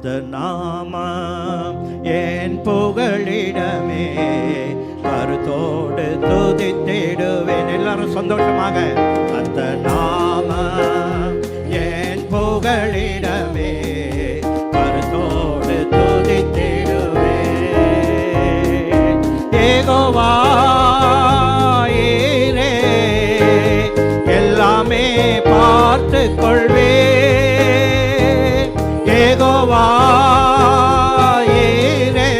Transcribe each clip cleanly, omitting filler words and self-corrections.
கர்த்தர் நாமம் என் புகழிடமே, கருத்தோடு துதித்திடுவேன். எல்லாரும் சந்தோஷமாக கர்த்தர் நாமம் என் புகழிடமே, கருத்தோடு துதித்திடுவேன். யெகோவா ஈரே, எல்லாமே பார்த்து கொள்வேன். யெகோவா ஈரே,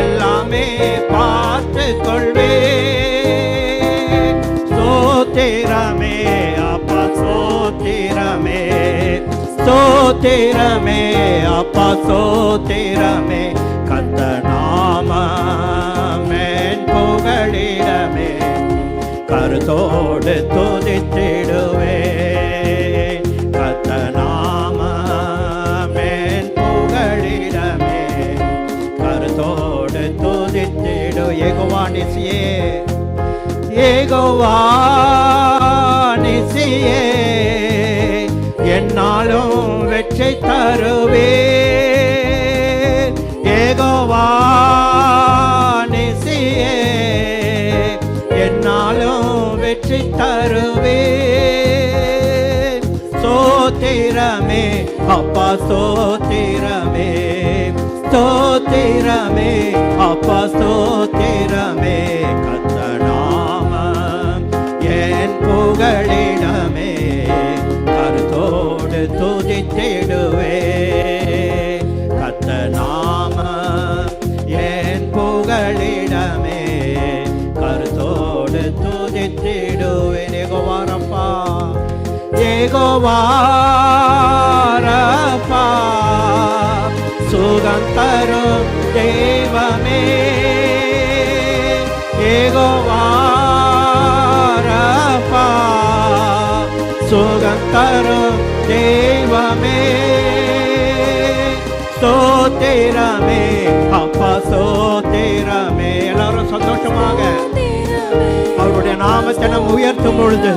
எல்லாமே பார்த்து கொள்வேன். ஸ்தோத்திரமே அப்பா ஸ்தோத்திரமே, ஸ்தோத்திரமே அப்பா ஸ்தோத்திரமே, கர்த்தர் நாமம் என் புகழிடமே, கருத்தோடு துதித்திடுவேன். கர்த்தர் நாமம் என் புகழிடமே, கருத்தோடு துதித்திடு. யெகோவா நிசியே, யெகோவா நிசியே, என்னாலும் வெற்றி தருவேன். யெகோவா நிசியே, என்னாலும் வெற்றி தருவேன். ஸ்தோத்திரமே அப்பா ஸ்தோத்திரமே, ஸ்தோத்திரமே அப்பா ஸ்தோத்திரமே, கர்த்தர் நாமம் என் புகழிடமே, கருத்தோடு துதித்திடுவேன். கர்த்தர் நாமம் என் புகழிடமே, கருத்தோடு துதித்திடுவேன். யெகோவா ரப்பா, யெகோவா ரப்பா, சுகம் தரும் தெய்வமே. யெகோவா ரப்பா, சுகம் தரும் தெய்வமே. ஸ்தோத்திரமே அப்பா ஸ்தோத்திரமே. எல்லாரும் சந்தோஷமாக அவருடைய நாமத்தை நாம் உயர்த்தும் பொழுது,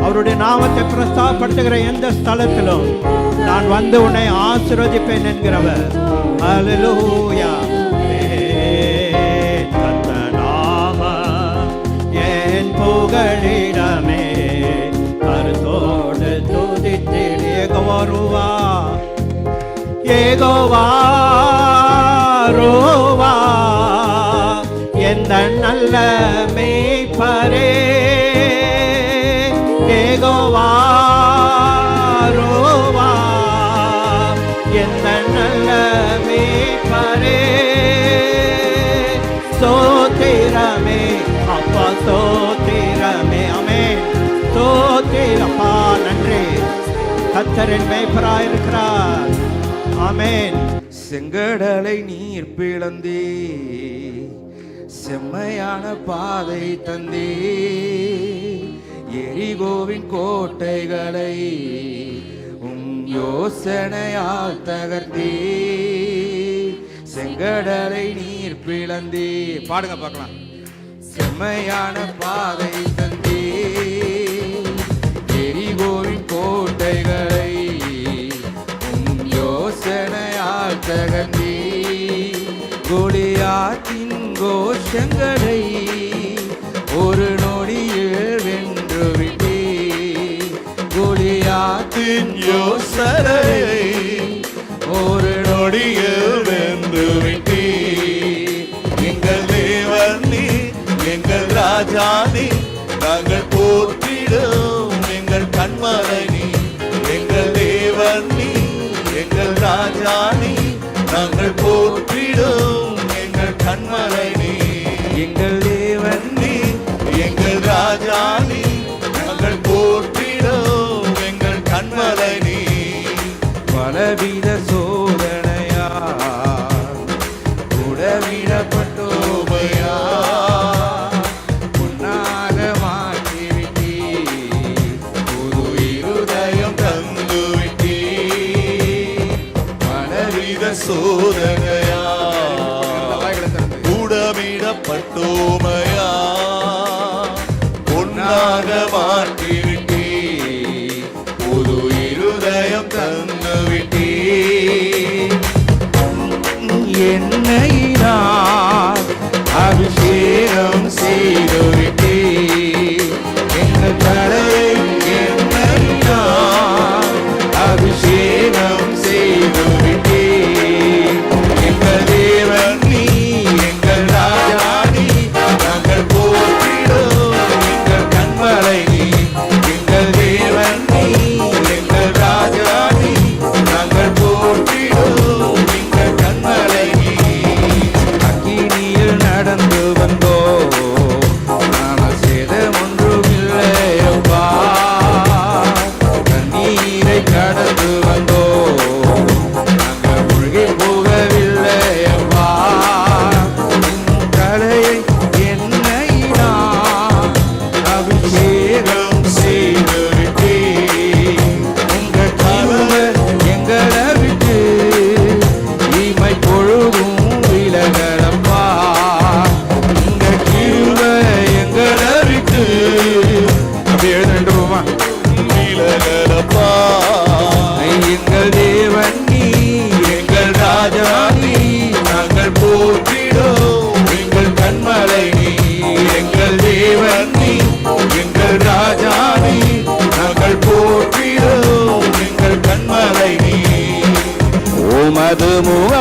அவருடைய நாமத்தை பிரஸ்தாபப்படுத்துகிற எந்த ஸ்தலத்திலும் நான் வந்து உன்னை ஆசீர்வதிப்பேன் என்கிறவர். ஹல்லேலூயா. கர்த்தர் நாமம் என் புகழிடமே, கருத்தோடு துதித்திடு. யெகோவா ரூவா, யெகோவா ரூவா, எந்த நல்ல மேய்ப்பரே. யெகோவா ரூவா, எந்த நல்ல மேய்ப்பரே. ஸ்தோத்திரமே அப்பா ஸ்தோத்திரமே. ஆமென். ஸ்தோத்திரப்பா, நன்றி. கர்த்தரின் மேய்ப்பராயிருக்கிறார். ஆமென். செங்கடலை நீர் பிளந்தே, செம்மையான பாதை தந்தே, எரிகோவின் கோட்டைகளை யோசனையால் தகர்த்தே. செங்கடலை நீர் பிளந்தே, பாடுங்க பார்க்கலாம். செம்மையான பாதை தந்தே, எரிகோவின் கோட்டைகளை யோசனையால் தகர்த்தே. கோலியாத்தின் கோஷங்களை ஒரு நொடியில் வென்று விட்டே. கோலியாத்தின் யோசனை ஒரு நொடியில் வென்று விட்டே. எங்கள் தேவன் நீ, எங்கள் ராஜா நீ, நாங்கள் போற்றிடும் எங்கள் கண்மலை நீ. எங்கள் தேவன் நீ, எங்கள் ராஜா நீ, நாங்கள் போற்றிடும் எங்கள் கண்மலை நீ. எங்கள் தேவன் நீ, எங்கள் ராஜா நீ, நாங்கள் போற்றிடும் எங்கள் கண்மலை நீ. பலவித சோதனையா உடவிடப்பட்டோமையா, உன்னாக மாற்றிவிட்டீ, புது இருதயம் தந்து விட்டீ. பலவித சோதனையா உடவிடப்பட்டோமையா, உன்னாக மாற்றிவிட்டீ, புது இருதயம் தந்து விட்டீ.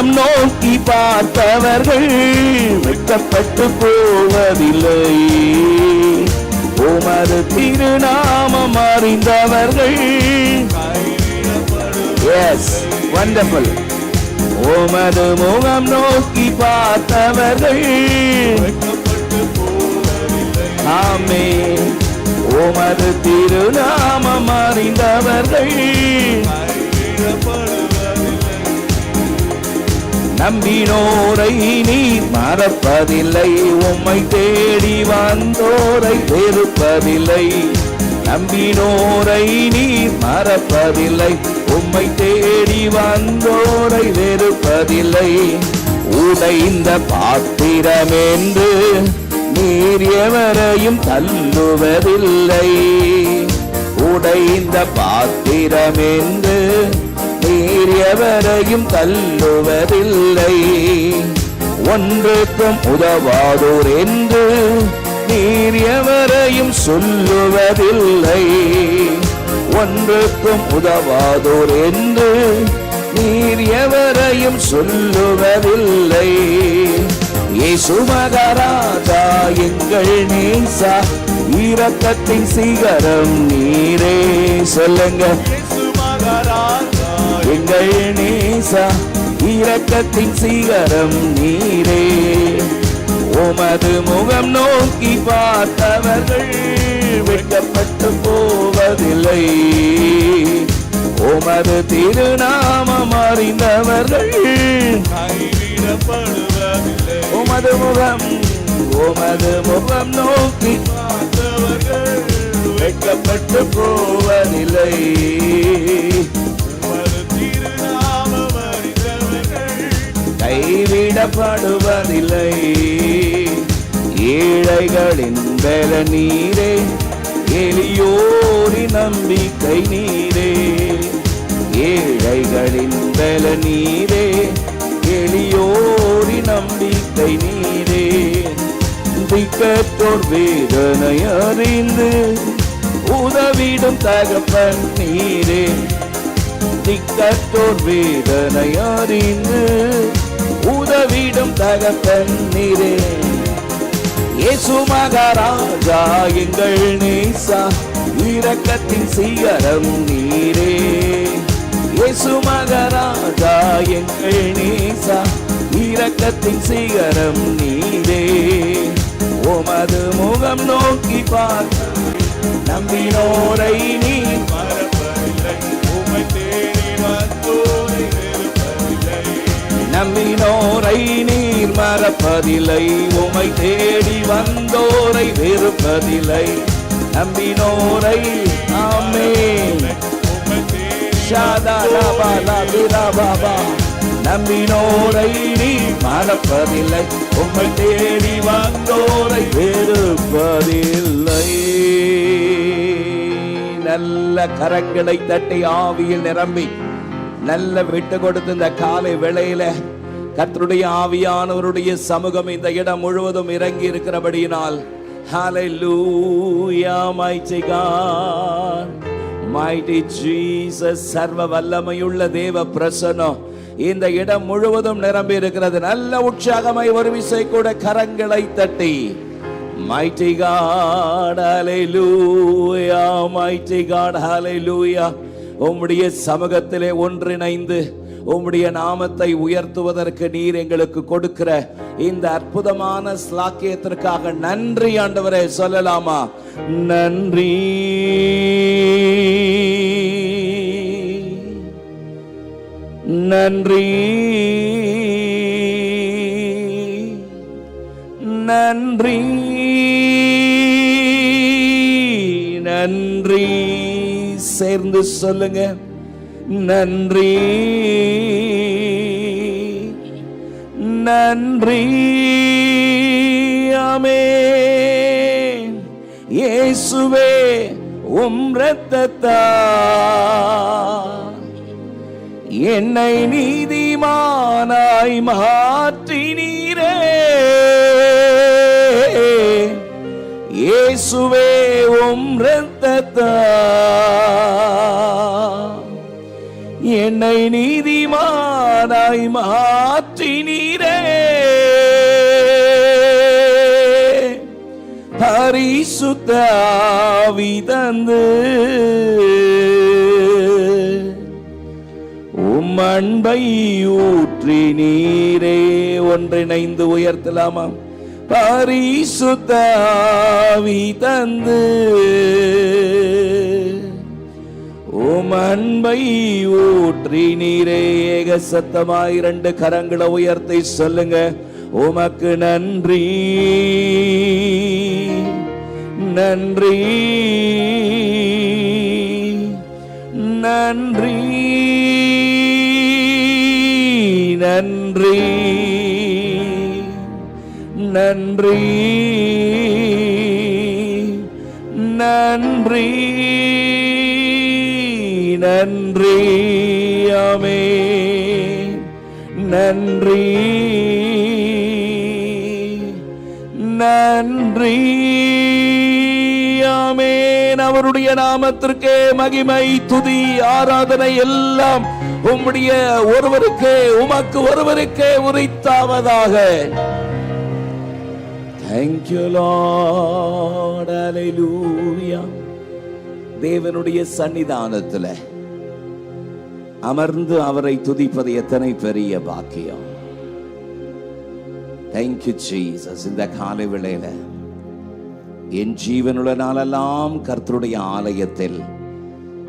முகம் நோக்கி பார்த்தவர்கள் வெட்கப்பட்டு போவதில்லை. உமது திருநாமம் அறிந்தவர்கள் எஸ் வண்டர்ஃபுல். உமது முகம் நோக்கி பார்த்தவர்கள் ஆமென். உமது திருநாமம் அறிந்தவர்கள் நம்பினோரை நீ மறப்பதில்லை. உம்மை தேடி வந்தோரை வெறுப்பதில்லை. நம்பினோரை நீ மறப்பதில்லை. உம்மை தேடி வந்தோரை வெறுப்பதில்லை. உடைந்த பாத்திரம் என்று நீர் எவரையும் தள்ளுவதில்லை. உடைந்த பாத்திரம் என்று நீர் எவரையும் தள்ளுவதில்லை. ஒன்றுக்கும் உதவாதோர் என்று நீர் எவரையும் சொல்லுவதில்லை. ஒன்றுக்கும் உதவாதோர் என்று நீர் எவரையும் சொல்லுவதில்லை. இயேசு மகாராஜா எங்கள் நேசா, இரக்கத்தின் சிகரம் நீரே. சொல்லுங்க, எங்கள் நேசா, இரக்கத்தின் சிகரம் நீரே. உமது முகம் நோக்கி பார்த்தவர்கள் வெட்கப்பட்டு போவதில்லை. உமது திருநாமம் அறிந்தவர்கள் கைவிடப்படுவதில்லை. உமது முகம் நோக்கி பார்த்தவர்கள் வெட்கப்பட்டு போவதில்லை. உமது திருநாமம் அறிந்தவர்கள் கைவிடப்படுவதில்லை. ஏழைகளின் பல நீரே, எளியோரின் நம்பிக்கை நீரே. ஏழைகளின் பல நீரே, எளியோரின் நம்பிக்கை நீரே. திக்கற்றோர் வேதனை அறிந்து உதவிடும் தகப்பன் நீரே. திக்கற்றோர் வேதனை அறிந்து உதவிடும் தகப்பன் நீரே. இயேசு மகாராஜா எங்கள் நேசா, இரக்கத்தின் சிகரம் நீரே. இயேசு மகாராஜா எங்கள் நேசா, இரக்கத்தின் சிகரம் நீரே. உமது முகம் நோக்கி பார்த்த நம்பினோரை நீ மறப்பதில்லை. உம்மை தேடி வந்தோரை வெறுப்பதில்லை. நம்பினோரை நீர் மறப்பதில்லை. உம்மை தேடி வந்தோரை வெறுப்பதில்லை. நம்பினோரை ஆமென். நம்பினோரை நீ மறப்பதில்லை. உம்மை தேடி வந்தோரை வெறுப்பதில்லை. நல்ல கரங்களை தட்டி ஆவியில் நிரம்பி நல்ல விட்டு கொடுத்து இந்த காலை வேளையில கர்த்தருடைய ஆவியானவருடைய சமூகம் இந்த இடம் முழுவதும் இறங்கி இருக்கிறபடியினால் ஹல்லேலூயா. mighty God, mighty Jesus, சர்வ வல்லமையுள்ள தேவ பிரசன்னம் இந்த இடம் முழுவதும் நிரம்பி இருக்கிறது. நல்ல உற்சாகமாய் ஒரு விசை கூட கரங்களை தட்டி mighty God, hallelujah, mighty God, hallelujah. உம்முடைய சமூகத்திலே ஒன்றிணைந்து உம்முடைய நாமத்தை உயர்த்துவதற்கு நீர் எங்களுக்கு கொடுக்கிற இந்த அற்புதமான ஸ்லாக்கியத்திற்காக நன்றி ஆண்டவரே. சொல்லலாமா? நன்றி நன்றி நன்றி நன்றி. சேர்ந்து சொல்லுங்க, நன்றி நன்றி. ஆமென். இயேசுவே உம் இரத்தத்தால் என்னை நீதிமானாய் மாற்றினீரே. இயேசுவே உம் இரத்தத்தால் என்னை நீதிமானாய் மாற்றினீரே. பரிசுத்த ஆவி தந்து உம் அன்பை ஊற்றினீரே. ஒன்றிணைந்து உயர்த்தலாமா? பரிசுத்த ஆவி தந்து உம் அன்பை ஊற்றினீரே. ஏக சத்தமாய் 2 கரங்களை உயர்த்தி சொல்லுங்க. உமக்கு நன்றி நன்றி நன்றி நன்றி நன்றி நன்றி நன்றி. ஆமென். நன்றி நன்றி. ஆமென். அவருடைய நாமத்திற்கே மகிமை, துதி, ஆராதனை எல்லாம் உம்முடைய ஒருவருக்கே, உமக்கு ஒருவருக்கே உரித்தாவதாக. Thank you Lord. Hallelujah. தேவனுடைய சன்னிதானத்தில் அமர்ந்து அவரை துதிப்பது எத்தனை பெரிய பாக்கியம். Thank you Jesus. இந்த காலை வேளையில என் ஜீவனுள்ள நாளெல்லாம் கர்த்தருடைய ஆலயத்தில்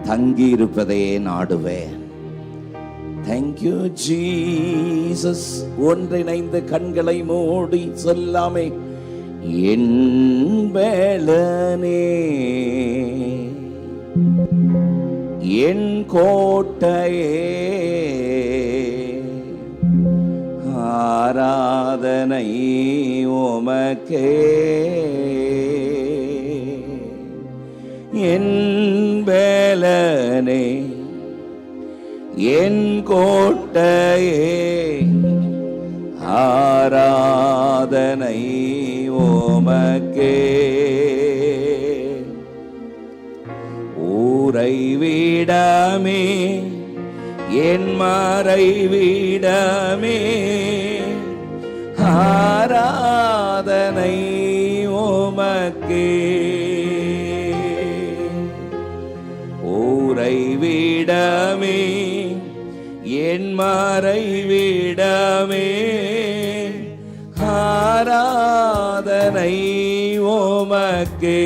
தங்கி இருப்பதே நாடுவேன். Thank you Jesus. ஒன்றிணைந்த கண்களை மூடி சொல்லாமே. என் வேளனே, என் கோட்டையே, ஆராதனை உமக்கே. என் வேளனே, என் கோட்டையே, ஆராதனை உமக்கே. உறைவிடமே, என் மறைவிடமே, ஆராதனை உமக்கே. உறைவிடமே, என் மறைவிடமே, ஆராதனை உமக்கே.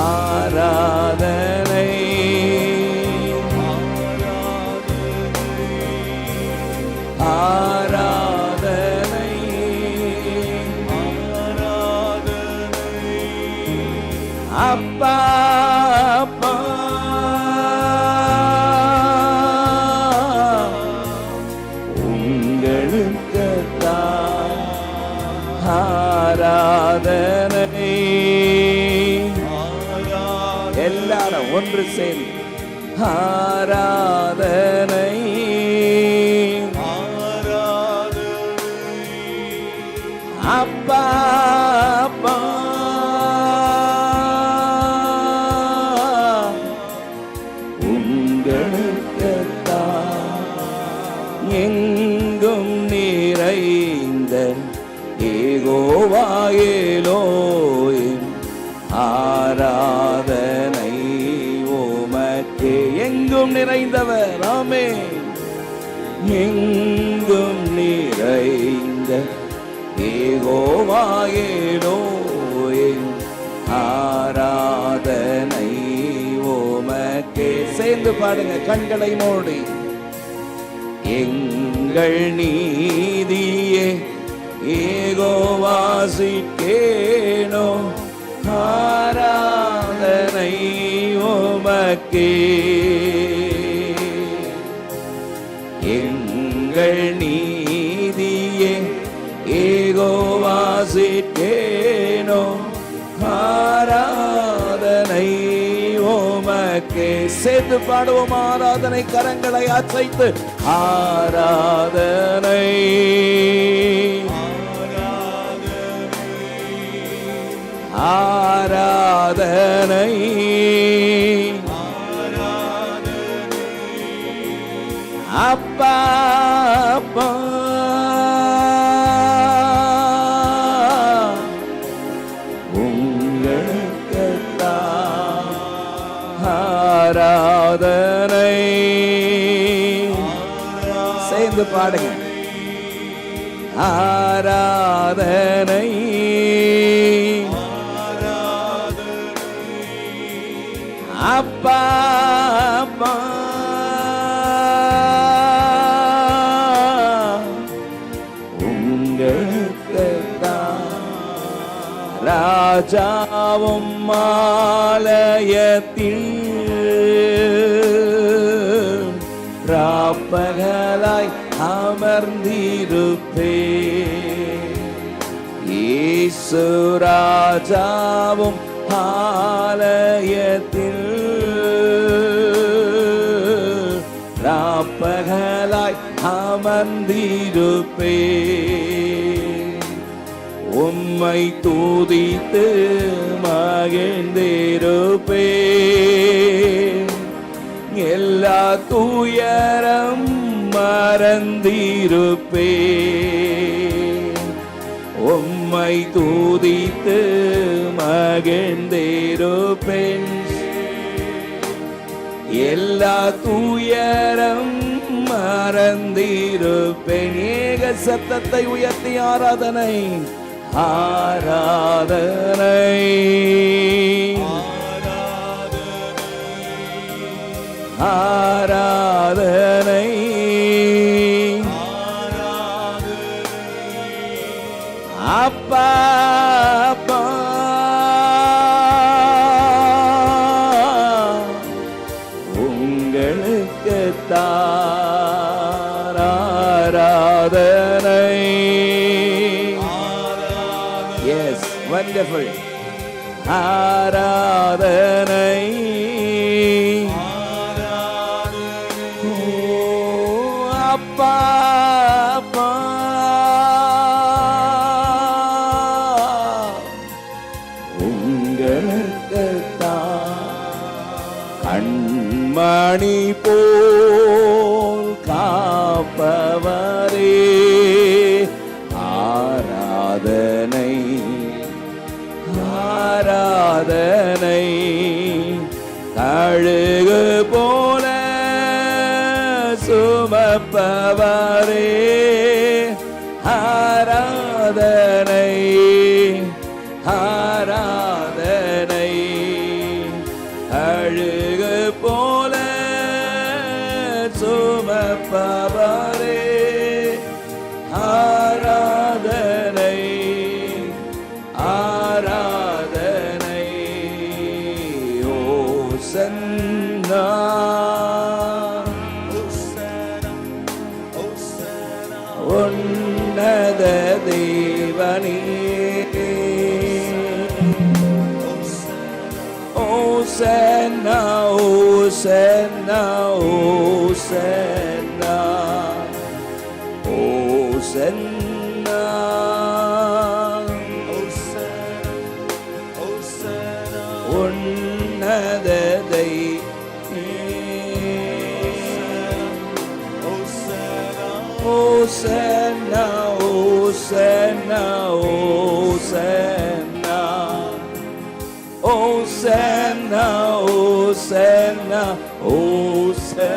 ஆராதனை ஆராதனை அப்பா அப்பா உங்களுக்குத்தான் ஆராதனை. எல்லாரும் ஒன்று சேர்ந்து ஆராதனை அப்பா அப்பா உங்களுக்குத்தான் எங்கும் நிறைந்த யெகோவாயேலோயின் ஆராதனை உமக்கே. எங்கும் நிறைந்தவர். ஆமென். எங்கும் நிறைந்த யெகோவாயேலோயின் ஆராதனை உமக்கே. சேர்ந்து பாடுங்க, கண்களை மூடி. எங்கள் நீதியே யெகோவாசிக்கேனோ, ஆராதனை உமக்கே. எங்கள் நீதியே யெகோவாசிக்கேனோ, ஆராதனை உமக்கே. சேர்ந்து பாடுவோம். ஆராதனை. கரங்களை அசைத்து ஆராதனை ஆராதனை அப்பா அப்பா உங்களுக்குத்தான் ஆராதனை. சேர்ந்து பாடுங்க. ஆராதனை அப்பா அப்பா உங்களுக்குத்தான் ராஜாவும் மாலயத்தில் ராப்பகலாய் அமர்ந்திருப்பே. இயேசு ராஜாவும் ஆலயத்தில் ராப்பகலாய் அமர்ந்திருப்பே. உம்மை துதித்து மகிழ்ந்திருப்பே. எல்லா துயரம் மறந்திருப்பே. உம்மை துதித்து மகிழ்ந்திருப்பேன். எல்லா துயரம் மறந்திருப்பேன். ஏக சத்தத்தை உயர்த்தி ஆராதனை ஆராதனை ஆராதனை அப்பா அப்பா உங்களுக்குத்தான் ஆராதனை. Yes, wonderful. ஆராதனை அப்பா அப்பா கண்மணி போல் காப்பவரே ஆராதனை ஆராதனை. கழுகு போல சுமப்பவரே ஆராதனை ஆராதனை. அழுகு போல சுமப்பவரே ஆராதனை ஆராதனை. ஓசன்னா உன்னத தேவனே. Hosanna, Hosanna, Hosanna, Hosanna, Hosanna, உன்னத Hosanna, Hosanna, Hosanna, Hosanna, Hosanna, Hosanna.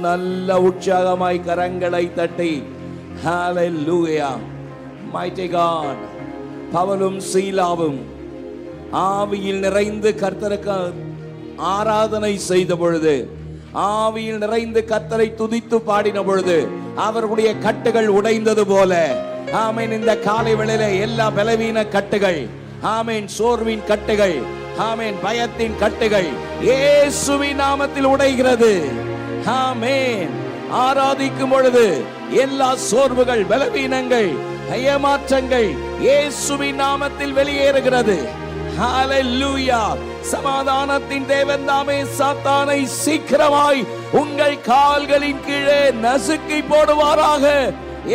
நல்ல உற்சாகமாய் கரங்களை தட்டி ஹalleluya. mighty God. பவுலும் சீலாவும் ஆவியில் நிறைந்து கர்த்தருக்கு ஆராதனை செய்த பொழுது, ஆவியில் நிறைந்து கர்த்தரை துதித்து பாடின பொழுது அவர்களுடைய கட்டுகள் உடைந்தது போல, ஆமென், இந்த காலை வேளையில எல்லா பலவீன கட்டுகள், ஆமென், சோர்வின் கட்டுகள், ஆமென், பயத்தின் கட்டுகள் இயேசுவின் நாமத்தில் உடைகிறது. ஆமென். ஆராதிக்கும் பொழுது எல்லா சோர்வுகள், பலவீனங்கள், ஏமாற்றங்கள் இயேசுவின் நாமத்தில் வெளியேறுகிறது. ஹalleluya. சமாதானத்தின் தேவன் தாமே சாத்தானை சீக்கிரமாய் உங்கள் கால்களின் கீழே நசுக்கி போடுவாராக.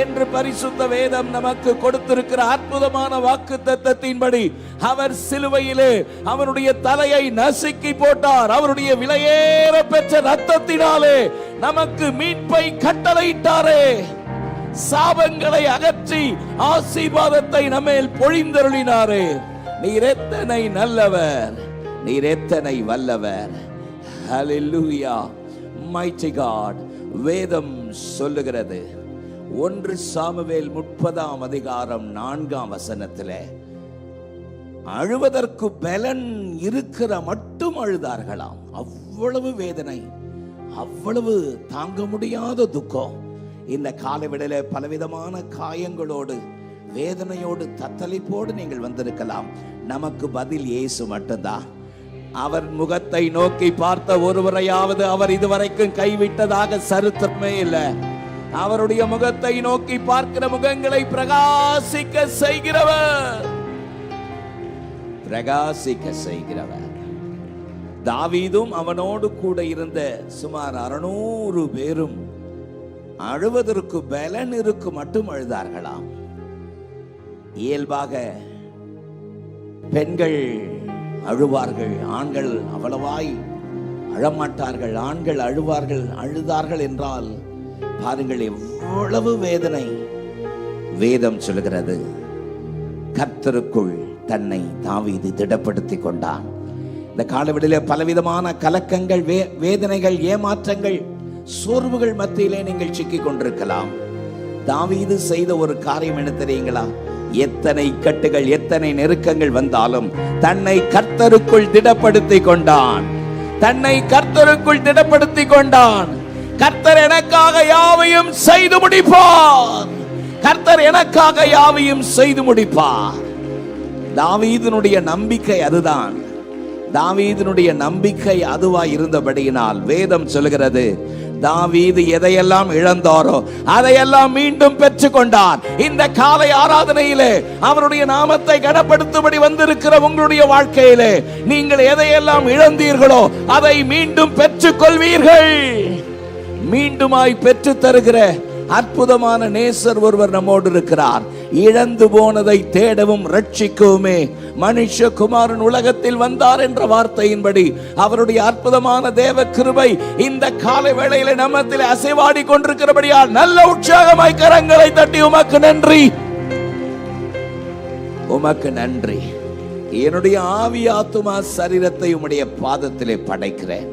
என்று பரிசுத்த வேதம் நமக்கு கொடுத்திருக்கிற அற்புதமான வாக்குத்தத்தத்தின்படி அவர் சிலுவையிலே அவருடைய தலையை நசுக்கி போட்டார். அவருடைய விலையேற பெற்ற இரத்தத்தினாலே நமக்கு மீட்பை கட்டளையிட்டாரே. சாபங்களை அகற்றி ஆசீர்வாதத்தை நம்மேல் பொழிந்தருளினாரே. நீர் எத்தனை நல்லவர், நீர் எத்தனை வல்லவர். ஹல்லேலூயா, mighty God. வேதம் சொல்லுகிறது 1 சாமுவேல் 30ஆம் அதிகாரம் 4ஆம் வசனத்திலே, அழுவதற்கு பலன் இருக்கிற மட்டும் அழுதார்களாம். அவ்வளவு வேதனை, அவ்வளவு தாங்க முடியாத துக்கம். இந்த காலவிடல பலவிதமான காயங்களோடு, வேதனையோடு, தத்தளிப்போடு நீங்கள் வந்திருக்கலாம். நமக்கு பதில் இயேசு மட்டும்தான். அவர் முகத்தை நோக்கி பார்த்த ஒருவரையாவது அவர் இதுவரைக்கும் கைவிட்டதாக சரித்திரமே இல்லை. அவருடைய முகத்தை நோக்கி பார்க்கிற முகங்களை பிரகாசிக்க செய்கிறவர், பிரகாசிக்க செய்கிறவர். தாவீதும் அவனோடு கூட இருந்த சுமார் 600 பேரும் அழுவதற்கு பலன் இருக்கு மட்டும் அழுதார்களாம். இயல்பாக பெண்கள் அழுவார்கள், ஆண்கள் அவ்வளவாய் அழமாட்டார்கள். ஆண்கள் அழுவார்கள், அழுதார்கள் என்றால் பாருங்கள் எவ்வளவு வேதனை. வேதம் சொல்கிறது, கர்த்தருக்குள் தன்னை தாவீது திடப்படுத்திக் கொண்டான். இந்த காலவெளியிலே பலவிதமான கலக்கங்கள், வேதனைகள், ஏமாற்றங்கள், சோர்வுகள் மத்தியிலே நீங்கள் சிக்கிக் கொண்டிருக்கலாம். தாவீது செய்த ஒரு காரியம் என்ன தெரியுங்களா? எத்தனை கட்டுகள், எத்தனை நெருக்கங்கள் வந்தாலும் தன்னை கர்த்தருக்குள் திடப்படுத்திக் கொண்டான். தன்னை கர்த்தருக்குள் திடப்படுத்திக் கொண்டான். கர்த்தர் எனக்காக யாவையும் செய்து முடிப்பார். கர்த்தர் எனக்காக யாவையும் செய்து முடிப்பார். தாவீதினுடைய நம்பிக்கை அதுதான். தாவீதினுடைய நம்பிக்கை அதுவாய் இருந்தபடியினால் வேதம் சொல்கிறது, தாவீது எதையெல்லாம் இழந்தாரோ அதையெல்லாம் மீண்டும் பெற்றுக் கொண்டார். இந்த காலை ஆராதனையிலே அவருடைய நாமத்தை கனப்படுத்தும்படி வந்திருக்கிற உங்களுடைய வாழ்க்கையிலே நீங்கள் எதையெல்லாம் இழந்தீர்களோ அதை மீண்டும் பெற்றுக் கொள்வீர்கள். மீண்டுமாய் பெற்று தருகிற அற்புதமான நேசர் ஒருவர் நம்மோடு இருக்கிறார். இழந்து போனதை தேடவும் ரட்சிக்கவுமே மனுஷகுமாரன் உலகத்தில் வந்தார் என்ற வார்த்தையின்படி அவருடைய அற்புதமான தேவ கிருபை இந்த காலை வேளையில நம்மத்தில் அசைவாடி கொண்டிருக்கிறபடியால் நல்ல உற்சாகமாய் கரங்களை தட்டி உமக்கு நன்றி, உமக்கு நன்றி. என்னுடைய ஆவி ஆத்துமா சரீரத்தை உம்முடைய பாதத்திலே படைக்கிறேன்.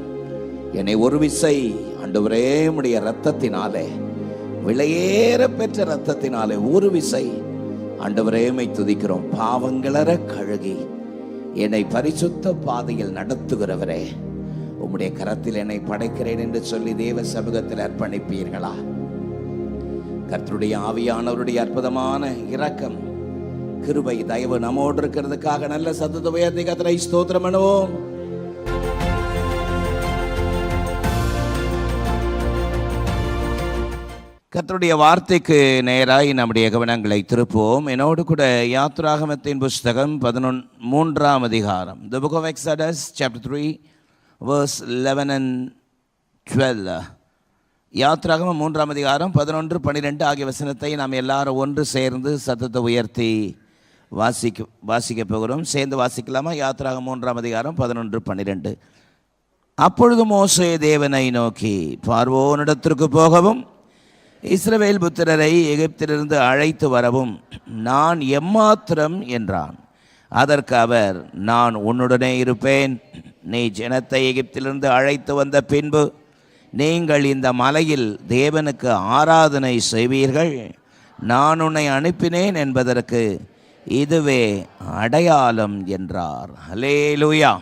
என்னை ஒரு விசை ஆண்டவரே உம்முடைய இரத்தத்தினாலே, விலையேற பெற்ற இரத்தத்தினாலே ஒரு விசை ஆண்டவரே உம்மை துதிக்கிறோம். பாவங்களற கழுகி என்னை பரிசுத்த பாதையில் நடத்துகிறவரே, உம்முடைய கரத்தில் என்னை படைக்கிறேன் என்று சொல்லி தேவ சமூகத்தில் அர்ப்பணிப்பீர்களா? கர்த்தருடைய ஆவியானவருடைய அற்புதமான இரக்கம், கிருபை, தயவு நம்மோடு இருக்கிறதுக்காக நல்ல சத்தத்தை உயர்த்தி கர்த்தரை ஸ்தோத்திரம் பண்ணுவோம். கர்த்தருடைய வார்த்தைக்கு நேராய் நம்முடைய கவனங்களை திருப்புவோம். என்னோடு கூட யாத்ராகமத்தின் புஸ்தகம் 13ஆம் அதிகாரம், The Book of Exodus chapter 3 verse 11 and 12. யாத்ராகமம் 3ஆம் அதிகாரம் 11, 12 ஆகிய வசனத்தை நாம் எல்லாரும் ஒன்று சேர்ந்து சத்தத்தை உயர்த்தி வாசிக்க போகிறோம். சேர்ந்து வாசிக்கலாமா? யாத்ராகமம் 3ஆம் அதிகாரம் 11, 12. அப்பொழுது மோசே தேவனை நோக்கி, பார்வோனிடத்திற்கு போகவும் இஸ்ரவேல் புத்திரரை எகிப்திலிருந்து அழைத்து வரவும் நான் எம்மாத்திரம் என்றான். அதற்கு அவர், நான் உன்னுடனே இருப்பேன். நீ ஜனத்தை எகிப்திலிருந்து அழைத்து வந்த பின்பு நீங்கள் இந்த மலையில் தேவனுக்கு ஆராதனை செய்வீர்கள். நான் உன்னை அனுப்பினேன் என்பதற்கு இதுவே அடையாளம் என்றார். அல்லேலூயா.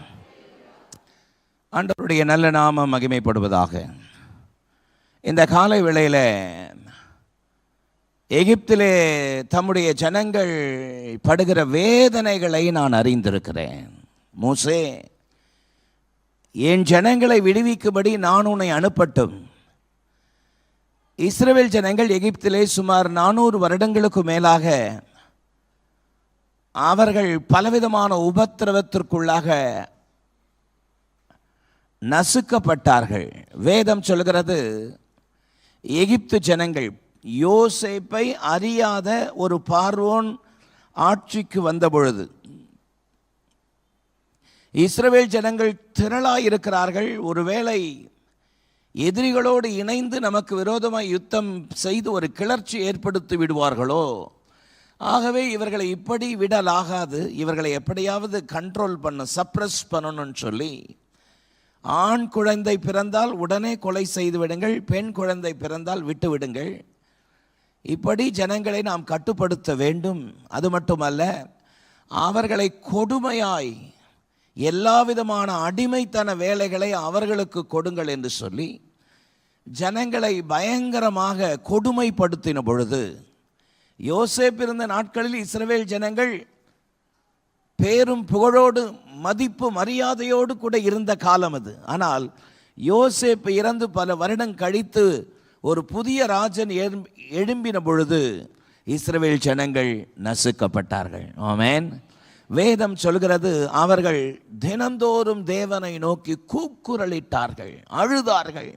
ஆண்டவருடைய நல்ல நாமம் மகிமைப்படுவதாக. இந்த காலை வேளையில் எகிப்திலே தம்முடைய ஜனங்கள் படுகிற வேதனைகளை நான் அறிந்திருக்கிறேன். மோசே, என் ஜனங்களை விடுவிக்கும்படி நான் உன்னை அனுப்பட்டும். இஸ்ரவேல் ஜனங்கள் எகிப்திலே சுமார் 400 வருடங்களுக்கு மேலாக அவர்கள் பலவிதமான உபத்திரவத்திற்குள்ளாக நசுக்கப்பட்டார்கள். வேதம் சொல்கிறது, எகிப்து ஜனங்கள் யோசேப்பை அறியாத ஒரு பார்வோன் ஆட்சிக்கு வந்த பொழுது இஸ்ரவேல் ஜனங்கள் திரளாயிருக்கிறார்கள். ஒருவேளை எதிரிகளோடு இணைந்து நமக்கு விரோதமாய் யுத்தம் செய்து ஒரு கிளர்ச்சி ஏற்படுத்தி விடுவார்களோ, ஆகவே இவர்களை இப்படி விடலாகாது, இவர்களை எப்படியாவது கண்ட்ரோல் பண்ண, சப்ரஸ் பண்ணணும்னு சொல்லி ஆண் குழந்தை பிறந்தால் உடனே கொலை செய்து விடுங்கள், பெண் குழந்தை பிறந்தால் விட்டு விடுங்கள், இப்படி ஜனங்களை நாம் கட்டுப்படுத்த வேண்டும். அது மட்டுமல்ல, அவர்களை கொடுமையாய் எல்லா விதமான அடிமைத்தன வேலைகளை அவர்களுக்கு கொடுங்கள் என்று சொல்லி ஜனங்களை பயங்கரமாக கொடுமைப்படுத்தின பொழுது, யோசேப்பு இருந்த நாட்களில் இஸ்ரவேல் ஜனங்கள் பேரும் புகழோடு மதிப்பு மரியாதையோடு கூட இருந்த காலம் அது. ஆனால் யோசேப்பு இறந்து பல வருடம் கழித்து ஒரு புதிய ராஜன் எழும்பின பொழுது இஸ்ரவேல் ஜனங்கள் நசுக்கப்பட்டார்கள். ஆமென். வேதம் சொல்கிறது, அவர்கள் தினந்தோறும் தேவனை நோக்கி கூக்குரலிட்டார்கள், அழுதார்கள்.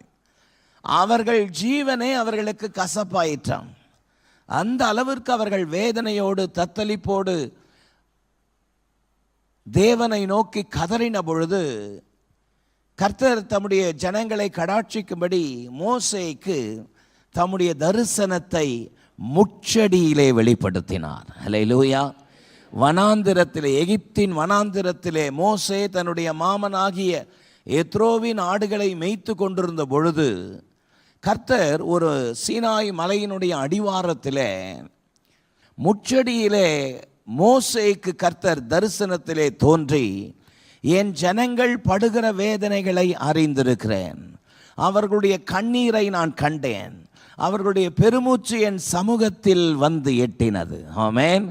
அவர்கள் ஜீவனே அவர்களுக்கு கசப்பாயிற்றாம். அந்த அளவிற்கு அவர்கள் வேதனையோடு தத்தளிப்போடு தேவனை நோக்கி கதறின பொழுது கர்த்தர் தம்முடைய ஜனங்களை கடாட்சிக்கும்படி மோசேக்கு தம்முடைய தரிசனத்தை முட்செடியிலே வெளிப்படுத்தினார். ஹல்லேலூயா. வனாந்திரத்திலே, எகிப்தின் வனாந்திரத்திலே மோசே தன்னுடைய மாமனாகிய எத்ரோவின் ஆடுகளை மேய்த்து கொண்டிருந்த பொழுது கர்த்தர் ஒரு சீனாய் மலையினுடைய அடிவாரத்திலே முட்செடியிலே மோசேக்கு கர்த்தர் தரிசனத்திலே தோன்றி, என் ஜனங்கள் படுகிற வேதனைகளை அறிந்திருக்கிறேன், அவர்களுடைய கண்ணீரை நான் கண்டேன், அவர்களுடைய பெருமூச்சு என் சமூகத்தில் வந்து எட்டினது. ஆமென்.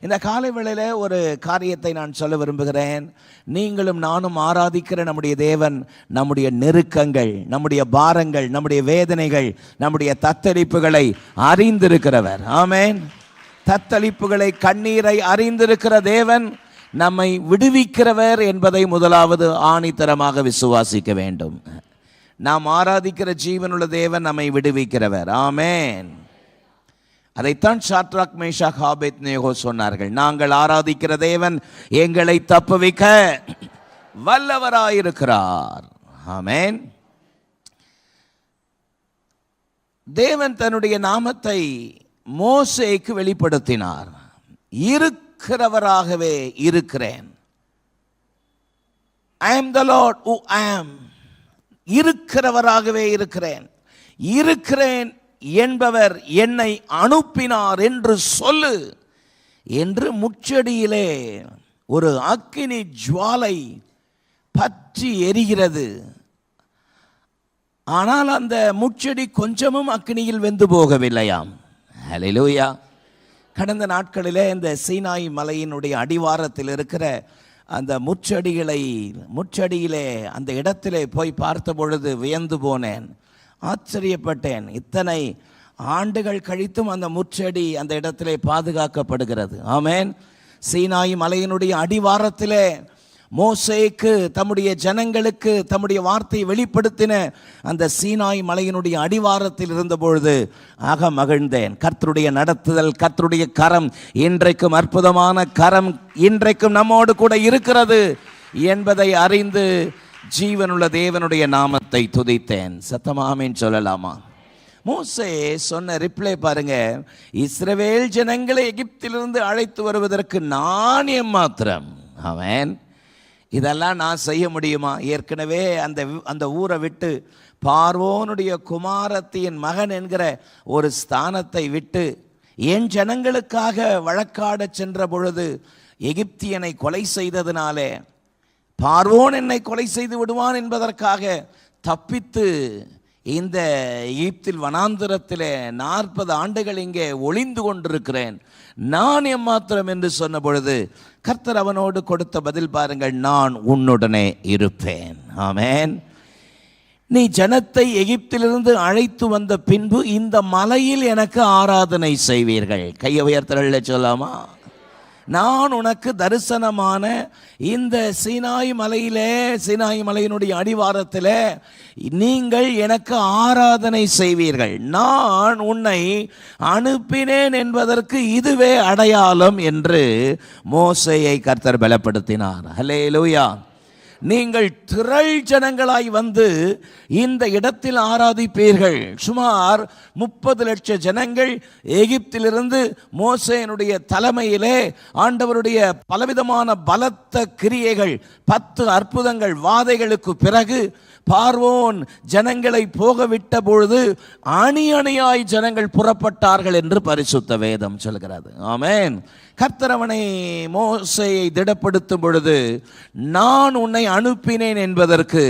இந்த காலை வேளையில் ஒரு காரியத்தை நான் சொல்ல விரும்புகிறேன். நீங்களும் நானும் ஆராதிக்கிற நம்முடைய தேவன் நம்முடைய நெருக்கங்கள், நம்முடைய பாரங்கள், நம்முடைய வேதனைகள், நம்முடைய தத்தளிப்புகளை அறிந்திருக்கிறவர். ஆமென். தத்தளிப்புகளை, கண்ணீரை அறிந்திருக்கிற தேவன் நம்மை விடுவிக்கிறவர் என்பதை முதலாவது ஆணித்தரமாக விசுவாசிக்க வேண்டும். நாம் ஆராதிக்கிற ஜீவனுள்ள தேவன் நம்மை விடுவிக்கிறவர். ஆமென். அதைத்தான் சாத்ராக், மேஷாக், ஆபேத்நேகோ சொன்னார்கள். நாங்கள் ஆராதிக்கிற தேவன் எங்களை தப்புவிக்க வல்லவராயிருக்கிறார். ஆமென். தேவன் தன்னுடைய நாமத்தை மோசேக்கு வெளிப்படுத்தினார். இருக்கிறவராகவே இருக்கிறேன். I am the Lord who am. இருக்கிறவராகவே இருக்கிறேன். இருக்கிறேன் என்பவர் என்னை அனுப்பினார் என்று சொல்லு என்று முட்செடியிலே ஒரு அக்கினி ஜுவாலை பற்றி எரிகிறது. ஆனால் அந்த முட்செடி கொஞ்சமும் அக்கினியில் வெந்து போகவில்லையாம். ஹல்லேலூயா. கடந்த நாட்களிலே இந்த சீனாய் மலையினுடைய அடிவாரத்தில் இருக்கிற அந்த முட்செடியிலே அந்த இடத்திலே போய் பார்த்த பொழுது வியந்து போனேன், ஆச்சரியப்பட்டேன். இத்தனை ஆண்டுகள் கழித்தும் அந்த முட்செடி அந்த இடத்திலே பாதுகாக்கப்படுகிறது. ஆமென். சீனாய் மலையினுடைய அடிவாரத்திலே மோசேக்கு தம்முடைய ஜனங்களுக்கு தம்முடைய வார்த்தையை வெளிப்படுத்தின அந்த சீனாய் மலையினுடைய அடிவாரத்தில் இருந்த பொழுது ஆக மகிழ்ந்தேன். கர்த்தருடைய நடத்துதல், கர்த்தருடைய கரம், இன்றைக்கும் அற்புதமான கரம் இன்றைக்கும் நம்மோடு கூட இருக்கிறது என்பதை அறிந்து ஜீவனுள்ள தேவனுடைய நாமத்தை துதித்தேன். சத்தமாமேன் சொல்லலாமா? மோசே சொன்ன ரிப்ளை பாருங்க, இஸ்ரவேல் ஜனங்களை எகிப்திலிருந்து அழைத்து வருவதற்கு நான் எம்மாத்திரம். ஆமென். இதெல்லாம் நான் செய்ய முடியுமா? ஏற்கனவே அந்த ஊரை விட்டு பார்வோனுடைய குமாரத்தியின் மகன் என்கிற ஒரு ஸ்தானத்தை விட்டு என் ஜனங்களுக்காக வழக்காட சென்ற பொழுது எகிப்தியனை கொலை செய்ததினாலே பார்வோன் என்னை கொலை செய்து விடுவான் என்பதற்காக தப்பித்து இந்த எகிப்தில் வனாந்திரத்திலே 40 ஆண்டுகள் இங்கே ஒளிந்து கொண்டிருக்கிறேன், நான் எம்மாத்திரம் என்று சொன்ன பொழுது கர்த்தர் அவனோடு கொடுத்த பதில் பாருங்கள், நான் உன்னுடனே இருப்பேன். ஆமென். நீ ஜனத்தை எகிப்திலிருந்து அழைத்து வந்த பின்பு இந்த மலையில் எனக்கு ஆராதனை செய்வீர்கள். கையை உயர்த்தல சொல்லாமா? நான் உனக்கு தரிசனமான இந்த சீனாய் மலையினுடைய அடிவாரத்திலே நீங்கள் எனக்கு ஆராதனை செய்வீர்கள். நான் உன்னை அனுப்பினேன் என்பதற்கு இதுவே அடையாளம் என்று மோசேயை கர்த்தர் பலப்படுத்தினார். ஹல்லேலூயா. நீங்கள் திரள் ஜனங்களாய் வந்து இந்த இடத்தில் ஆராதிப்பீர்கள். சுமார் 30 லட்சம் ஜனங்கள் எகிப்திலிருந்து மோசேயினுடைய தலைமையிலே ஆண்டவருடைய பலவிதமான பலத்த கிரியைகள், 10 அற்புதங்கள், வாதைகளுக்கு பிறகு பார்வோன் ஜனங்களை போகவிட்ட பொழுது அணி அணியாய் ஜனங்கள் புறப்பட்டார்கள் என்று பரிசுத்த வேதம் சொல்கிறது. ஆமென். கர்த்தரவனை மோசேயை திடப்படுத்தும் பொழுது நான் உன்னை அனுப்பினேன் என்பதற்கு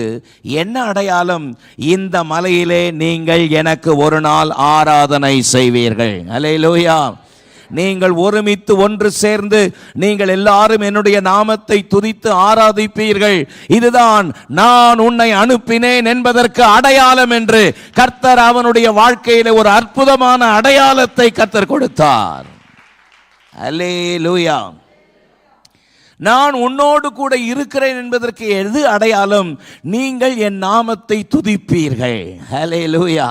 என்ன அடையாளம்? இந்த மலையிலே நீங்கள் எனக்கு ஒரு நாள் ஆராதனை செய்வீர்கள். அல்லேலூயா. நீங்கள் ஒருமித்து ஒன்று சேர்ந்து நீங்கள் எல்லாரும் என்னுடைய நாமத்தை துதித்து ஆராதிப்பீர்கள். இதுதான் நான் உன்னை அனுப்பினேன் என்பதற்கு அடையாளம் என்று கர்த்தர் அவனுடைய வாழ்க்கையிலே ஒரு அற்புதமான அடையாளத்தை கர்த்தர் கொடுத்தார். அல்லேலூயா. நான் உன்னோடு கூட இருக்கிறேன் என்பதற்கு எது அடையாளம்? நீங்கள் என் நாமத்தை துதிப்பீர்கள். அல்லேலூயா.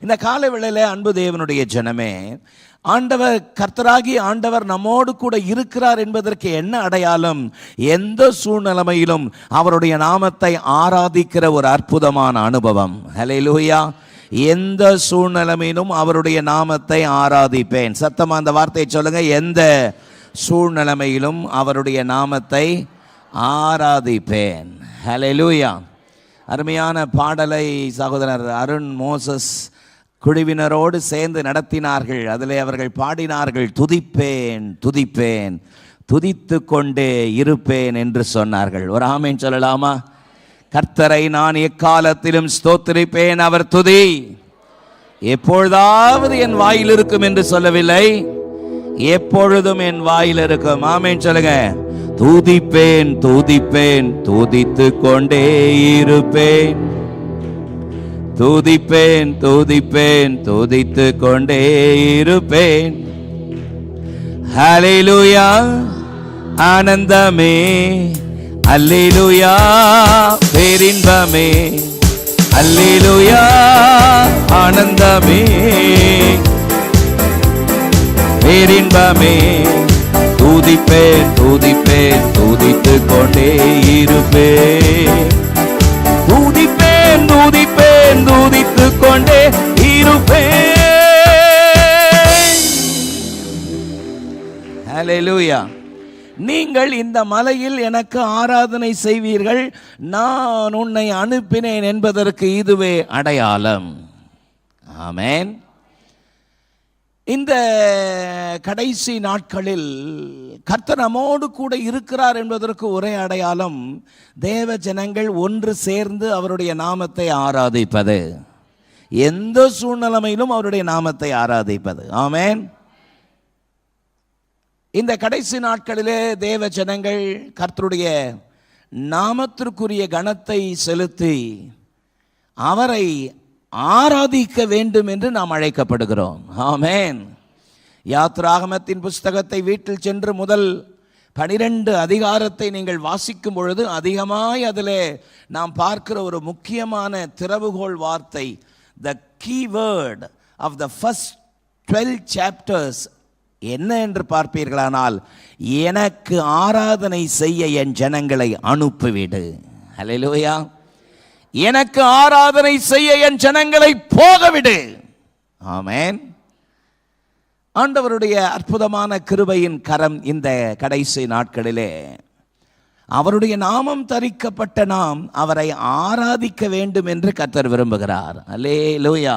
இந்த காலை வேளையிலே அன்பு தேவனுடைய ஜனமே, ஆண்டவர் கர்த்தராகி ஆண்டவர் நம்மோடு கூட இருக்கிறார் என்பதற்கு என்ன அடையாளம்? எந்த சூழ்நிலையிலும் அவருடைய நாமத்தை ஆராதிக்கிற ஒரு அற்புதமான அனுபவம். ஹல்லேலூயா. எந்த சூழ்நிலையிலும் அவருடைய நாமத்தை ஆராதிப்பேன். சத்தமா அந்த வார்த்தையை சொல்லுங்க. எந்த சூழ்நிலையிலும் அவருடைய நாமத்தை ஆராதிப்பேன். ஹல்லேலூயா. அருமையான பாடலை சகோதரர் அருண் மோசஸ் குழுவினரோடு சேர்ந்து நடத்தினார்கள். அதிலே அவர்கள் பாடினார்கள், துதிப்பேன் துதிப்பேன் துதித்து கொண்டே இருப்பேன் என்று சொன்னார்கள். ஒரு ஆமென் சொல்லலாமா? கர்த்தரை நான் எக்காலத்திலும் ஸ்தோத்திரிப்பேன், அவர் துதி எப்பொழுதாவது என் வாயில் இருக்கும் என்று சொல்லவில்லை, எப்பொழுதும் என் வாயில் இருக்கும். ஆமென் சொல்லுங்க. துதிப்பேன் துதிப்பேன் துதித்து கொண்டே இருப்பேன், துதிப்பேன் துதிப்பேன் துதித்து கொண்டே இருப்பேன். ஹல்லேலூயா. ஆனந்தமே, அல்லேலூயா. பேரின்பமே, அல்லேலூயா. ஆனந்தமே, பேரின்பமே. துதிப்பேன் துதிப்பேன் துதித்து கொண்டே இருப்பேன், துதிப்பேன் துதிப்பேன் துதித்து கொண்டே இருப்பேன். ஹல்லேலூயா. நீங்கள் இந்த மலையில் எனக்கு ஆராதனை செய்வீர்கள், நான் உன்னை அனுப்பினேன் என்பதற்கு இதுவே அடையாளம். ஆமென். இந்த கடைசி நாட்களில் கர்த்தர் நம்மோடு கூட இருக்கிறார் என்பதற்கு ஒரே அடையாளம் தேவ ஜனங்கள் ஒன்று சேர்ந்து அவருடைய நாமத்தை ஆராதிப்பது. எந்த சூழ்நிலையிலும் அவருடைய நாமத்தை ஆராதிப்பது. ஆமென். இந்த கடைசி நாட்களிலே தேவ ஜனங்கள் கர்த்தருடைய நாமத்திற்குரிய கனத்தை செலுத்தி அவரை ஆராதிக்க வேண்டும் என்று நாம் அழைக்கப்படுகிறோம். ஆமென். யாத்ராகமத்தின் புஸ்தகத்தை வீட்டில் சென்று முதல் 12 அதிகாரத்தை நீங்கள் வாசிக்கும் பொழுது அதிகமாய் அதிலே நாம் பார்க்கிற ஒரு முக்கியமான திறவுகோல் வார்த்தை, the key word of the first 12 chapters என்ன என்று பார்ப்பீர்களானால், எனக்கு ஆராதனை செய்ய என் ஜனங்களை அனுப்பிவிடு. ஹல்லேலூயா. எனக்கு ஆராதனை செய்ய என் ஜனங்களை போகவிடு. ஆமென். ஆண்டவருடைய அற்புதமான கிருபையின் கரம் இந்த கடைசி நாட்களிலே அவருடைய நாமம் தரிக்கப்பட்ட நாம் அவரை ஆராதிக்க வேண்டும் என்று கர்த்தர் விரும்புகிறார். அல்லேலூயா.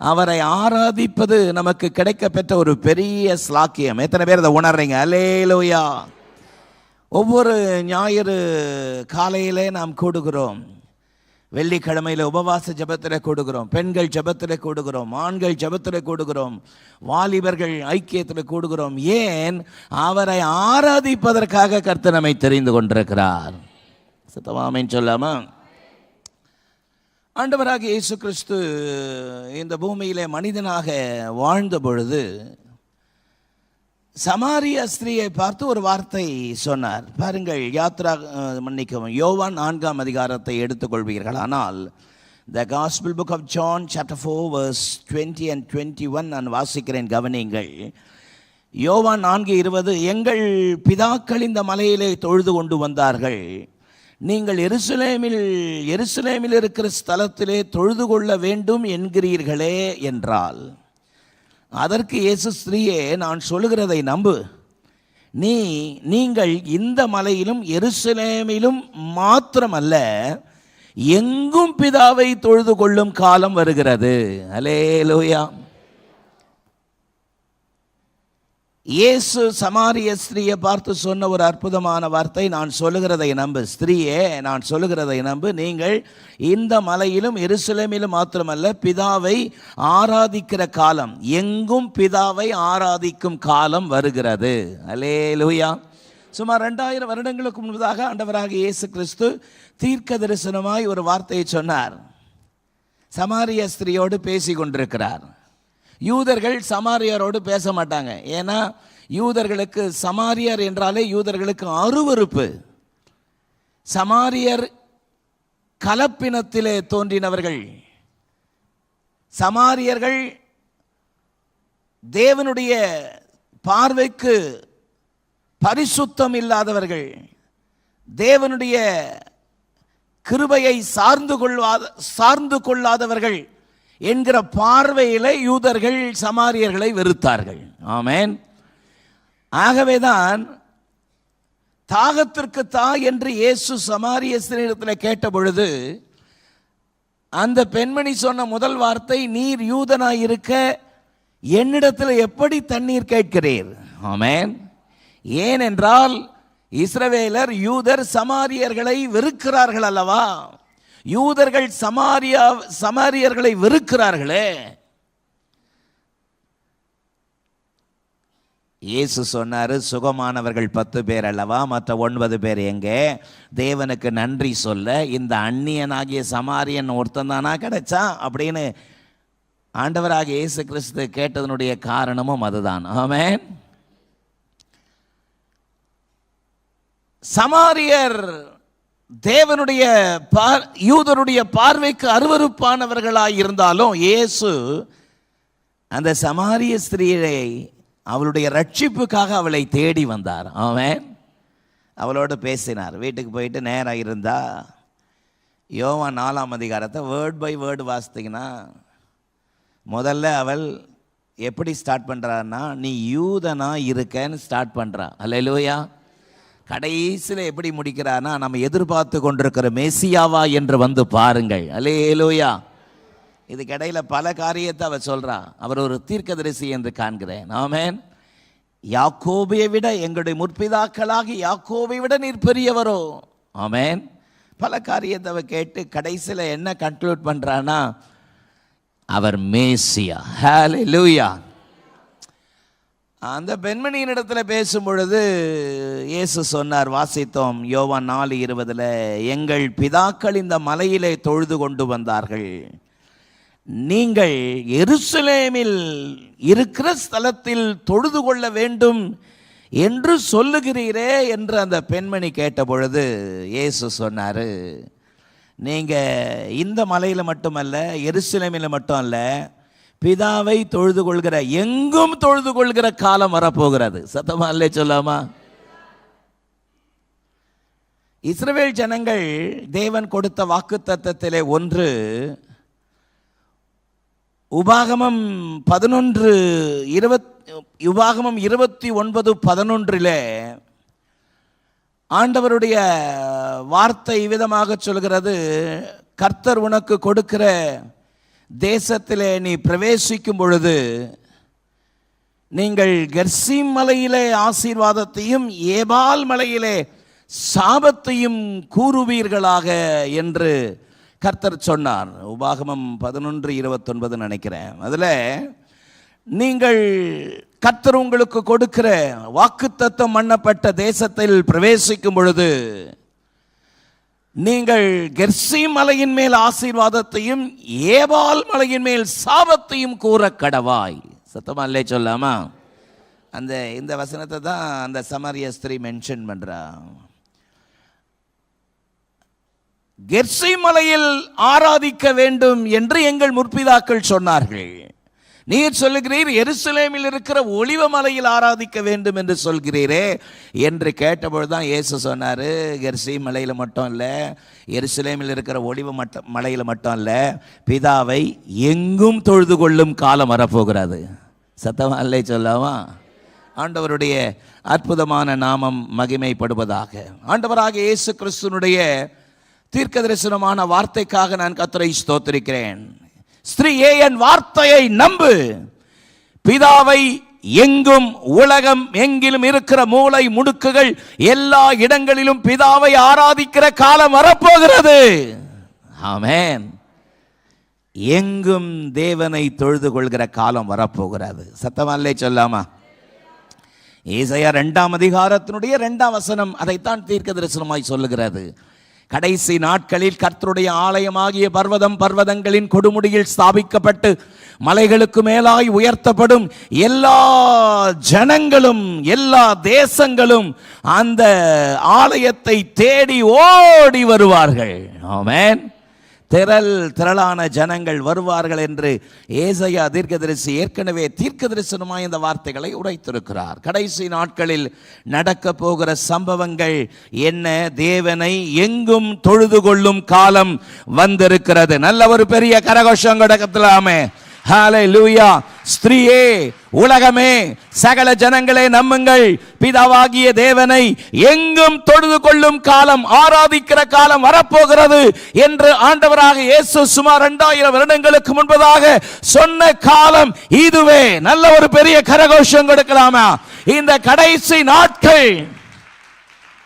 அவரை ஆராதிப்பது நமக்கு கிடைக்க பெற்ற ஒரு பெரிய ஸ்லாக்கியம். எத்தனை பேர் அதை உணர்றீங்க? அல்லேலூயா. ஒவ்வொரு ஞாயிறு காலையிலே நாம் கூடுகிறோம். வெள்ளிக்கிழமையில் உபவாச ஜெபத்தில் கூடுகிறோம், பெண்கள் ஜெபத்தில் கூடுகிறோம், ஆண்கள் ஜெபத்தில் கூடுகிறோம், வாலிபர்கள் ஐக்கியத்தில் கூடுகிறோம். ஏன்? அவரை ஆராதிப்பதற்காக கர்த்தர் நம்மை தெரிந்து கொண்டிருக்கிறார். சத்தமாமேன் சொல்லாமா? ஆண்டவராகிய இயேசு கிறிஸ்து இந்த பூமியிலே மனிதனாக வாழ்ந்த பொழுது சமாரிய ஸ்திரியை பார்த்து ஒரு வார்த்தை சொன்னார். பாருங்கள், யோவான் 4ஆம் அதிகாரத்தை எடுத்துக்கொள்வீர்கள். ஆனால் The Gospel Book of John chapter 4 verse 20 and 21 நான் வாசிக்கிறேன், கவனிங்கள். யோவான் 4:20, எங்கள் பிதாக்கள் இந்த மலையிலே தொழுது கொண்டு வந்தார்கள், நீங்கள் எருசலேமில் இருக்கிற ஸ்தலத்திலே தொழுது கொள்ள வேண்டும் என்கிறீர்களே என்றால், அதற்கு இயேசு, ஸ்திரீயே, நான் சொல்லுகிறதை நம்பு, நீங்கள் இந்த மலையிலும் எருசலேமிலும் மாத்திரமல்ல, எங்கும் பிதாவை தொழுது கொள்ளும் காலம் வருகிறது. அல்லேலூயா. இயேசு சமாரிய ஸ்திரியை பார்த்து சொன்ன ஒரு அற்புதமான வார்த்தை, நான் சொல்லுகிறதை நம்பு, ஸ்திரியே, நான் சொல்லுகிறதை நம்பு, நீங்கள் இந்த மலையிலும் எருசலேமிலும் மாத்திரமல்ல, பிதாவை ஆராதிக்கிற காலம், எங்கும் பிதாவை ஆராதிக்கும் காலம் வருகிறது. அல்லேலூயா. சுமார் 2000 வருடங்களுக்கு முன்பதாக ஆண்டவராக இயேசு கிறிஸ்து தீர்க்க தரிசனமாய் ஒரு வார்த்தையை சொன்னார். சமாரிய ஸ்திரியோடு பேசி கொண்டிருக்கிறார். யூதர்கள் சமாரியரோடு பேச மாட்டாங்க. ஏன்னா யூதர்களுக்கு சமாரியர் என்றாலே யூதர்களுக்கு அருவருப்பு. சமாரியர் கலப்பினத்திலே தோன்றினவர்கள். சமாரியர்கள் தேவனுடைய பார்வைக்கு பரிசுத்தம் இல்லாதவர்கள், தேவனுடைய கிருபையை சார்ந்து கொள்ளாதவர்கள் என்கிற பார்வையிலே யூதர்கள் சமாரியர்களை வெறுத்தார்கள். ஆமென். ஆகவேதான் தாகத்திற்கு தா என்று இயேசு சமாரிய ஸ்திரீயிடத்தில் கேட்ட பொழுது அந்த பெண்மணி சொன்ன முதல் வார்த்தை, நீர் யூதனாய் இருக்க என்னிடத்தில் எப்படி தண்ணீர் கேட்கிறீர்? ஆமென். ஏனென்றால் இஸ்ரவேலர் யூதர் சமாரியர்களை வெறுக்கிறார்கள் அல்லவா? யூதர்கள் சமாரியர்களை வெறுக்கிறார்களே. இயேசு சொன்னாரு, சுகமானவர்கள் 10 பேர் அல்லவா, மற்ற 9 பேர் எங்கே? தேவனுக்கு நன்றி சொல்ல இந்த அந்நியனாகிய சமாரியன் ஒருத்தன் தானா கிடைச்சா அப்படின்னு ஆண்டவராக இயேசு கிறிஸ்து கேட்டதனுடைய காரணமும் அதுதான். ஆமென். சமாரியர் தேவனுடைய யூதருடைய பார்வைக்கு அருவருப்பானவர்களாய் இருந்தாலும் இயேசு அந்த சமாரிய ஸ்திரீயை அவளுடைய ரட்சிப்புக்காக அவளை தேடி வந்தார். ஆமென். அவளோடு பேசினார். வீட்டுக்கு போயிட்டு நேரம் இருந்தா யோவான் 4ஆம் அதிகாரத்தை வேர்ட் பை வேர்டு வாசித்தீங்கன்னா, முதல்ல அவள் எப்படி ஸ்டார்ட் பண்ணுறான்னா, நீ யூதனா இருக்கன்னு ஸ்டார்ட் பண்ணுறா. அல்லேலூயா. கடைசியில் எப்படி முடிக்கிறான்னா, நம்ம எதிர்பார்த்து கொண்டிருக்கிற மெசியாவா என்று வந்து பாருங்கள். அல்லேலூயா. இதுக்கு இடையில பல காரியத்தை அவர் சொல்றா. அவர் ஒரு தீர்க்கதரிசி என்று காண்கிறேன். ஆமென். யாக்கோபை விட, எங்களுடைய முற்பிதாக்களாகி யாக்கோபை விட நீர் பெரியவரோ? ஆமென். பல காரியத்தை அவர் கேட்டு கடைசியில் என்ன கன்க்ளூட் பண்றானா, அவர் மேசியா. ஹல்லேலூயா. அந்த பெண்மணியின் இடத்துல பேசும் பொழுது இயேசு சொன்னார், வாசித்தோம் யோவான் 4:20, எங்கள் பிதாக்கள் இந்த மலையிலே தொழுது கொண்டு வந்தார்கள், நீங்கள் எருசலேமில் இருக்கிற ஸ்தலத்தில் தொழுது கொள்ள வேண்டும் என்று சொல்லுகிறீரே என்று அந்த பெண்மணி கேட்ட பொழுது இயேசு சொன்னார், நீங்கள் இந்த மலையில் மட்டுமல்ல, எருசலேமில் மட்டும் அல்ல, பிதாவை தொழுது கொள்கிற எங்கும் தொழுது கொள்கிற காலம் வரப்போகிறது. சத்தமா அல்லே சொல்லாமா? இஸ்ரவேல் ஜனங்கள் தேவன் கொடுத்த வாக்குத்தத்தத்திலே ஒன்று, உபாகமம் 29:11 ஆண்டவருடைய வார்த்தை விதமாக சொல்கிறது, கர்த்தர் உனக்கு கொடுக்கிற தேசத்திலே நீ பிரவேசிக்கும் பொழுது நீங்கள் கெர்சீம் மலையிலே ஆசீர்வாதத்தையும் ஏபால் மலையிலே சாபத்தையும் கூறுவீர்களாக என்று கர்த்தர் சொன்னார். உபாகமம் 11:29 நினைக்கிறேன். அதில் நீங்கள் கர்த்தர் உங்களுக்கு கொடுக்கிற வாக்குத்தத்தம் பண்ணப்பட்ட தேசத்தில் பிரவேசிக்கும் பொழுது நீங்கள் கெர்சீம் மலையின் மேல் ஆசீர்வாதத்தையும் ஏபால் மலையின் மேல் சாபத்தையும் கூற கடவாய். சத்தமா இல்லே சொல்லாமா? இந்த வசனத்தை தான் அந்த சமாரிய ஸ்திரீ மென்ஷன் பண்றா. கெர்சி மலையில் ஆராதிக்க வேண்டும் என்று எங்கள் முற்பிதாக்கள் சொன்னார்கள். நீர் சொல்லுகிறீர் எருசலேமில் இருக்கிற ஒலிவ மலையில் ஆராதிக்க வேண்டும் என்று சொல்கிறீரே என்று கேட்டபொழுது தான் இயேசு சொன்னார், கெர்சி மலையில் மட்டும் இல்லை, எருசலேமில் இருக்கிற ஒலிவ மலையில் மட்டும் இல்லை, பிதாவை எங்கும் தொழுது கொள்ளும் காலம் வரப்போகிறது. சத்தமா இல்லை சொல்லாமா? ஆண்டவருடைய அற்புதமான நாமம் மகிமைப்படுவதாக. ஆண்டவராக இயேசு கிறிஸ்துனுடைய தீர்க்க தரிசனமான வார்த்தைக்காக நான் கர்த்தரை ஸ்தோத்திரிக்கிறேன். ஸ்திரீயே, என் வார்த்தையை நம்பு, பிதாவை எங்கும் உலகம் எங்கிலும் இருக்கிற மூலை முடுக்குகள் எல்லா இடங்களிலும் பிதாவை ஆராதிக்கிற காலம் வரப்போகிறது. ஆமென். எங்கும் தேவனை தொழுது கொள்கிற காலம் வரப்போகிறது. சத்தமல்லே சொல்லாமா? ஏசாயா 2ஆம் அதிகாரத்தினுடைய 2ஆம் வசனம் அதைத்தான் தீர்க்க தரிசனமாய் சொல்லுகிறது. கடைசி நாட்களில் கர்த்தருடைய ஆலயமாகிய பர்வதங்களின் கொடுமுடியில் ஸ்தாபிக்கப்பட்டு மலைகளுக்கு மேலாய் உயர்த்தப்படும். எல்லா ஜனங்களும் எல்லா தேசங்களும் அந்த ஆலயத்தை தேடி ஓடி வருவார்கள். ஆமென். திரளான ஜனங்கள் வருவார்கள் என்று ஏசாயா தீர்க்கதரிசி ஏற்கனவே தீர்க்க தரிசனமாய் இந்த வார்த்தைகளை உரைத்திருக்கிறார். கடைசி நாட்களில் நடக்க போகிற சம்பவங்கள் என்ன? தேவனை எங்கும் தொழுது கொள்ளும் காலம் வந்திருக்கிறது. நல்ல ஒரு பெரிய கரகோஷம் கொடுக்கலாமே. ஹல்லேலூயா. ஸ்திரீயே, உலகமே, சகல ஜனங்களே நம்புங்கள், பிதாவாகிய தேவனை எங்கும் தொழுது கொள்ளும் காலம், ஆராதிக்கிற காலம் வரப்போகிறது என்று ஆண்டவராக இயேசு சுமார் 2000 வருடங்களுக்கு முன்பதாக சொன்ன காலம் இதுவே. நல்ல ஒரு பெரிய கரகோஷம் கொடுக்கலாமா? இந்த கடைசி நாட்கள்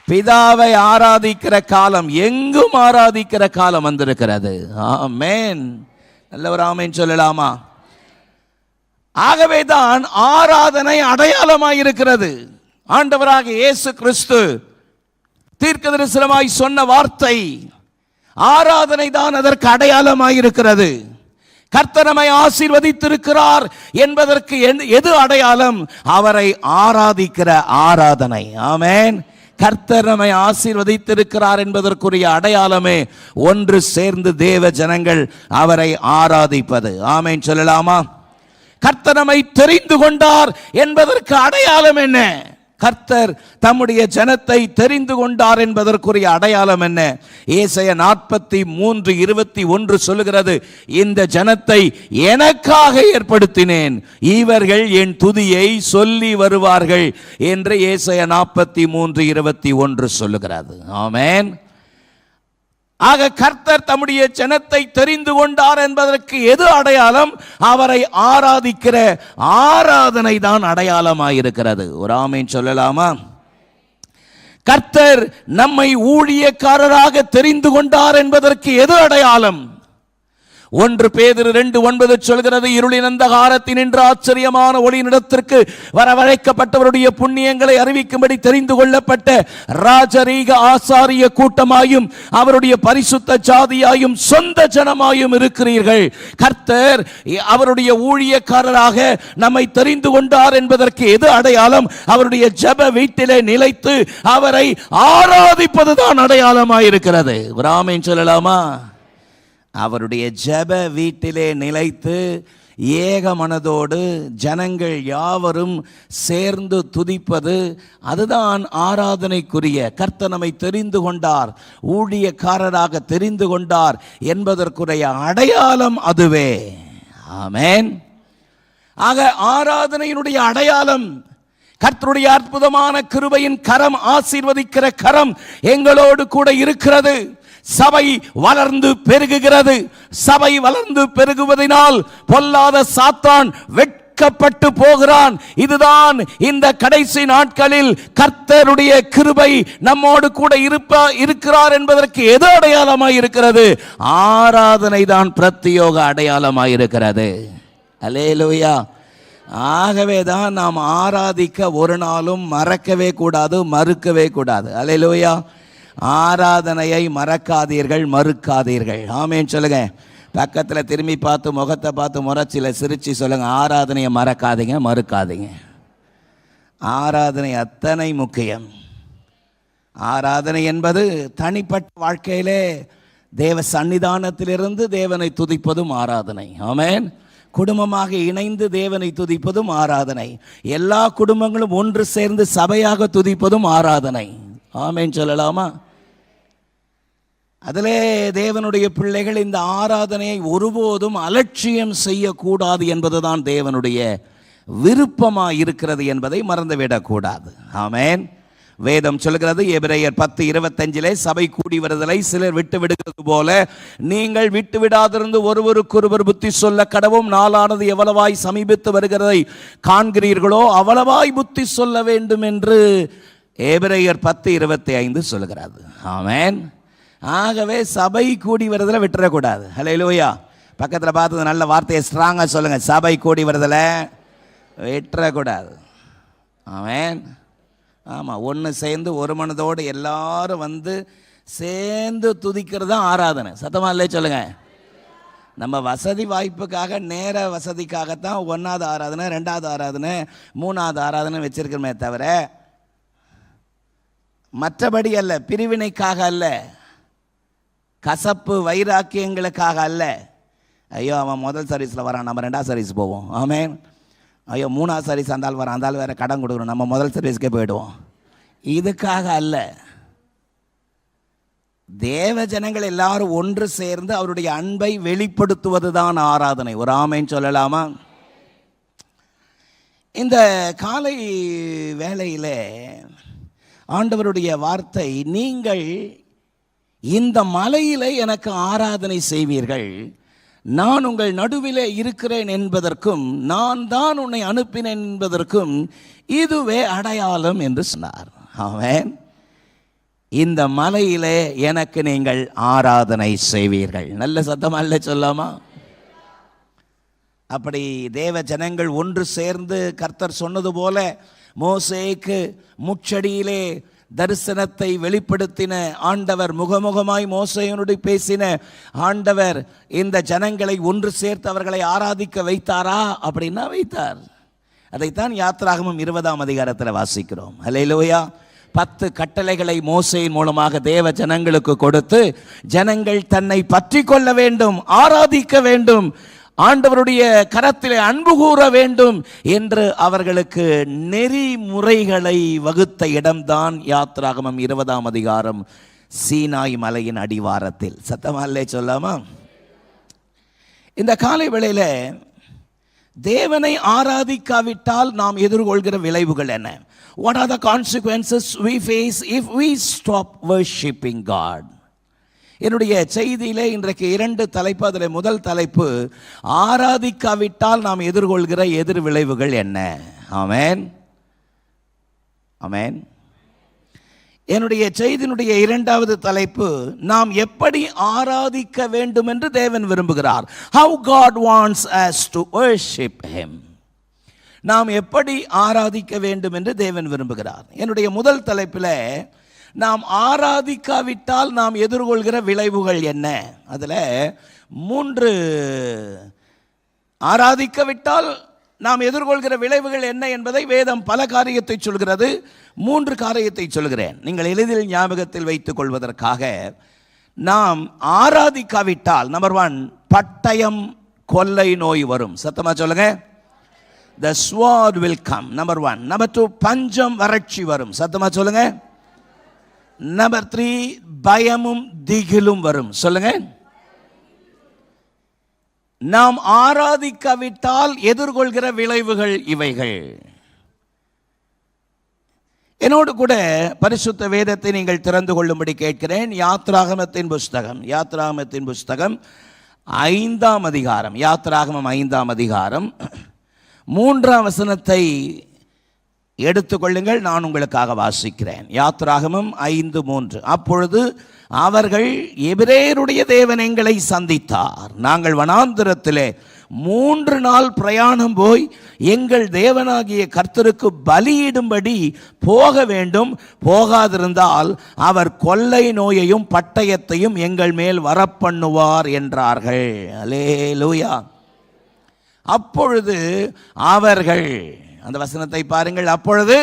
பிதாவை ஆராதிக்கிற காலம், எங்கும் ஆராதிக்கிற காலம் வந்திருக்கிறது. ஆமென். நல்ல ஒரு ஆமென் சொல்லலாமா? ஆகவேதான் ஆராதனை அடையாளமாயிருக்கிறது. ஆண்டவராக இயேசு கிறிஸ்து தீர்க்கதரிசனமாய் சொன்ன வார்த்தை ஆராதனை தான் அதற்கு அடையாளமாயிருக்கிறது. கர்த்தர் நம்மை ஆசீர்வதித்திருக்கிறார் என்பதற்கு எது அடையாளம்? அவரை ஆராதிக்கிற ஆராதனை. ஆமென். கர்த்தர் நம்மை ஆசீர்வதித்திருக்கிறார் என்பதற்குரிய அடையாளமே ஒன்று சேர்ந்து தேவ ஜனங்கள் அவரை ஆராதிப்பது. ஆமென் சொல்லலாமா? கர்த்தர் நம்மை தெரிந்து கொண்டார் என்பதற்கு அடையாளம் என்ன? கர்த்தர் தம்முடைய ஜனத்தை தெரிந்து கொண்டார் என்பதற்குரிய அடையாளம் என்ன? ஏசாயா 43:21 சொல்லுகிறது, இந்த ஜனத்தை எனக்காக ஏற்படுத்தினேன், இவர்கள் என் துதியை சொல்லி வருவார்கள் என்று ஏசாயா 43:21 சொல்லுகிறது. ஆமென். ஆக கர்த்தர் தம்முடைய ஜனத்தை தெரிந்து கொண்டார் என்பதற்கு எது அடையாளம்? அவரை ஆராதிக்கிற ஆராதனை தான் அடையாளமாயிருக்கிறது. ஒரு ஆமென் சொல்லலாமா? கர்த்தர் நம்மை ஊழியக்காரராக தெரிந்து கொண்டார் என்பதற்கு எது அடையாளம்? 1 பேதுரு 2:9 சொல்கிறது, இருளின் அந்தகாரத்தில் நின்ற ஆச்சரியமான ஒளியினிடத்திற்கு வரவழைக்கப்பட்டவருடைய புண்ணியங்களை அறிவிக்கும்படி தெரிந்து கொள்ளப்பட்ட ராஜரீக ஆசாரிய கூட்டமாயும் அவருடைய பரிசுத்த ஜாதியாயும் சொந்த ஜனமாயும் இருக்கிறீர்கள். கர்த்தர் அவருடைய ஊழியக்காரராக நம்மை தெரிந்து கொண்டார் என்பதற்கு எது அடையாளம்? அவருடைய ஜெப வீட்டிலே நிலைத்து அவரை ஆராதிப்பதுதான் அடையாளமாயிருக்கிறது. ஒரு ஆமென் சொல்லலாமா? அவருடைய ஜெப வீட்டிலே நிலைத்து ஏக மனதோடு ஜனங்கள் யாவரும் சேர்ந்து துதிப்பது, அதுதான் ஆராதனைக்குரிய. கர்த்தர் நம்மை தெரிந்து கொண்டார், ஊழியக்காரராக தெரிந்து கொண்டார் என்பதற்குரிய அடையாளம் அதுவே. ஆமென். ஆக ஆராதனையினுடைய அடையாளம் கர்த்தருடைய அற்புதமான கிருபையின் கரம், ஆசீர்வதிக்கிற கரம் எங்களோடு கூட இருக்கிறது. சபை வளர்ந்து பெருகுகிறது. சபை வளர்ந்து பெருகுவதனால் பொல்லாத சாத்தான் வெட்கப்பட்டு போகிறான். இதுதான் இந்த கடைசி நாட்களில் கர்த்தருடைய கிருபை நம்மோடு கூட இருக்கிறார் என்பதற்கு எது அடையாளமாய் இருக்கிறது? ஆராதனை தான் பிரத்யோக அடையாளமாய் இருக்கிறது. அல்லேலூயா. ஆகவே தான் நாம் ஆராதிக்க ஒரு நாளும் மறக்கவே கூடாது, மறுக்கவே கூடாது. அல்லேலூயா. ஆராதனையை மறக்காதீர்கள், மறுக்காதீர்கள். ஆமென் சொல்லுங்க. பக்கத்தில் திரும்பி பார்த்து முகத்தை பார்த்து முறைச்சில சிரிச்சு சொல்லுங்க, ஆராதனையை மறக்காதீங்க, மறுக்காதீங்க. ஆராதனை அத்தனை முக்கியம். ஆராதனை என்பது தனிப்பட்ட வாழ்க்கையிலே தேவ சன்னிதானத்திலிருந்து தேவனை துதிப்பதும் ஆராதனை. ஆமென். குடும்பமாக இணைந்து தேவனை துதிப்பதும் ஆராதனை. எல்லா குடும்பங்களும் ஒன்று சேர்ந்து சபையாக துதிப்பதும் ஆராதனை. ஆமென் சொல்லலாமா? அதிலே தேவனுடைய பிள்ளைகள் இந்த ஆராதனையை ஒருபோதும் அலட்சியம் செய்யக்கூடாது என்பதுதான் தேவனுடைய விருப்பமாக இருக்கிறது என்பதை மறந்துவிடக்கூடாது. ஆமென். வேதம் சொல்கிறது எபிரேயர் 10:25 சபை கூடி வருதலை சிலர் விட்டு விடுகிறது போல நீங்கள் விட்டு விடாதிருந்து ஒருவருக்கொருவர் புத்தி சொல்ல கடவும், நாளானது எவ்வளவாய் சமீபித்து வருகிறதை காண்கிறீர்களோ அவ்வளவாய் புத்தி சொல்ல வேண்டும் என்று எபிரேயர் 10:25 சொல்கிறது. ஆமென். ஆகவே சபை கூடி வருதலை விட்டுறக்கூடாது. ஹல்லேலூயா. பக்கத்தில் பார்த்து நல்ல வார்த்தையை ஸ்ட்ராங்காக சொல்லுங்க. சபை கூடி வருதலை விட்டுறக்கூடாது. ஆமென். ஆமாம், ஒன்று சேர்ந்து ஒரு மனதோடு எல்லாரும் வந்து சேர்ந்து துதிக்கிறது தான் ஆராதனை. சத்தமாக இல்லை சொல்லுங்க. நம்ம வசதி வாய்ப்புக்காக நேர வசதிக்காகத்தான் 1வது ஆராதனை 2வது ஆராதனை 3வது ஆராதனை வச்சிருக்கிறோமே தவிர மற்றபடி அல்ல, பிரிவினைக்காக அல்ல, கசப்பு வைராக்கியங்களுக்காக அல்ல. ஐயோ அவன் முதல் சர்வீஸில் வரான், நம்ம 2வது சர்வீஸ் போவோம். ஆமென். ஐயோ 3வது சர்வீஸ் அந்தால் வரான், அந்தால் வேறு கடன் கொடுக்கணும், நம்ம முதல் சர்வீஸ்க்கே போயிடுவோம். இதுக்காக அல்ல. தேவ ஜனங்கள் எல்லாரும் ஒன்று சேர்ந்து அவருடைய அன்பை வெளிப்படுத்துவது தான் ஆராதனை. ஒரு ஆமென் சொல்லலாமா? இந்த காலை வேளையிலே ஆண்டவருடைய வார்த்தை, நீங்கள் இந்த மலையிலே எனக்கு ஆராதனை செய்வீர்கள், நான் உங்கள் நடுவிலே இருக்கிறேன் என்பதற்கும் நான் தான் உன்னை அனுப்பினேன் என்பதற்கும் இதுவே அடையாளம் என்று சொன்னார். ஆமென். இந்த மலையிலே எனக்கு நீங்கள் ஆராதனை செய்வீர்கள். நல்ல சத்தமா இல்லை சொல்லாமா? அப்படி தேவ ஜனங்கள் ஒன்று சேர்ந்து கர்த்தர் சொன்னது போல மோசேக்கு முச்சடியிலே தரிசனத்தை வெளிப்படுத்தின ஆண்டவர், முகமுகமாய் மோசேயோடு பேசின ஆண்டவர் இந்த ஜனங்களை ஒன்று சேர்த்து அவர்களை ஆராதிக்க வைத்தாரா? அப்படின்னா வைத்தார். அதைத்தான் யாத்ராகமம் 20ஆம் அதிகாரத்தில் வாசிக்கிறோம். ஹல்லேலூயா. 10 கட்டளைகளை மோசேயின் மூலமாக தேவ ஜனங்களுக்கு கொடுத்து ஜனங்கள் தன்னை பற்றி கொள்ள வேண்டும், ஆராதிக்க வேண்டும், ஆண்டவருடைய கரத்திலே அன்பு கூற வேண்டும் என்று அவர்களுக்கு நெறிமுறைகளை வகுத்த இடம்தான் யாத்ராகமம் 20ஆம் அதிகாரம் சீனாய் மலையின் அடிவாரத்தில். சத்தமாலே சொல்லாமா? இந்த காலை வேளையில தேவனை ஆராதிக்காவிட்டால் நாம் எதிர்கொள்கிற விளைவுகள் என்ன? What are the consequences we face if we stop worshiping God? என்னுடைய செய்தியிலே இன்றைக்கு 2 தலைப்பு. அதில் முதல் தலைப்பு, ஆராதிக்காவிட்டால் நாம் எதிர்கொள்கிற எதிர் விளைவுகள் என்ன? ஆமென். ஆமென். என்னுடைய செய்தியினுடைய 2வது தலைப்பு, நாம் எப்படி ஆராதிக்க வேண்டும் என்று தேவன் விரும்புகிறார். How God wants us to worship him. நாம் எப்படி ஆராதிக்க வேண்டும் என்று தேவன் விரும்புகிறார். என்னுடைய முதல் தலைப்பில் நாம் ஆராதிக்காவிட்டால் நாம் எதிர்கொள்கிற விளைவுகள் என்ன? அதில் 3 ஆராதிக்காவிட்டால் நாம் எதிர்கொள்கிற விளைவுகள் என்ன என்பதை வேதம் பல காரியத்தை சொல்கிறது. 3 காரியத்தை சொல்கிறேன். நீங்கள் எளிதில் ஞாபகத்தில் வைத்துக் கொள்வதற்காக, நாம் ஆராதிக்காவிட்டால் நம்பர் 1, பட்டயம் கொள்ளை நோய் வரும். சத்தமா சொல்லுங்க. The sword will come. Number 1. Number 2, பஞ்சம் வறட்சி வரும். சத்தமா சொல்லுங்க. நம்பர் 3, பயமும் திகிலும் வரும். சொல்லுங்க. நாம் ஆராதிக்காவிட்டால் எதிர்கொள்கிற விளைவுகள் இவைகள். என்னோடு கூட பரிசுத்த வேதத்தை நீங்கள் திறந்து கொள்ளும்படி கேட்கிறேன். யாத்ராகமத்தின் புஸ்தகம் 5ஆம் அதிகாரம். யாத்ராகமம் 5ஆம் அதிகாரம் 3ஆம் வசனத்தை எடுத்துக்கொள்ளுங்கள், நான் உங்களுக்காக வாசிக்கிறேன். யாத்ராகமம் 5:3. அப்பொழுது அவர்கள், எபிரேயருடைய தேவன் எங்களை சந்தித்தார், நாங்கள் வனாந்திரத்திலே 3 நாள் பிரயாணம் போய் எங்கள் தேவனாகிய கர்த்தருக்கு பலியிடும்படி போக வேண்டும், போகாதிருந்தால் அவர் கொள்ளை நோயையும் பட்டயத்தையும் எங்கள் மேல் வரப்பண்ணுவார் என்றார்கள். அல்லேலூயா. அப்பொழுது அவர்கள், அந்த வசனத்தை பாருங்கள். அப்பொழுது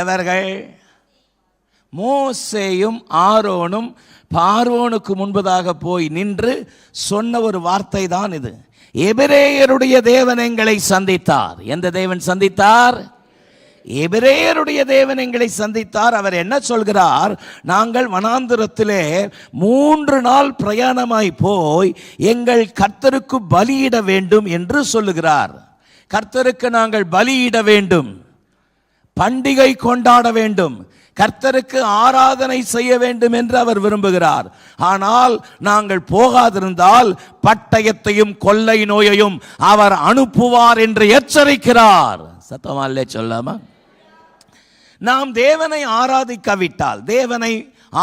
எவர்கள்? மோசேயும் ஆரோனும் பார்வோனுக்கு முன்பதாக போய் நின்று சொன்ன ஒரு வார்த்தை தான் இது. எபிரேயருடைய தேவன் எங்களை சந்தித்தார். எந்த தேவன் சந்தித்தார்? எபிரேயருடைய தேவன் எங்களை சந்தித்தார். அவர் என்ன சொல்கிறார்? நாங்கள் வனாந்திரத்திலே 3 நாள் பிரயாணமாய் போய் எங்கள் கர்த்தருக்கு பலியிட வேண்டும் என்று சொல்லுகிறார். கர்த்தருக்கு நாங்கள் பலியிட வேண்டும், பண்டிகை கொண்டாட வேண்டும், கர்த்தருக்கு ஆராதனை செய்ய வேண்டும் என்று அவர் விரும்புகிறார். ஆனால் நாங்கள் போகாதிருந்தால் பட்டயத்தையும் கொள்ளை நோயையும் அவர் அனுப்புவார் என்று எச்சரிக்கிறார். சத்தமாலே சொல்லாமா? நாம் தேவனை ஆராதிக்காவிட்டால், தேவனை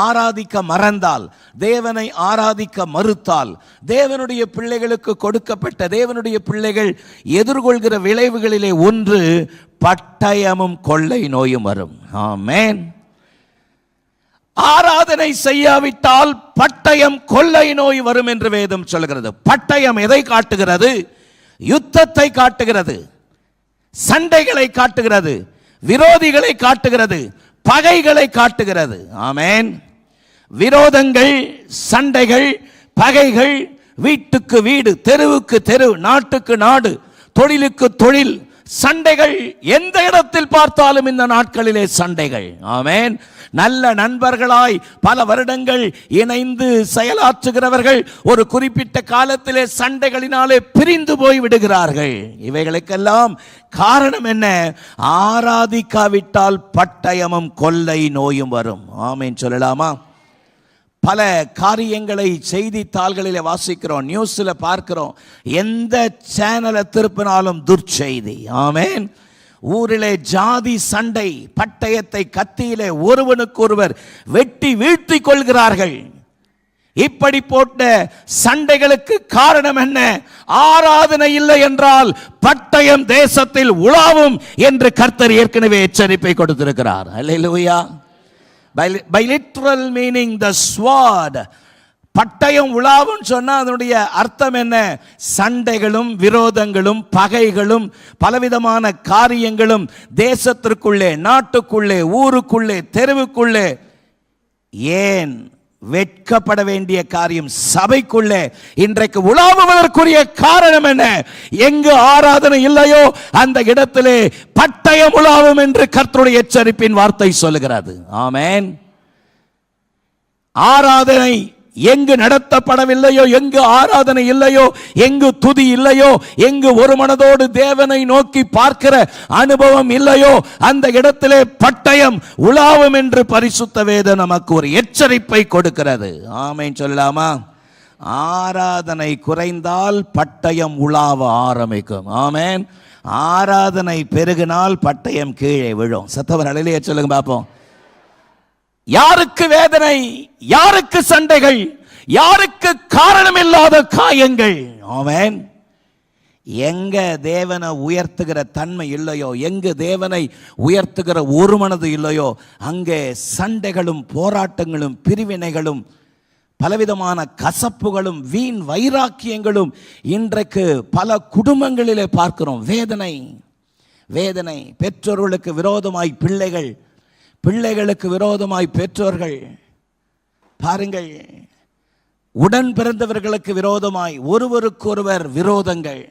ஆராதிக்க மறந்தால், தேவனை ஆராதிக்க மறுத்தால், தேவனுடைய பிள்ளைகளுக்கு கொடுக்கப்பட்ட, தேவனுடைய பிள்ளைகள் எதிர்கொள்கிற விளைவுகளிலே ஒன்று பட்டயமும் கொள்ளை நோயும் வரும். ஆமென். ஆராதனை செய்யாவிட்டால் பட்டயம் கொள்ளை நோய் வரும் என்று வேதம் சொல்கிறது. பட்டயம் எதை காட்டுகிறது? யுத்தத்தை காட்டுகிறது, சண்டைகளை காட்டுகிறது, விரோதிகளை காட்டுகிறது, பகைகளை காட்டுகிறது. ஆமென். விரோதங்கள், சண்டைகள், பகைகள், வீட்டுக்கு வீடு, தெருவுக்கு தெரு, நாட்டுக்கு நாடு, தொழிலுக்கு தொழில், சண்டைகள் எந்த இடத்தில் பார்த்தாலும் இந்த நாட்களிலே சண்டைகள். ஆமென். நல்ல நண்பர்களாய் பல வருடங்கள் இணைந்து செயலாற்றுகிறவர்கள் ஒரு குறிப்பிட்ட காலத்திலே சண்டைகளினாலே பிரிந்து போய் விடுகிறார்கள். இவைகளுக்கெல்லாம் காரணம் என்ன? ஆராதிக்காவிட்டால் பட்டயமும் கொள்ளை நோயும் வரும். ஆமென் சொல்லலாமா? பல காரியங்களை செய்தித்தாள்களில் வாசிக்கிறோம், நியூஸ்ல பார்க்கிறோம். எந்த சேனலை திருப்பினாலும் துர்ச்செய்தி. ஆமென். ஊரிலே ஜாதி சண்டை, பட்டயத்தை கத்தியிலே ஒருவனுக்கொருவர் வெட்டி வீழ்த்தி கொள்கிறார்கள். இப்படி போட்ட சண்டைகளுக்கு காரணம் என்ன? ஆராதனை இல்லை என்றால் பட்டயம் தேசத்தில் உலாவும் என்று கர்த்தர் ஏற்கனவே எச்சரிப்பை கொடுத்திருக்கிறார். அல்லேலூயா. By literal meaning the sword. பட்டயம் உலாவும் சொன்னா அதனுடைய அர்த்தம் என்ன? சண்டைகளும் விரோதங்களும் பகைகளும் பலவிதமான காரியங்களும் தேசத்திற்குள்ளே, நாட்டுக்குள்ளே, ஊருக்குள்ளே, தெருவுக்குள்ளே, ஏன் வெட்கப்பட வேண்டிய காரியம் சபைக்குள்ளே இன்றைக்கு உலாவுவதற்குரிய காரணம் என்ன? எங்கு ஆராதனை இல்லையோ அந்த இடத்திலே பட்டயம் உலாவும் என்று கர்த்தருடைய எச்சரிப்பின் வார்த்தை சொல்லுகிறது. ஆமென். ஆராதனை எங்கு நடத்தப்படவில்லையோ, எங்கு ஆராதனை இல்லையோ, எங்கு துதி இல்லையோ, எங்கு ஒரு மனதோடு தேவனை நோக்கி பார்க்கிற அனுபவம் இல்லையோ அந்த இடத்திலே பட்டயம் உலாவும் என்று பரிசுத்த வேதம் நமக்கு ஒரு எச்சரிப்பை கொடுக்கிறது. ஆமென் சொல்லலாமா? ஆராதனை குறைந்தால் பட்டயம் உலாவ ஆரம்பிக்கும். ஆமென். ஆராதனை பெருகினால் பட்டயம் கீழே விழும். சத்தவர் அலையிலே சொல்லுங்க பாப்போம். யாருக்கு வேதனை, யாருக்கு சண்டைகள், யாருக்கு காரணம் இல்லாத காயங்கள். ஆமென். எங்க தேவனை உயர்த்துகிற தன்மை இல்லையோ, எங்கு தேவனை உயர்த்துகிற ஒரு மனது இல்லையோ அங்கே சண்டைகளும் போராட்டங்களும் பிரிவினைகளும் பலவிதமான கசப்புகளும் வீண் வைராக்கியங்களும் இன்றைக்கு பல குடும்பங்களிலே பார்க்கிறோம். வேதனை வேதனை. பெற்றோர்களுக்கு விரோதமாய் பிள்ளைகள், பிள்ளைகளுக்கு விரோதமாய் பெற்றோர்கள். பாருங்கள், உடன் பிறந்தவர்களுக்கு விரோதமாய் ஒருவருக்கொருவர் விரோதங்கள்.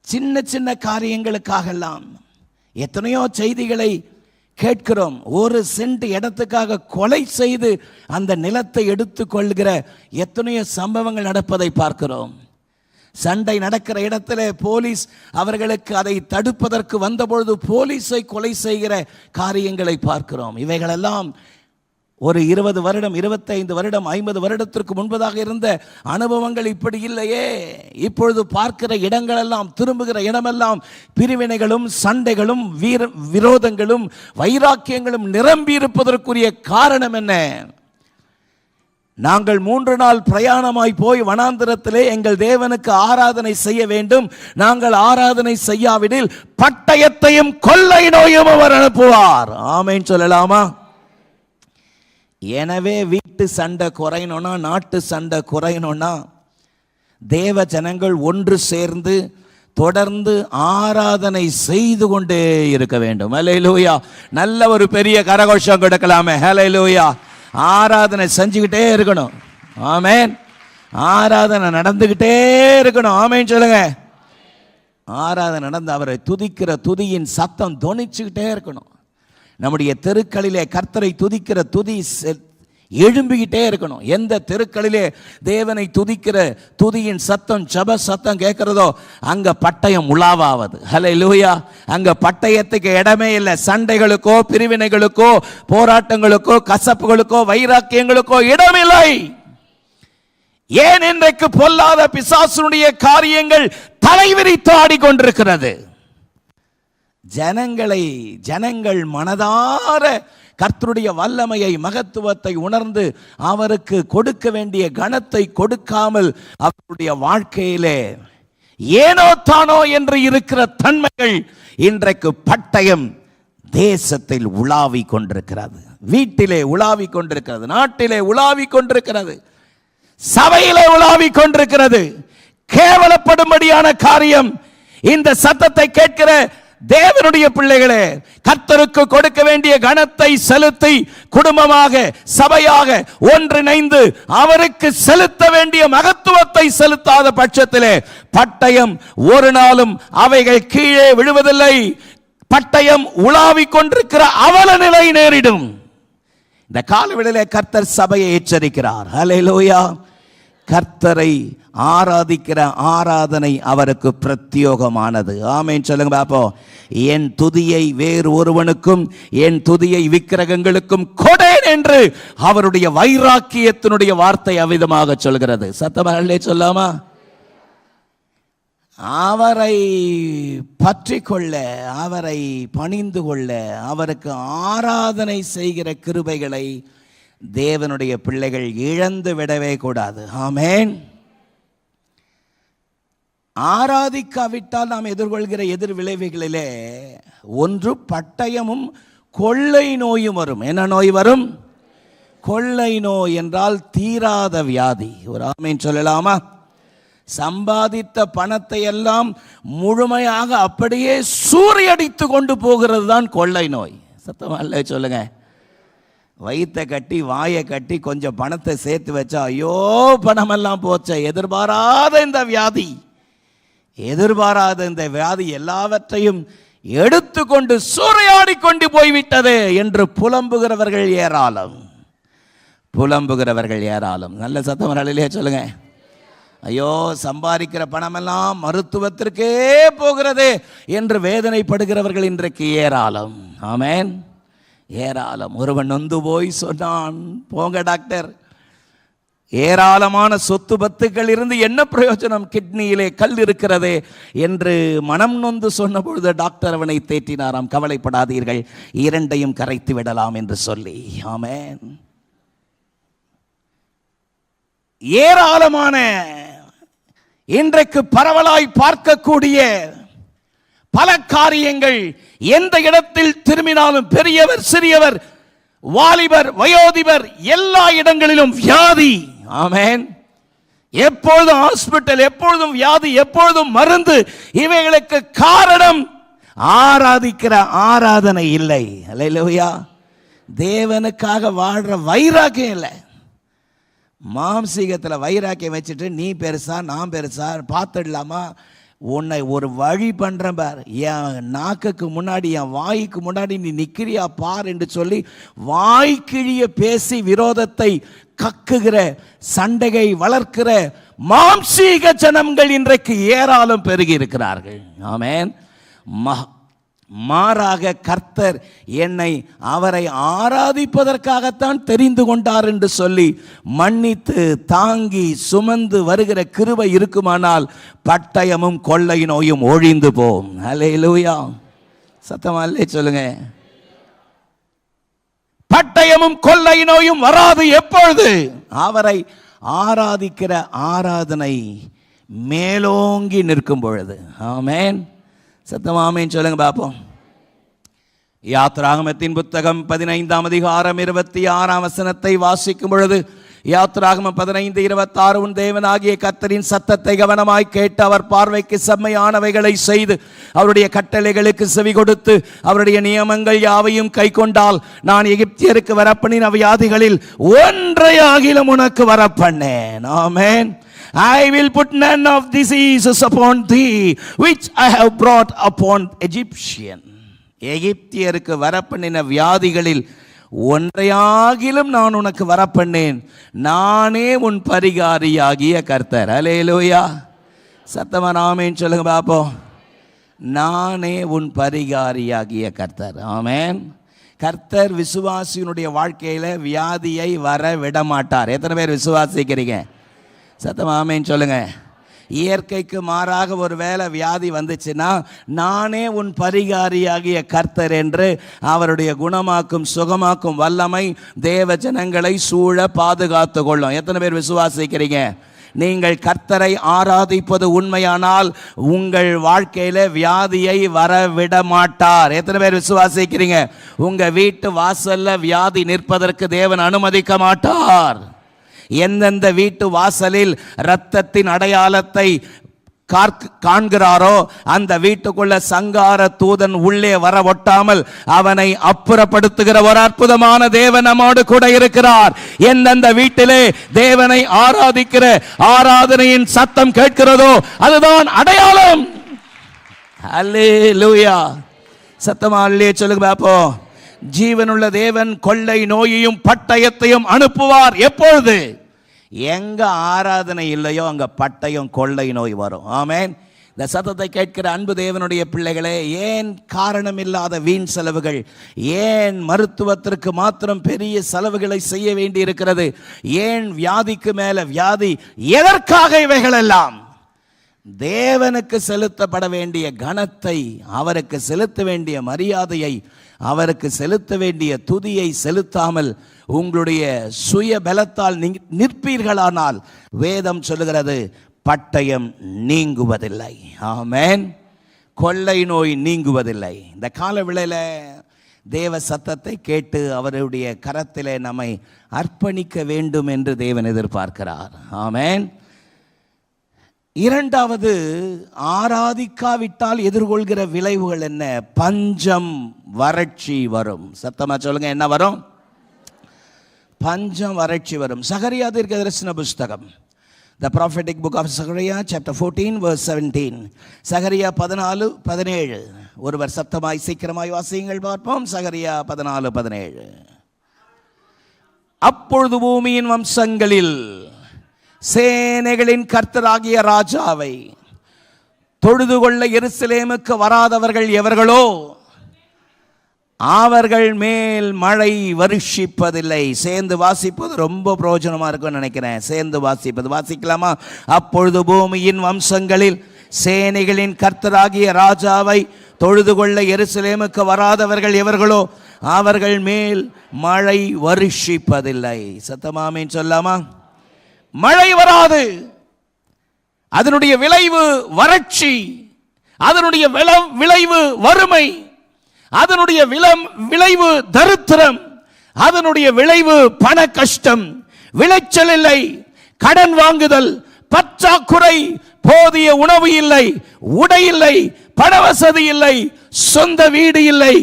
சின்ன சின்ன காரியங்களுக்காகலாம் எத்தனையோ செய்திகளை கேட்கிறோம். ஒரு சென்ட் இடத்துக்காக கொலை செய்து அந்த நிலத்தை எடுத்துக்கொள்கிற எத்தனையோ சம்பவங்கள் நடப்பதை பார்க்கிறோம். சண்டை நடக்கிற இடத்துல போலீஸ் அவர்களுக்கு அதை தடுப்பதற்கு வந்தபொழுது போலீஸை கொலை செய்கிற காரியங்களை பார்க்கிறோம். இவைகளெல்லாம் ஒரு 20 வருடம், 25 வருடம், 50 வருடத்திற்கு முன்பதாக இருந்த அனுபவங்கள் இப்படி இல்லையே. இப்பொழுது பார்க்கிற இடங்களெல்லாம், திரும்புகிற இடமெல்லாம் பிரிவினைகளும் சண்டைகளும் விரோதங்களும் வைராக்கியங்களும் நிரம்பி இருப்பதற்குரிய காரணம் என்ன? நாங்கள் 3 நாள் பிரயாணமாய் போய் வனாந்திரத்திலே எங்கள் தேவனுக்கு ஆராதனை செய்ய வேண்டும். நாங்கள் ஆராதனை செய்யாவிடில் பட்டயத்தையும் கொள்ளை நோயும் அவர் அனுப்புவார். ஆமென் சொல்லலாமா? எனவே வீட்டு சண்டை குறையணும்னா, நாட்டு சண்டை குறையணும்னா தேவ ஜனங்கள் ஒன்று சேர்ந்து தொடர்ந்து ஆராதனை செய்து கொண்டே இருக்க வேண்டும். ஹல்லேலூயா. நல்ல ஒரு பெரிய கரகோஷம் கொடுக்கலாமே. ஹல்லேலூயா. ஆராதனை செஞ்சுக்கிட்டே இருக்கணும். ஆமென். ஆராதனை நடந்துகிட்டே இருக்கணும். ஆமென் சொல்லுங்க. ஆராதனை நடந்து அவரை துதிக்கிற துதியின் சத்தம் தொனிச்சுக்கிட்டே இருக்கணும். நம்முடைய தெருக்களிலே கர்த்தரை துதிக்கிற துதி எழும்பிக்கிட்டே இருக்கணும். எந்த தெருக்களிலே தேவனை துதிக்கிற துதியின் சத்தம் ஜப சத்தம் கேட்கிறதோ அங்க பட்டயம் உலாவாவது. ஹல்லேலூயா. அங்க பட்டயத்துக்கு இடமே இல்லை. சண்டைகளுக்கோ பிரிவினைகளுக்கோ போராட்டங்களுக்கோ கசப்புகளுக்கோ வைராக்கியங்களுக்கோ இடமில்லை. ஏன் இன்றைக்கு பொல்லாத பிசாசுடைய காரியங்கள் தலைவிரித்து ஆடிக்கொண்டிருக்கிறது. ஜனங்கள் மனதார கர்த்தருடைய வல்லமையை மகத்துவத்தை உணர்ந்து அவருக்கு கொடுக்க வேண்டிய கனத்தை கொடுக்காமல் அவருடைய வாழ்க்கையிலே ஏனோ தானோ என்று இருக்கிற தன்மைகள் இன்றைக்கு பட்டயம் தேசத்தில் உலாவி கொண்டிருக்கிறது. வீட்டிலே உலாவி கொண்டிருக்கிறது, நாட்டிலே உலாவி கொண்டிருக்கிறது, சபையிலே உலாவி கொண்டிருக்கிறது. கேவலப்படும்படியான காரியம். இந்த சத்தத்தை கேட்கிற தேவனுடைய பிள்ளைகளே, கர்த்தருக்கு கொடுக்க வேண்டிய கனத்தை செலுத்தி குடும்பமாக சபையாக ஒன்றிணைந்து அவருக்கு செலுத்த வேண்டிய மகத்துவத்தை செலுத்தாத பட்சத்திலே பட்டயம் ஒரு நாளும் அவைகள் கீழே விழுவதில்லை. பட்டயம் உலாவிக் கொண்டிருக்கிற அவல நிலை நேரிடும். இந்த காலவெளியிலே கர்த்தர் சபையை எச்சரிக்கிறார். ஹல்லேலூயா. கர்த்தரை ஆராதிக்கிற ஆராதனை அவருக்கு பிரத்யோகமானது. ஆமென் சொல்லுங்க பாப்போம். என் துதியை வேறு ஒருவனுக்கும் என் துதியை விக்கிரகங்களுக்கும் கொடேன் என்று அவருடைய வைராக்கியத்தினுடைய வார்த்தை அவ்விதமாக சொல்கிறது. சத்தமாக சொல்லாமா? அவரை பற்றி கொள்ள, அவரை பணிந்து கொள்ள, அவருக்கு ஆராதனை செய்கிற கிருபைகளை தேவனுடைய பிள்ளைகள் இழந்து விடவே கூடாது. ஆமென். ஆராதிக்காவிட்டால் நாம் எதிர்கொள்கிற எதிர் விளைவுகளிலே ஒன்று பட்டயமும் கொள்ளை நோயும் வரும். என்ன நோய் வரும்? கொள்ளை நோய் என்றால் தீராத வியாதி. ஒரு ஆமென் சொல்லலாமா? சம்பாதித்த பணத்தை எல்லாம் முழுமையாக அப்படியே சூறையடித்து கொண்டு போகிறது தான் கொள்ளை நோய். சத்தமா இல்லை சொல்லுங்க. வயிற்றை கட்டி வாயை கட்டி கொஞ்சம் பணத்தை சேர்த்து வச்சா ஐயோ பணமெல்லாம் போச்ச. எதிர்பாராத இந்த வியாதி, எதிர்பாராத இந்த வியாதி எல்லாவற்றையும் எடுத்துக்கொண்டு சூறையாடி கொண்டு போய்விட்டது என்று புலம்புகிறவர்கள் ஏராளம். புலம்புகிறவர்கள் ஏராளம். நல்ல சத்தம் வரலையே சொல்லுங்க. ஐயோ சம்பாதிக்கிற பணமெல்லாம் மருத்துவத்திற்கே போகிறது என்று வேதனைப்படுகிறவர்கள் இன்றைக்கு ஏராளம். ஆமென். ஏராளம். ஒருவன் நொந்து போய் சொன்னான், போங்க டாக்டர், ஏராளமான சொத்து பத்துக்கள் இருந்து என்ன பிரயோஜனம், கிட்னியிலே கல் இருக்கிறதே என்று மனம் நொந்து சொன்ன பொழுது டாக்டர் அவனை தேற்றினாராம். கவலைப்படாதீர்கள், இரண்டையும் கரைத்து விடலாம் என்று சொல்லி. ஆமென். ஏராளமான இன்றைக்கு பரவலாய் பார்க்கக்கூடிய பல காரியங்கள், எந்த இடத்தில் திரும்பினாலும் பெரியவர் சிறியவர் வாலிபர் வயோதிபர் எல்லா இடங்களிலும் வியாதி. ஆமென். எப்பொழுதும் ஹாஸ்பிட்டல், எப்பொழுதும் வியாதி, எப்பொழுதும் மருந்து. இவைகளுக்கு காரணம் ஆராதிக்கிற ஆராதனை இல்லை. அல்லேலூயா. தேவனுக்காக வாழ்ற வைராக்கியம் இல்லை. மாம்சீகத்தில் வைராக்கியம் வச்சுட்டு நீ பெருசா நான் பெருசா பார்த்துடலாமா, உன்னை ஒரு வழி பண்ணுறேன் பார், என் நாக்குக்கு முன்னாடி என் வாய்க்கு முன்னாடி நீ நிற்கிறியா பார் என்று சொல்லி வாய்க்கிழிய பேசி விரோதத்தை கக்குகிற சண்டையை வளர்க்கிற மாம்சீக ஜனங்கள் இன்றைக்கு ஏராளம் பெருகி இருக்கிறார்கள். ஆமென். மாறாக கர்த்தர் என்னை அவரை ஆராதிப்பதற்காகத்தான் தெரிந்து கொண்டார் என்று சொல்லி மன்னித்து தாங்கி சுமந்து வருகிற கிருபை இருக்குமானால் பட்டயமும் கொள்ளை நோயும் ஒழிந்து போம். அல்லேலூயா. சத்தமா இல்லையே சொல்லுங்க. பட்டயமும் கொள்ளை நோயும் வராது. எப்பொழுது? அவரை ஆராதிக்கிற ஆராதனை மேலோங்கி நிற்கும் பொழுது. ஆமென். சத்தமாமேன் சொல்லுங்க பாப்போம். யாத்ராகமத்தின் புத்தகம் 15ஆம் அதிகாரம் 26ஆம் வசனத்தை வாசிக்கும் பொழுது யாத்திராகமம் 15:26 உன் தேவனாகிய கர்த்தரின் சத்தத்தை கவனமாய் கேட்டு அவர் பார்வைக்கு செம்மையானவைகளை செய்து அவருடைய கட்டளைகளுக்கு செவி கொடுத்து அவருடைய நியமங்கள் யாவையும் கை கொண்டால் நான் எகிப்தியருக்கு வரப்பண்ணின வியாதிகளில் ஒன்றையாகிலும் உனக்கு வரப்பண்ணேன். ஆமென். I will put none of diseases upon thee which I have brought upon Egyptian. எகிப்தியருக்கு வரப்பண்ணின வியாதிகளில் ஒன்றையாகிலும் நான் உனக்கு வரப்பண்ணேன். நானே உன் பரிகாரியாகிய கர்த்தர். அல்லேலூயா. சத்தமா ஆமென் சொல்லுங்க பாப்போம். நானே உன் பரிகாரியாகிய கர்த்தர். ஆமென். கர்த்தர் விசுவாசியினுடைய வாழ்க்கையில வியாதியை வர விட மாட்டார். எத்தனை பேர் விசுவாசிக்கிறீங்க? சத்தமா ஆமென் சொல்லுங்க. இயற்கைக்கு மாறாக ஒரு வேளை வியாதி வந்துச்சுன்னா நானே உன் பரிகாரியாகிய கர்த்தர் என்று அவருடைய குணமாக்கும் சுகமாக்கும் வல்லமை தேவ ஜனங்களை சூழ பாதுகாத்து கொள்ளும். எத்தனை பேர் விசுவாசிக்கிறீங்க? நீங்கள் கர்த்தரை ஆராதிப்பது உண்மையானால் உங்கள் வாழ்க்கையில வியாதியை வர விட மாட்டார். எத்தனை பேர் விசுவாசிக்கிறீங்க? உங்க வீட்டு வாசல்ல வியாதி நிற்பதற்கு தேவன் அனுமதிக்க மாட்டார். எந்தெந்த வீட்டு வாசலில் இரத்தத்தின் அடையாளத்தை காண்கிறாரோ அந்த வீட்டுக்குள்ள சங்கார தூதன் உள்ளே வர ஒட்டாமல் அவனை அப்புறப்படுத்துகிற ஒரு அற்புதமான தேவன் நம்மோடு கூட இருக்கிறார். எந்தெந்த வீட்டிலே தேவனை ஆராதிக்கிற ஆராதனையின் சத்தம் கேட்கிறதோ அதுதான் அடையாளம். அல்லேலூயா. சத்தமா அல்லே சொல்லுங்க பாப்போம். ஜீவனுள்ள தேவன் கொள்ளை நோயையும் பட்டயத்தையும் அனுப்புவார். எப்பொழுது? எங்க ஆராதனை இல்லையோ அங்க பட்டயம் கொள்ளை நோய் வரும். ஆமென். இந்த சத்தத்தை கேட்கிற அன்பு தேவனுடைய பிள்ளைகளே, ஏன் காரணம் இல்லாத வீண் செலவுகள்? ஏன் மருத்துவத்திற்கு மாத்திரம் பெரிய செலவுகளை செய்ய வேண்டி இருக்கிறது? ஏன் வியாதிக்கு மேல வியாதி? எதற்காக இவைகள் எல்லாம்? தேவனுக்கு செலுத்தப்பட வேண்டிய கனத்தை, அவருக்கு செலுத்த வேண்டிய மரியாதையை, அவருக்கு செலுத்த வேண்டிய துதியை செலுத்தாமல் உங்களுடைய சுய பலத்தால் நிற்பீர்களானால் வேதம் சொல்லுகிறது பட்டயம் நீங்குவதில்லை. ஆமென். கொள்ளை நோய் நீங்குவதில்லை. இந்த கால வேளையில தேவ சத்தத்தை கேட்டு அவருடைய கரத்திலே நம்மை அர்ப்பணிக்க வேண்டும் என்று தேவன் எதிர்பார்க்கிறார். ஆமென். இரண்டாவது, ஆராதிக்காவிட்டால் எதிர்கொள்கிற விளைவுகள் என்ன? பஞ்சம், வறட்சி வரும். சத்தமா சொல்லுங்க, என்ன வரும்? பஞ்சம், வறட்சி வரும். சகரியா தீர்க்கதரிசன புஸ்தகம், The prophetic book of Zechariah, chapter 14, verse 17. சகரியா 14:17. ஒருவர் சத்தமாய் சீக்கிரமாய் வாசியுங்கள் பார்ப்போம். சகரியா 14:17. அப்பொழுது பூமியின் வம்சங்களில் சேனைகளின் கர்த்தராகிய ராஜாவை தொழுது கொள்ள எருசலேமுக்கு வராதவர்கள் எவர்களோ அவர்கள் மேல் மழை வருஷிப்பதில்லை. சேர்ந்து வாசிப்பது ரொம்ப பிரயோஜனமா இருக்கும்னு நினைக்கிறேன். சேர்ந்து வாசிப்பது வாசிக்கலாமா? அப்பொழுது பூமியின் வம்சங்களில் சேனைகளின் கர்த்தராகிய ராஜாவை தொழுது கொள்ள எருசலேமுக்கு வராதவர்கள் எவர்களோ அவர்கள் மேல் மழை வருஷிப்பதில்லை. சத்தமாமேன் சொல்லாமா? மழை வராது. அதனுடைய விளைவு வறட்சி, அதனுடைய விளைவு வறுமை, அதனுடைய விளைவு தரித்திரம், அதனுடைய விளைவு பண கஷ்டம், விளைச்சல் இல்லை, கடன் வாங்குதல், பற்றாக்குறை, போதிய உணவு இல்லை, உடை இல்லை, பண வசதி இல்லை, சொந்த வீடு இல்லை,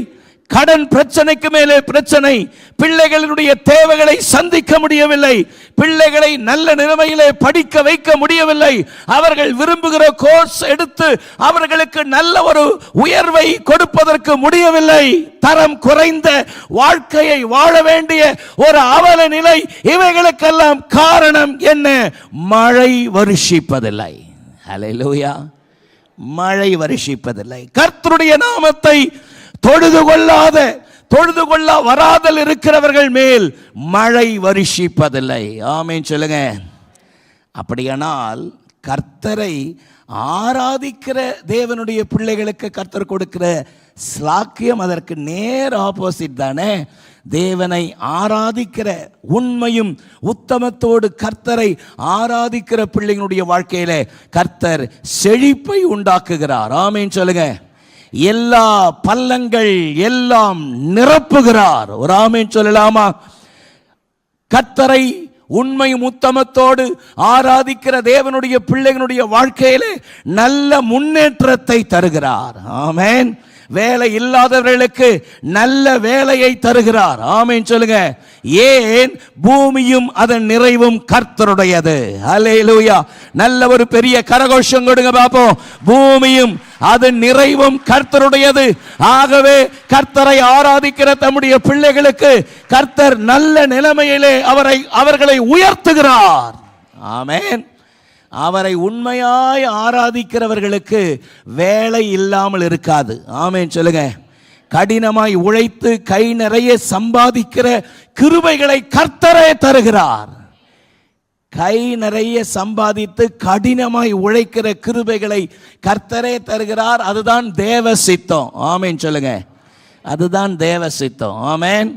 கடன் பிரச்சனைக்கு மேலே பிரச்சனை, பிள்ளைகளுடைய தேவைகளை சந்திக்க முடியவில்லை, பிள்ளைகளை நல்ல நிலைமையிலே படிக்க வைக்க முடியவில்லை, அவர்கள் விரும்புகிற கோர்ஸ் எடுத்து அவர்களுக்கு நல்ல ஒரு உயர்வை கொடுப்பதற்கு முடியவில்லை, தரம் குறைந்த வாழ்க்கையை வாழ வேண்டிய ஒரு அவல நிலை. இவைகளுக்கெல்லாம் காரணம் என்ன? மழை வருஷிப்பதில்லை. ஹல்லேலூயா. மழை வருஷிப்பதில்லை. கர்த்தருடைய நாமத்தை தொழுது கொள்ள வராதல் இருக்கிறவர்கள் மேல் மழை வருஷிப்பதில்லை. ஆமென் சொல்லுங்க. அப்படியானால் கர்த்தரை ஆராதிக்கிற தேவனுடைய பிள்ளைகளுக்கு கர்த்தர் கொடுக்கிற ஸ்லாக்கியம் அதற்கு நேர் ஆப்போசிட் தானே. தேவனை ஆராதிக்கிற உண்மையும் உத்தமத்தோடு கர்த்தரை ஆராதிக்கிற பிள்ளைகளுடைய வாழ்க்கையில கர்த்தர் செழிப்பை உண்டாக்குகிறார். ஆமென் சொல்லுங்க. எல்லா பள்ளங்கள் எல்லாம் நிரப்புகிறார். ஒரு ஆமென் சொல்லலாமா? கர்த்தரை உண்மையும் உத்தமத்தோடு ஆராதிக்கிற தேவனுடைய பிள்ளைகளுடைய வாழ்க்கையிலே நல்ல முன்னேற்றத்தை தருகிறார். ஆமென். வேலை இல்லாதவர்களுக்கு நல்ல வேலையை தருகிறார். ஆமென் சொல்லுங்க. ஏன்? பூமியும் அதன் நிறைவும் கர்த்தருடையது. ஹல்லேலூயா. நல்ல ஒரு பெரிய கரகோஷம் கொடுங்க பாப்போம். பூமியும் அதன் நிறைவும் கர்த்தருடையது. ஆகவே கர்த்தரை ஆராதிக்கிற தம்முடைய பிள்ளைகளுக்கு கர்த்தர் நல்ல நிலைமையிலே அவர்களை உயர்த்துகிறார். ஆமென். அவரை உண்மையாய் ஆராதிக்கிறவர்களுக்கு வேலை இல்லாமல் இருக்காது. ஆமென் சொல்லுங்க. கடினமாய் உழைத்து கை நிறைய சம்பாதிக்கிற கிருபைகளை கர்த்தரே தருகிறார். கை நிறைய சம்பாதித்து கடினமாய் உழைக்கிற கிருபைகளை கர்த்தரே தருகிறார். அதுதான் தேவ சித்தம். ஆமென் சொல்லுங்க. அதுதான் தேவ சித்தம். ஆமென்.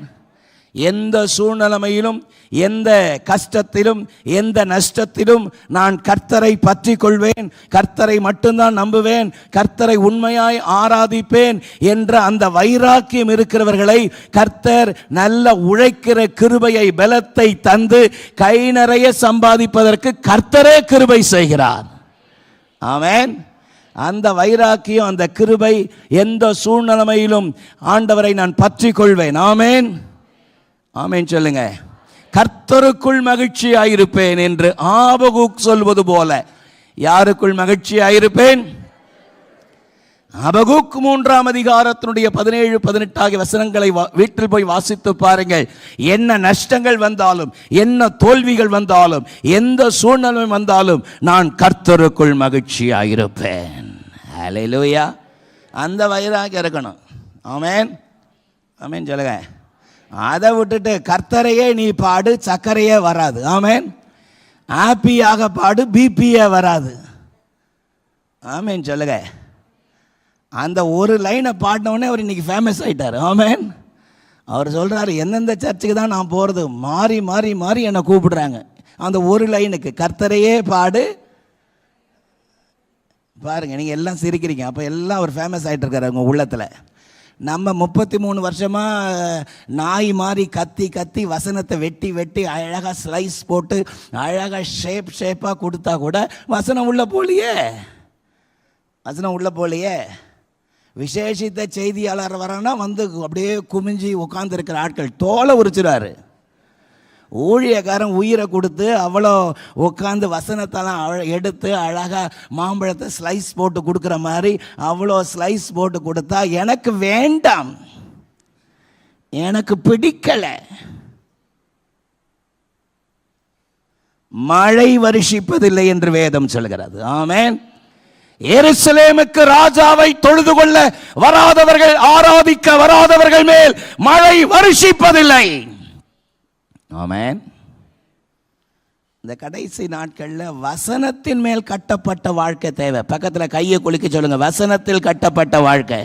எந்த சூழ்நிலையிலும், எந்த கஷ்டத்திலும், எந்த நஷ்டத்திலும் நான் கர்த்தரை பற்றி கொள்வேன், கர்த்தரை மட்டும்தான் நம்புவேன், கர்த்தரை உண்மையாய் ஆராதிப்பேன் என்ற அந்த வைராக்கியம் இருக்கிறவர்களை கர்த்தர் நல்ல உழைக்கிற கிருபையை, பலத்தை தந்து கை நிறைய சம்பாதிப்பதற்கு கர்த்தரே கிருபை செய்கிறார். ஆமென். அந்த வைராக்கியம், அந்த கிருபை, எந்த சூழ்நிலையிலும் ஆண்டவரை நான் பற்றி கொள்வேன். ஆமென். ஆமென் சொல்லுங்க. கர்த்தருக்குள் மகிழ்ச்சியாயிருப்பேன் என்று ஆபகுக் சொல்வது போல யாருக்குள் மகிழ்ச்சியாயிருப்பேன்? ஆபகுக் 3ஆம் அதிகாரத்தினுடைய 17, 18 ஆகிய வசனங்களை வீட்டில் போய் வாசித்து பாருங்கள். என்ன நஷ்டங்கள் வந்தாலும், என்ன தோல்விகள் வந்தாலும், எந்த சூழ்நிலை வந்தாலும் நான் கர்த்தருக்குள் மகிழ்ச்சியாயிருப்பேன். ஹல்லேலூயா. அந்த வைராக்கியம் இருக்கணும். ஆமென். ஆமென் சொல்லுங்க. அதை விட்டுட்டு கர்த்தரையே நீ பாடு, சக்கரையே வராது. ஆமென். ஹாப்பியாக பாடு, பிபியே வராது. ஆமென் சொல்லுங்க. அந்த ஒரு லைனை பாடினவுடனே அவர் இன்னைக்கு ஃபேமஸ் ஆயிட்டார். ஆமென். அவர் சொல்றாரு, எந்தெந்த சர்ச்சுக்கு தான் நான் போகிறது, மாறி மாறி மாறி என்னை கூப்பிடுறாங்க. அந்த ஒரு லைனுக்கு கர்த்தரையே பாடு. பாருங்க, நீங்கள் எல்லாம் சிரிக்கிறீங்க. அப்போ எல்லாம் அவர் ஃபேமஸ் ஆகிட்டு இருக்காரு உங்கள் உள்ளத்தில். நம்ம 33 வருஷமாக நாய் மாதிரி கத்தி கத்தி வசனத்தை வெட்டி வெட்டி அழகாக ஸ்லைஸ் போட்டு அழகாக ஷேப்பாக கொடுத்தா கூட வசனம் உள்ள போலியே. வசனம் உள்ள போலியே. விசேஷித்த செய்தியாளர் வரானா வந்து அப்படியே குமிஞ்சி உட்காந்துருக்கிற ஆட்கள் தோலை உரிச்சிடாரு. ஊழியக்காரன் உயிரை கொடுத்து அவ்வளோ உட்காந்து வசனத்தெல்லாம் எடுத்து அழகாக மாம்பழத்தை ஸ்லைஸ் போட்டு கொடுக்குற மாதிரி அவ்வளோ ஸ்லைஸ் போட்டு கொடுத்தா எனக்கு வேண்டாம், எனக்கு பிடிக்கலை. மழை வருஷிப்பதில்லை என்று வேதம் சொல்கிறது. ஆமென். எருசலேமுக்கு ராஜாவை தொழுது கொள்ள வராதவர்கள், ஆராதிக்க வராதவர்கள் மேல் மழை வருஷிப்பதில்லை. ஆமென். இந்த கடைசி நாட்களில் வசனத்தின் மேல் கட்டப்பட்ட வாழ்க்கை தேவை. பக்கத்தில் கையை குலுக்கி சொல்லுங்க, வசனத்தில் கட்டப்பட்ட வாழ்க்கை.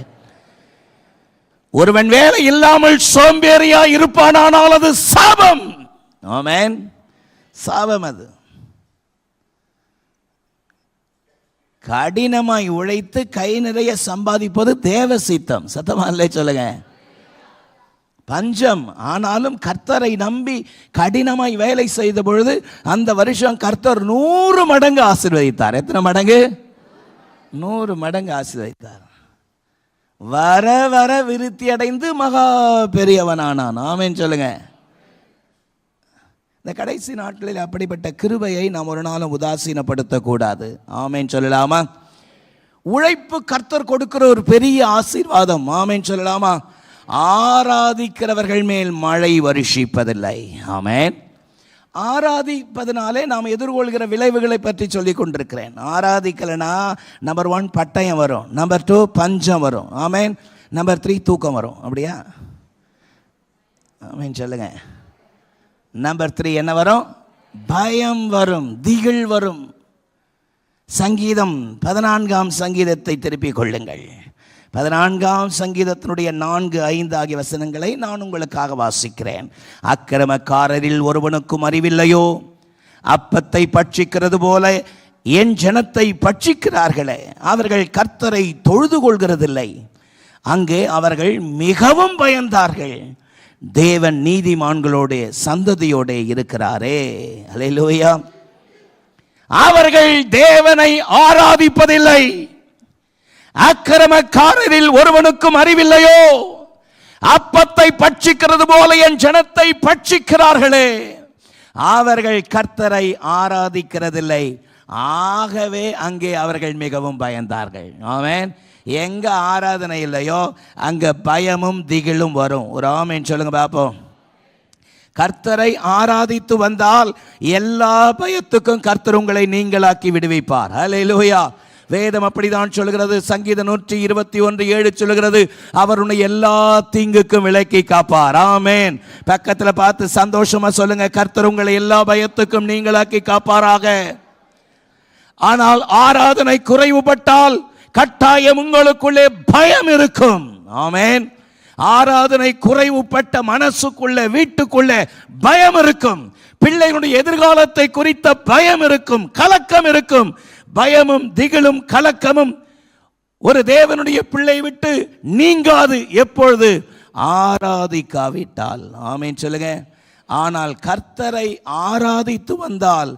ஒருவன் வேலை இல்லாமல் சோம்பேறியா இருப்பானானால் அது சாபம். ஆமென். சாபம் அது. கடினமாய் உழைத்து கை நிறைய சம்பாதிப்பது தேவ சித்தம். சத்தமா இல்லை சொல்லுங்க. பஞ்சம் ஆனாலும் கர்த்தரை நம்பி கடினமாய் வேலை செய்த பொழுது அந்த வருஷம் கர்த்தர் 100 மடங்கு ஆசீர்வதித்தார். எத்தனை மடங்கு? 100 மடங்கு ஆசீர்வதித்தார். வர வர விருத்தி அடைந்து மகா பெரியவனானான். ஆமென் சொல்லுங்க. இந்த கடைசி நாட்களில் அப்படிப்பட்ட கிருபையை நாம் ஒரு நாளும் உதாசீனப்படுத்தக்கூடாது. ஆமென் சொல்லலாமா? உழைப்பு கர்த்தர் கொடுக்கிற ஒரு பெரிய ஆசீர்வாதம். ஆமென் சொல்லலாமா? ஆராதிக்கிறவர்கள் மேல் மழை வருஷிப்பதில்லை. ஆமென். ஆராதிப்பதனாலே நாம் எதிர்கொள்கிற விளைவுகளை பற்றி சொல்லி கொண்டிருக்கிறேன். ஆராதிக்கலைன்னா நம்பர் 1 பட்டயம் வரும், நம்பர் 2 பஞ்சம் வரும். ஆமென். நம்பர் 3 தூக்கம் வரும். அப்படியா? ஆமென் சொல்லுங்க. நம்பர் 3 என்ன வரும்? பயம் வரும், திகில் வரும். சங்கீதம் 14ஆம் சங்கீதத்தை திருப்பிக் கொள்ளுங்கள். 14ஆம் சங்கீதத்தினுடைய 4, 5 ஆகிய வசனங்களை நான் உங்களுக்காக வாசிக்கிறேன். அக்கிரமக்காரரில் ஒருவனுக்கும் அறிவில்லையோ? அப்பத்தை பட்சிக்கிறது போல என் ஜனத்தை பட்சிக்கிறார்களே. அவர்கள் கர்த்தரை தொழுது கொள்கிறதில்லை. அங்கே அவர்கள் மிகவும் பயந்தார்கள். தேவன் நீதிமான்களோட சந்ததியோட இருக்கிறாரே. அல்லேலூயா. அவர்கள் தேவனை ஆராதிப்பதில்லை. அக்கிரமக்காரரில் ஒருவனுக்கும் அறிவில்லையோ? அப்பத்தை பட்சிக்கிறது போல என் ஜனத்தை பட்சிக்கிறார்களே. அவர்கள் கர்த்தரை ஆராதிக்கிறதில்லை. ஆகவே அங்கே அவர்கள் மிகவும் பயந்தார்கள். ஆமென். எங்க ஆராதனை இல்லையோ அங்க பயமும் திகிலும் வரும். ஒரு ஆமென் சொல்லுங்க பாப்போம். கர்த்தரை ஆராதித்து வந்தால் எல்லா பயத்துக்கும் கர்த்தர் உங்களை நீங்களாக்கி விடுவிப்பார். அல்லேலூயா. வேதம் அப்படிதான் சொல்கிறது. சங்கீதம் 121:7 சொல்கிறது, அவர் உன்னை எல்லா தீங்குக்கும் விலக்கி காப்பார். ஆமென். பக்கத்தில் பார்த்து சந்தோஷமா சொல்லுங்க, கர்த்தர் உங்களை எல்லா பயத்துக்கும் நீங்களாக்கி காப்பாராக. ஆனால் ஆராதனை குறைவுபட்டால் கட்டாயம் உங்களுக்குள்ளே பயம் இருக்கும். ஆமென். ஆராதனை குறைவுபட்ட மனசுக்குள்ள, வீட்டுக்குள்ள பயம் இருக்கும். பிள்ளைகளுடைய எதிர்காலத்தை குறித்த பயம் இருக்கும், கலக்கம் இருக்கும். பயமும் திகிலும் கலக்கமும் ஒரு தேவனுடைய பிள்ளை விட்டு நீங்காது எப்பொழுது ஆராதிக்காவிட்டால். ஆமென் சொல்லுங்க. ஆனால் கர்த்தரை ஆராதித்து வந்தால்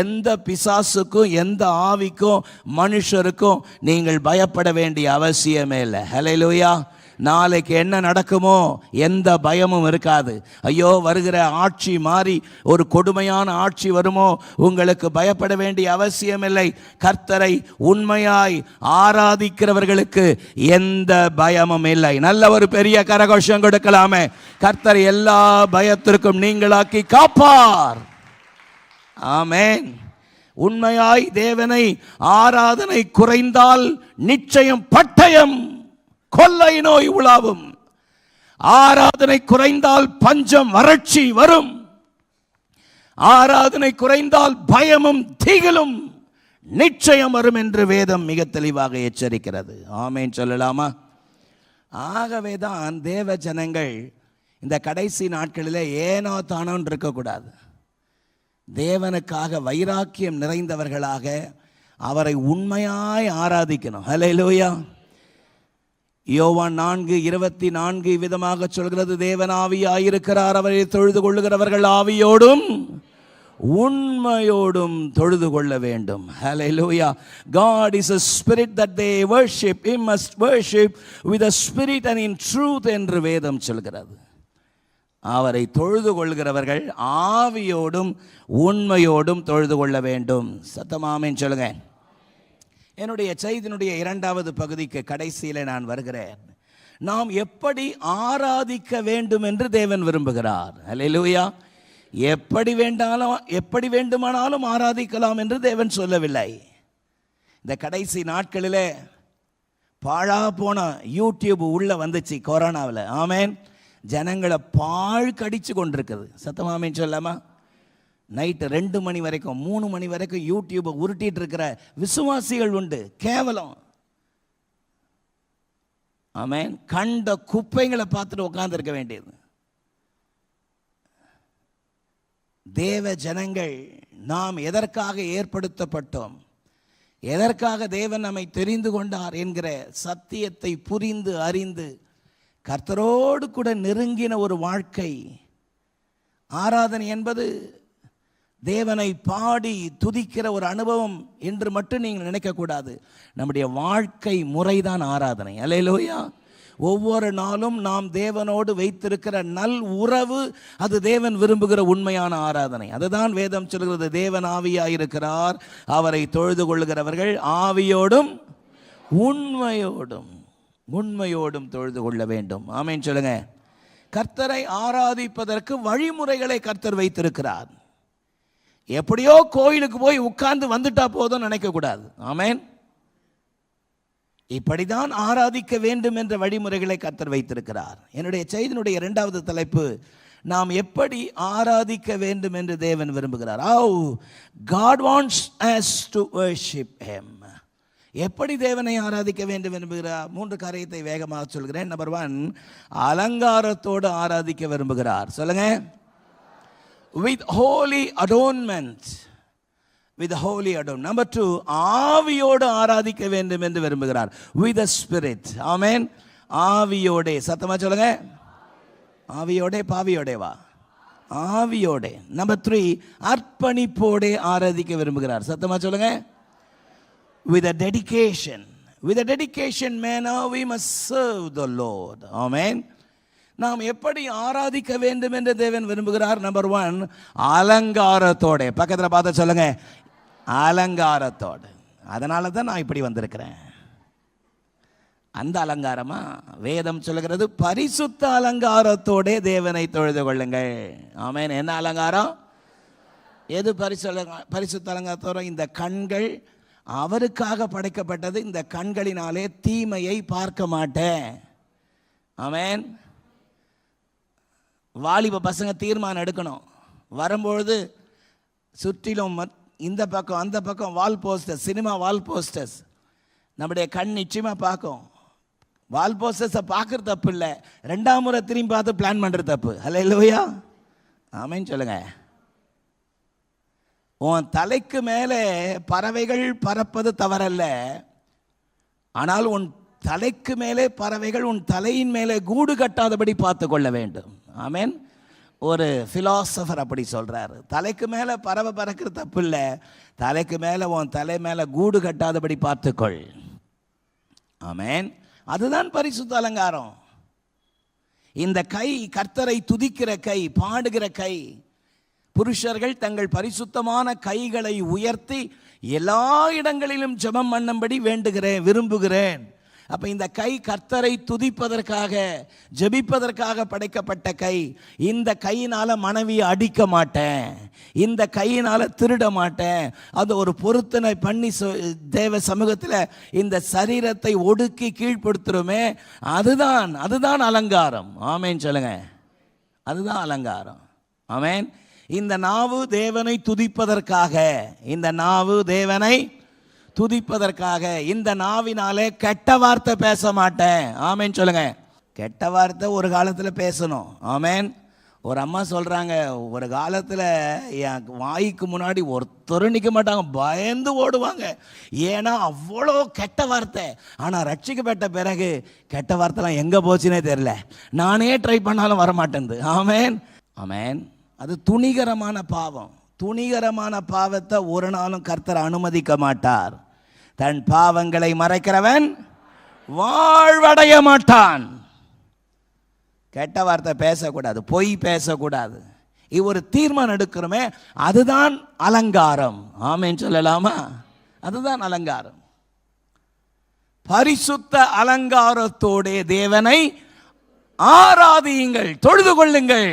எந்த பிசாசுக்கும் எந்த ஆவிக்கும் மனுஷருக்கும் நீங்கள் பயப்பட வேண்டிய அவசியமே இல்லை. ஹல்லேலூயா. நாளைக்கு என்ன நடக்குமோ எந்த பயமும் இருக்காது. ஐயோ வருகிற ஆட்சி மாறி ஒரு கொடுமையான ஆட்சி வருமோ, உங்களுக்கு பயப்பட வேண்டிய அவசியமில்லை. கர்த்தரை உண்மையாய் ஆராதிக்கிறவர்களுக்கு எந்த பயமும் இல்லை. நல்ல ஒரு பெரிய கரகோஷம் கொடுக்கலாமே. கர்த்தர் எல்லா பயத்திற்கும் நீங்களாக்கி காப்பார். ஆமென். உண்மையாய் தேவனை ஆராதனை குறைந்தால் நிச்சயம் பட்டயம், கொள்ளை நோய் உலாவும். ஆராதனை குறைந்தால் பஞ்சம், வறட்சி வரும். ஆராதனை குறைந்தால் பயமும் திகிலும் நிச்சயம் வரும் என்று வேதம் மிக தெளிவாக எச்சரிக்கிறது. ஆமென் சொல்லலாமா? ஆகவேதான் தேவ ஜனங்கள் இந்த கடைசி நாட்களிலே ஏனோ தானோன்னு இருக்கக்கூடாது. தேவனுக்காக வைராக்கியம் நிறைந்தவர்களாக அவரை உண்மையாய் ஆராதிக்கணும். ஹல்லேலூயா. யோவான் 4:24 விதமாக சொல்கிறது, தேவன் ஆவியாயிருக்கிறார், அவரை தொழுது கொள்ளுகிறவர்கள் ஆவியோடும் உண்மையோடும் தொழுது கொள்ள வேண்டும். Hallelujah. God is a spirit that they worship. He must worship with a spirit and in truth என்று வேதம் சொல்கிறது. அவரை தொழுது கொள்கிறவர்கள் ஆவியோடும் உண்மையோடும் தொழுது கொள்ள வேண்டும். சத்தமாமேன் சொல்லுங்க. என்னுடைய செய்தியினுடைய 2வது பகுதிக்கு கடைசியிலே நான் வருகிறேன். நாம் எப்படி ஆராதிக்க வேண்டும் என்று தேவன் விரும்புகிறார். அல்லேலூயா. எப்படி வேண்டுமானாலும் ஆராதிக்கலாம் என்று தேவன் சொல்லவில்லை. இந்த கடைசி நாட்களிலே பாழா போன யூடியூப் உள்ள வந்துச்சு கொரோனாவில். ஆமென். ஜனங்களை பாழ் கடிச்சு கொண்டிருக்குது. சத்தமாமேன் சொல்லாமா? நைட்டு 2 மணி வரைக்கும் 3 மணி வரைக்கும் யூடியூபை உருட்டிட்டு இருக்கிற விசுவாசிகள் உண்டு. கேவலம். ஆமென். கண்ட குப்பைகளை பார்த்துட்டு உட்கார்ந்துருக்க வேண்டியது. தேவ ஜனங்கள் நாம் எதற்காக ஏற்படுத்தப்பட்டோம், எதற்காக தேவன் நம்மை தெரிந்து கொண்டார் என்கிற சத்தியத்தை புரிந்து அறிந்து கர்த்தரோடு கூட நெருங்கின ஒரு வாழ்க்கை. ஆராதனை என்பது தேவனை பாடி துதிக்கிற ஒரு அனுபவம் என்று மட்டும் நீங்கள் நினைக்கக்கூடாது. நம்முடைய வாழ்க்கை முறைதான் ஆராதனை. அல்லேலூயா. ஒவ்வொரு நாளும் நாம் தேவனோடு வைத்திருக்கிற நல் உறவு, அது தேவன் விரும்புகிற உண்மையான ஆராதனை. அதுதான் வேதம் சொல்கிறது, தேவன் ஆவியாயிருக்கிறார், அவரை தொழுது கொள்ளுகிறவர்கள் ஆவியோடும் உண்மையோடும் தொழுது கொள்ள வேண்டும். ஆமென் சொல்லுங்க. கர்த்தரை ஆராதிப்பதற்கு வழிமுறைகளை கர்த்தர் வைத்திருக்கிறார். எப்படியோ கோயிலுக்கு போய் உட்கார்ந்து வந்துட்டா போதும் நினைக்க கூடாது. ஆமென். இப்படிதான் ஆராதிக்க வேண்டும் என்ற வழிமுறைகளை கர்த்தர் வைத்திருக்கிறார். என்னுடைய செய்தியினுடைய 2வது தலைப்பு, நாம் எப்படி ஆராதிக்க வேண்டும் என்று தேவன் விரும்புகிறார். How God wants us to worship him. எப்படி தேவனை ஆராதிக்க வேண்டும் விரும்புகிறார்? 3 காரியத்தை வேகமாக சொல்கிறேன். நம்பர் 1, அலங்காரத்தோடு ஆராதிக்க விரும்புகிறார். சொல்லுங்க. With holy adornment. With holy adornment. Number 2, ஆவியோடு ஆராதிக்க வேண்டும் என்று விரும்புகிறார். With the spirit. Amen. ஆவியோடு. சத்தமா சொல்லுங்க. ஆவியோடே பாவியோடேவா? ஆவியோடே. நம்பர் 3, அர்ப்பணிப்போடே ஆராதிக்க விரும்புகிறார். சத்தமா சொல்லுங்க. With a dedication. With a dedication manner we must serve the Lord. Amen. நாம் எப்படி ஆராதிக்க வேண்டும் என்று தேவன் விரும்புகிறார்? நம்பர் 1, அலங்காரத்தோட. பக்கத்தில் பார்த்து சொல்லுங்க, அலங்காரத்தோடு. அதனால தான் நான் இப்படி வந்திருக்கிறேன். அந்த அலங்காரமா? வேதம் சொல்லுகிறது பரிசுத்த அலங்காரத்தோட தேவனை தொழுது கொள்ளுங்கள். ஆமென். என்ன அலங்காரம்? எது பரிசுத்த அலங்காரத்தோட? இந்த கண்கள் அவருக்காக படைக்கப்பட்டது. இந்த கண்களினாலே தீமையை பார்க்க மாட்டேன். ஆமென். வாலிப பசங்க தீர்மானம் எடுக்கணும். வரும்பொழுது சுற்றிலும் இந்த பக்கம் அந்த பக்கம் வால் போஸ்டர்ஸ், சினிமா வால் போஸ்டர்ஸ் நம்முடைய கண் நிச்சயமாக பார்க்கும். வால் போஸ்டர்ஸை பார்க்குறது தப்பு இல்லை, 2ஆம் முறை திரும்பி பார்த்து பிளான் பண்ணுறது தப்பு. ஹல்லேலூயா. ஆமென் சொல்லுங்க. உன் தலைக்கு மேலே பறவைகள் பறப்பது தவறல்ல, ஆனால் உன் தலைக்கு மேலே பறவைகள் உன் தலையின் மேலே கூடு கட்டாதபடி பார்த்து கொள்ள வேண்டும். ஆமென். ஒரு ஃபிலாசபர் அப்படி சொல்றாரு, தலைக்கு மேலே பறவை பறக்கிற தப்பு இல்லை, தலைக்கு மேலே உன் தலை மேலே கூடு கட்டாதபடி பார்த்துக்கொள். ஆமென். அதுதான் பரிசுத்த அலங்காரம். இந்த கை கர்த்தரை துதிக்கிற கை, பாடுகிற கை. புருஷர்கள் தங்கள் பரிசுத்தமான கைகளை உயர்த்தி எல்லா இடங்களிலும் ஜெபம் பண்ணும்படி வேண்டுகிறேன், விரும்புகிறேன். அப்ப இந்த கை கர்த்தரை துதிப்பதற்காக, ஜெபிப்பதற்காக படைக்கப்பட்ட கை. இந்த கையினால மனைவியை அடிக்க மாட்டேன், இந்த கையினால திருட மாட்டேன். அது ஒரு பொருத்தனை பண்ணி தேவ சமூகத்தில் இந்த சரீரத்தை ஒடுக்கி கீழ்ப்படுத்துறோமே, அதுதான் அலங்காரம். ஆமேன் சொல்லுங்க. அதுதான் அலங்காரம். ஆமேன். இந்த நாவு தேவனை துதிப்பதற்காக, இந்த நாவு தேவனை துதிப்பதற்காக. இந்த நாவினாலே கெட்ட வார்த்தை பேச மாட்டேன். ஆமேன் சொல்லுங்க. கெட்ட வார்த்தை ஒரு காலத்தில் பேசணும். ஆமேன். ஒரு அம்மா சொல்றாங்க, ஒரு காலத்தில் என் வாய்க்கு முன்னாடி ஒருத்தரும் நிற்க மாட்டாங்க, பயந்து ஓடுவாங்க. ஏன்னா அவ்வளோ கெட்ட வார்த்தை. ஆனால் ரட்சிக்கப்பட்ட பிறகு கெட்ட வார்த்தைலாம் எங்கே போச்சுன்னே தெரியல, நானே ட்ரை பண்ணாலும் வரமாட்டேங்குது. ஆமேன். ஆமேன். அது துணிகரமான பாவம். துணிகரமான பாவத்தை ஒரு நாளும் கர்த்தர் அனுமதிக்க மாட்டார். தன் பாவங்களை மறைக்கிறவன் வாழ்வடைய மாட்டான். கெட்ட வார்த்தை பேசக்கூடாது, பொய் பேசக்கூடாது. ஒரு தீர்மானம் எடுக்கிறோமே, அதுதான் அலங்காரம். ஆமேன் சொல்லலாமா? அதுதான் அலங்காரம். பரிசுத்த அலங்காரத்தோட தேவனை ஆராதியுங்கள், தொழுது கொள்ளுங்கள்.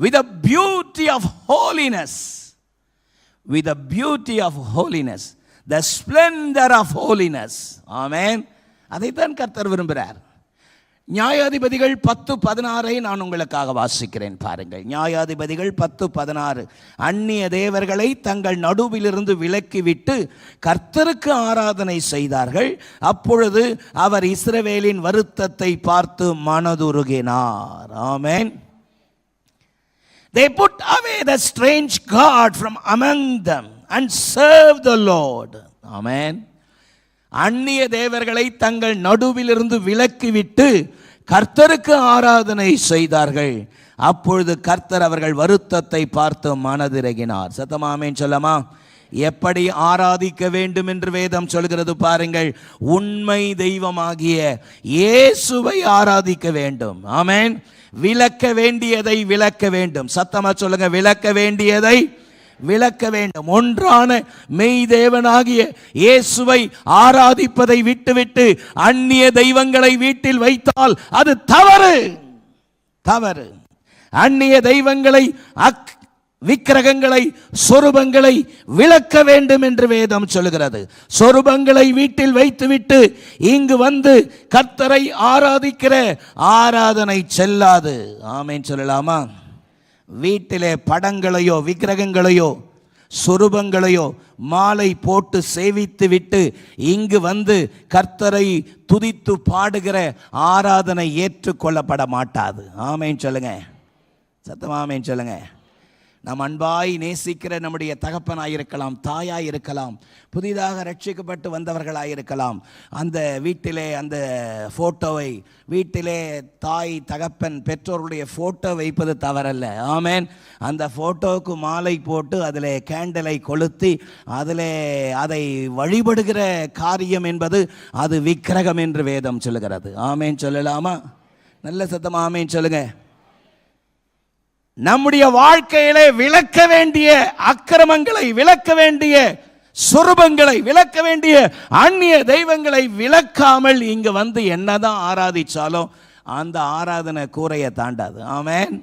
With the beauty of holiness, with the beauty of holiness, the splendor of holiness. Amen. அதைத்தான் கர்த்தர் விரும்புகிறார். நியாயாதிபதிகள் 10:16 நான் உங்களுக்காக வாசிக்கிறேன் பாருங்கள். நியாயாதிபதிகள் 10:16. அந்நிய தேவர்களை தங்கள் நடுவிலிருந்து விலக்கிவிட்டு கர்த்தருக்கு ஆராதனை செய்தார்கள். அப்பொழுது அவர் இஸ்ரவேலின் வருத்தத்தை பார்த்து மனதுருகினார். ஆமென். They put away the strange god from among them and served the Lord. Amen. அந்நிய தேவர்களை தங்கள் நடுவிலிருந்து விலக்கிவிட்டு கர்த்தருக்கு ஆராதனை செய்தார்கள். அப்பொழுது கர்த்தர் அவர்கள் வருத்தத்தை பார்த்து மனதிறங்கினார். சத்தமா ஆமென் சொல்லமா? எப்படி ஆராதிக்க வேண்டும் என்று வேதம் சொல்கிறது பாருங்கள். உண்மை தெய்வமாகிய இயேசுவை ஆராதிக்க வேண்டும். ஆமென். விலக்க வேண்டியதை விலக்க வேண்டும். சத்தமா சொல்லுங்க, விலக்க வேண்டியதை விலக்க வேண்டும். ஒன்றான மெய் தேவனாகிய இயேசுவை ஆராதிப்பதை விட்டுவிட்டு அந்நிய தெய்வங்களை வீட்டில் வைத்தால் அது தவறு. தவறு. அந்நிய தெய்வங்களை, விக்கிரகங்களை, சொரூபங்களை விலக்க வேண்டும் என்று வேதம் சொல்லுகிறது. சொரூபங்களை வீட்டில் வைத்துவிட்டு இங்கு வந்து கர்த்தரை ஆராதிக்கிற ஆராதனை செல்லாது. ஆமென் சொல்லலாமா? வீட்டிலே படங்களையோ விக்கிரகங்களையோ சொரூபங்களையோ மாலை போட்டு சேவித்து விட்டு இங்கு வந்து கர்த்தரை துதித்து பாடுகிற ஆராதனை ஏற்றுக்கொள்ளப்பட மாட்டாது. ஆமென் சொல்லுங்க. சத்தமா ஆமென் சொல்லுங்க. நாம் அன்பாய் நேசிக்கிற நம்முடைய தகப்பனாயிருக்கலாம், தாயாயிருக்கலாம், புதிதாக ரட்சிக்கப்பட்டு வந்தவர்களாயிருக்கலாம். அந்த வீட்டிலே அந்த ஃபோட்டோவை, வீட்டிலே தாய் தகப்பன் பெற்றோருடைய ஃபோட்டோ வைப்பது தவறல்ல. ஆமேன். அந்த ஃபோட்டோவுக்கு மாலை போட்டு அதில் கேண்டலை கொளுத்தி அதில் அதை வழிபடுகிற காரியம் என்பது அது விக்கிரகம் என்று வேதம் சொல்லுகிறது. ஆமேன் சொல்லலாமா? நல்ல சத்தமா ஆமேன் சொல்லுங்க. நம்முடைய வாழ்க்கையிலே விளக்க வேண்டிய அக்கிரமங்களை, விளக்க வேண்டிய சொரூபங்களை, விளக்க வேண்டிய அந்நிய தெய்வங்களை விளக்காமல் இங்க வந்து என்னதான் ஆராதிச்சாலும் அந்த ஆராதனை கூரையை தாண்டாது. ஆமென்.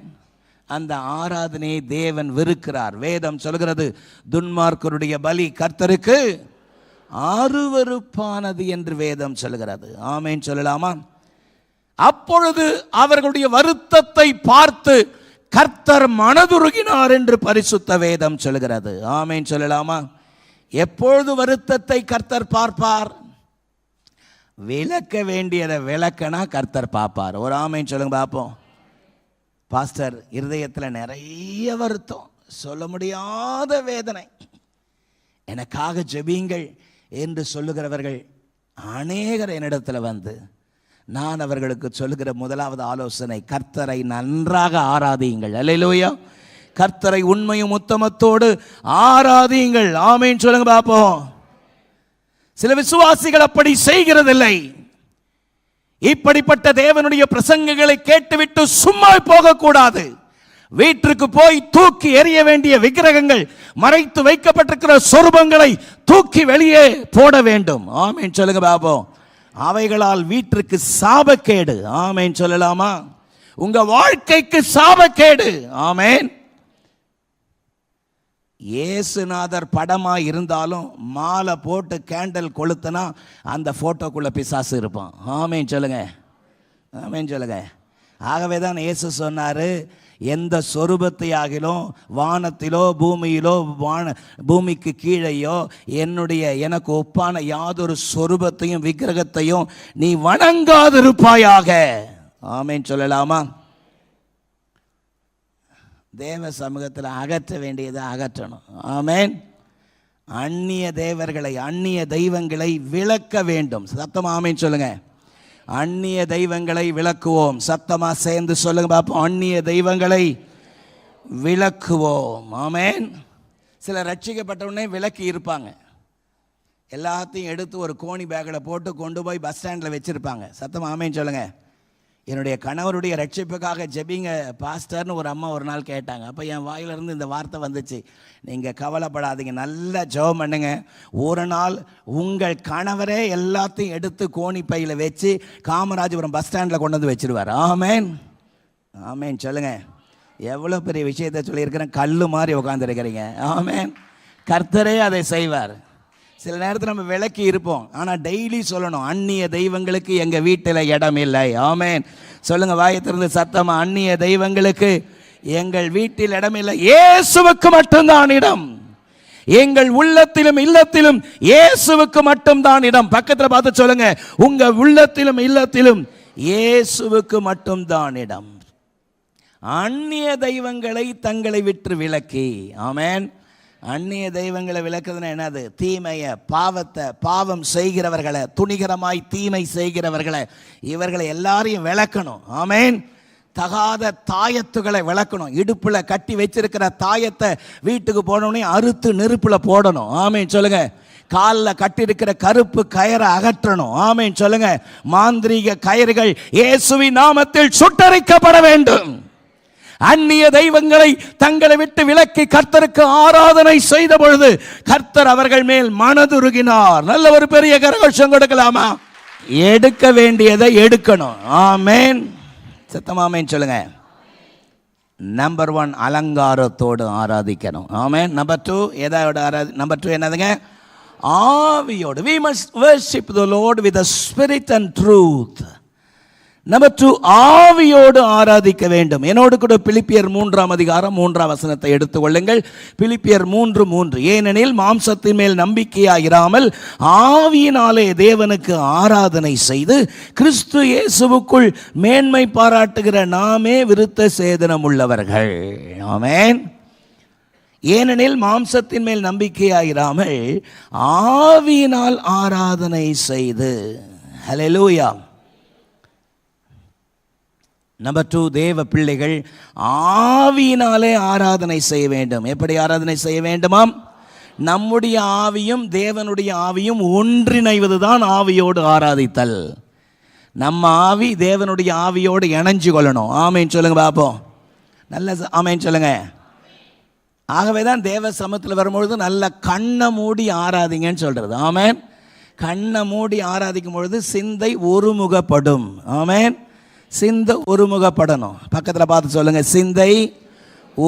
அந்த ஆராதனையை தேவன் வெறுக்கிறார். வேதம் சொல்கிறது, துன்மார்க்கருடைய பலி கர்த்தருக்கு அருவருப்பானது என்று வேதம் சொல்கிறது. ஆமென் சொல்லலாமா? அப்பொழுது அவர்களுடைய வருத்தத்தை பார்த்து கர்த்தர் மனதுருகினார் என்று பரிசுத்த வேதம் சொல்கிறது. ஆமென் சொல்லலாமா? எப்பொழுது வருத்தத்தை கர்த்தர் பார்ப்பார்? விளக்க வேண்டியதை விளக்கனா கர்த்தர் பார்ப்பார். ஒரு ஆமென் சொல்லுங்க பார்ப்போம். பாஸ்டர், இருதயத்தில் நிறைய வருத்தம், சொல்ல முடியாத வேதனை, எனக்காக ஜெபியுங்கள் என்று சொல்லுகிறவர்கள் அநேகர் என்னிடத்தில் வந்து, நான் அவர்களுக்கு சொல்லுகிற முதலாவது ஆலோசனை, கர்த்தரை நன்றாக ஆராதியுங்கள். அல்லேலூயா. கர்த்தரை உண்மையும் உத்தமத்தோடு ஆராதியுங்கள். ஆமென் சொல்லுங்க பாப்போம். சில விசுவாசிகள் அப்படி செய்கிறதில்லை. இப்படிப்பட்ட தேவனுடைய பிரசங்கங்களை கேட்டுவிட்டு சும்மா போகக்கூடாது. வீட்டிற்கு போய் தூக்கி எறிய வேண்டிய விக்கிரகங்கள், மறைத்து வைக்கப்பட்டிருக்கிற சொரூபங்களை தூக்கி வெளியே போட வேண்டும். ஆமென் சொல்லுங்க பாப்போம். அவைகளால் வீட்டிற்கு சாபக்கேடு. ஆமென் சொல்லலாமா? உங்க வாழ்க்கைக்கு சாபக்கேடு. ஆமென். இயேசுநாதர் படமா இருந்தாலும் மாலை போட்டு கேண்டல் கொளுத்தினா அந்த போட்டோக்குள்ள பிசாசு இருப்பான். ஆமென் சொல்லுங்க. ஆமென் சொல்லுங்க. ஆகவே தான் இயேசு சொன்னாரு, எந்த சொரூபத்தை ஆகிலும் வானத்திலோ பூமியிலோ பூமிக்கு கீழேயோ எனக்கு ஒப்பான யாதொரு சொரூபத்தையும் விக்கிரகத்தையும் நீ வணங்காதிருப்பாயாக. ஆமென் சொல்லலாமா? தேவ சமூகத்தில் அகற்ற வேண்டியதை அகற்றணும். ஆமென். அந்நிய தேவர்களை, அந்நிய தெய்வங்களை விளக்க வேண்டும். சத்தமா ஆமென் சொல்லுங்க. அந்நிய தெய்வங்களை விளக்குவோம். சத்தமா சேர்ந்து சொல்லுங்க பாப்போம். அந்நிய தெய்வங்களை விளக்குவோம். ஆமென். சில ரட்சிக்கப்பட்ட உடனே விளக்கி இருப்பாங்க. எல்லாத்தையும் எடுத்து ஒரு கோணி பேக்கில் போட்டு கொண்டு போய் பஸ் ஸ்டாண்டில் வச்சுருப்பாங்க. சத்தமா ஆமென் சொல்லுங்க. என்னுடைய கணவருடைய ரட்சிப்புக்காக ஜெபிங்க பாஸ்டர்னு ஒரு அம்மா ஒரு நாள் கேட்டாங்க. அப்போ என் வாயிலிருந்து இந்த வார்த்தை வந்துச்சு, நீங்கள் கவலைப்படாதீங்க, நல்லா ஜெபம் பண்ணுங்க. ஒரு நாள் உங்கள் கணவரே எல்லாத்தையும் எடுத்து கோணி பையில் வச்சு காமராஜபுரம் பஸ் ஸ்டாண்டில் கொண்டு வந்து வச்சிருவார். ஆமென். ஆமென் சொல்லுங்க. எவ்வளோ பெரிய விஷயத்தை சொல்லியிருக்கிறேன், கல் மாதிரி உட்காந்துருக்கிறீங்க. ஆமென். கர்த்தரே அதை செய்வார். சில நேரத்தில் நம்ம விளக்கி இருப்போம், ஆனால் டெய்லி சொல்லணும், அந்நிய தெய்வங்களுக்கு எங்கள் வீட்டில் இடம் இல்லை. ஆமென் சொல்லுங்க வாயத்திலிருந்து சத்தமா. அந்நிய தெய்வங்களுக்கு எங்கள் வீட்டில் இடம் இல்லை, இயேசுவுக்கு மட்டும்தான் இடம். எங்கள் உள்ளத்திலும் இல்லத்திலும் இயேசுவுக்கு மட்டும்தான் இடம். பக்கத்தில் பார்த்து சொல்லுங்க, உங்க உள்ளத்திலும் இல்லத்திலும் இயேசுவுக்கு மட்டும்தான் இடம். அந்நிய தெய்வங்களை தங்களை விட்டு விலக்கி. ஆமென். அந்நிய தெய்வங்களை விளக்குதுன்னா என்னது? தீமையை, பாவத்தை, பாவம் செய்கிறவர்களை, துணிகரமாய் தீமை செய்கிறவர்களை, இவர்களை எல்லாரையும் விளக்கணும். ஆமென். தகாத தாயத்துகளை விளக்கணும். இடுப்பில் கட்டி வச்சிருக்கிற தாயத்தை வீட்டுக்கு போனோடனே அறுத்து நெருப்பில் போடணும். ஆமென் சொல்லுங்க. காலில் கட்டிருக்கிற கருப்பு கயிறை அகற்றணும். ஆமென் சொல்லுங்க. மாந்திரீக கயிறுகள் இயேசுவின் நாமத்தில் சுட்டரிக்கப்பட வேண்டும். அந்நிய தெய்வங்களை தங்களை விட்டு விலக்கி கர்த்தருக்கு ஆராதனை செய்த பொழுது கர்த்தர் அவர்கள் மேல் மனதுருகினார். நல்ல ஒரு பெரிய கரகோஷம் கொடுக்கலாமா? எடுக்க வேண்டியதை எடுக்கணும். ஆமென். சத்தமாமேன் சொல்லுங்க. நம்பர் 1, அலங்காரத்தோடு ஆராதிக்கணும். ஆமென். நம்பர் 2 எதோட நம்பர் 2 என்னதுங்க? ஆவியோடு. We must worship the Lord with the spirit and truth. Number 2, ஆவியோடு ஆராதிக்க வேண்டும். என்னோடு கூட பிலிப்பியர் 3ஆம் அதிகாரம் 3ஆம் வசனத்தை எடுத்துக்கொள்ளுங்கள். பிலிப்பியர் 3:3. ஏனெனில் மாம்சத்தின் மேல் நம்பிக்கையாயிராமல் ஆவியினாலே தேவனுக்கு ஆராதனை செய்து கிறிஸ்து இயேசுவுக்குள் மேன்மை பாராட்டுகிற நாமே விருத்த சேதனம் உள்ளவர்கள். ஆமென். ஏனெனில் மாம்சத்தின் மேல் நம்பிக்கையாயிராமல் ஆவியினால் ஆராதனை செய்து. ஹல்லேலூயா. நம்பர் 2, தேவ பிள்ளைகள் ஆவியினாலே ஆராதனை செய்ய வேண்டும். எப்படி ஆராதனை செய்ய வேண்டுமாம்? நம்முடைய ஆவியும் தேவனுடைய ஆவியும் ஒன்றிணைவதுதான் ஆவியோடு ஆராதித்தல். நம்ம ஆவி தேவனுடைய ஆவியோடு இணைஞ்சு கொள்ளணும். ஆமேன் சொல்லுங்க பாப்போம். நல்ல ஆமேன் சொல்லுங்க. ஆகவே தான் தேவ சமூகத்தில் வரும்பொழுது நல்ல கண்ணை மூடி ஆராதிங்கன்னு சொல்றது. ஆமேன். கண்ணை மூடி ஆராதிக்கும் பொழுது சிந்தை ஒருமுகப்படும். ஆமேன். சிந்தை ஒருமுகப்படணும். பக்கத்தில் பார்த்து சொல்லுங்க, சிந்தை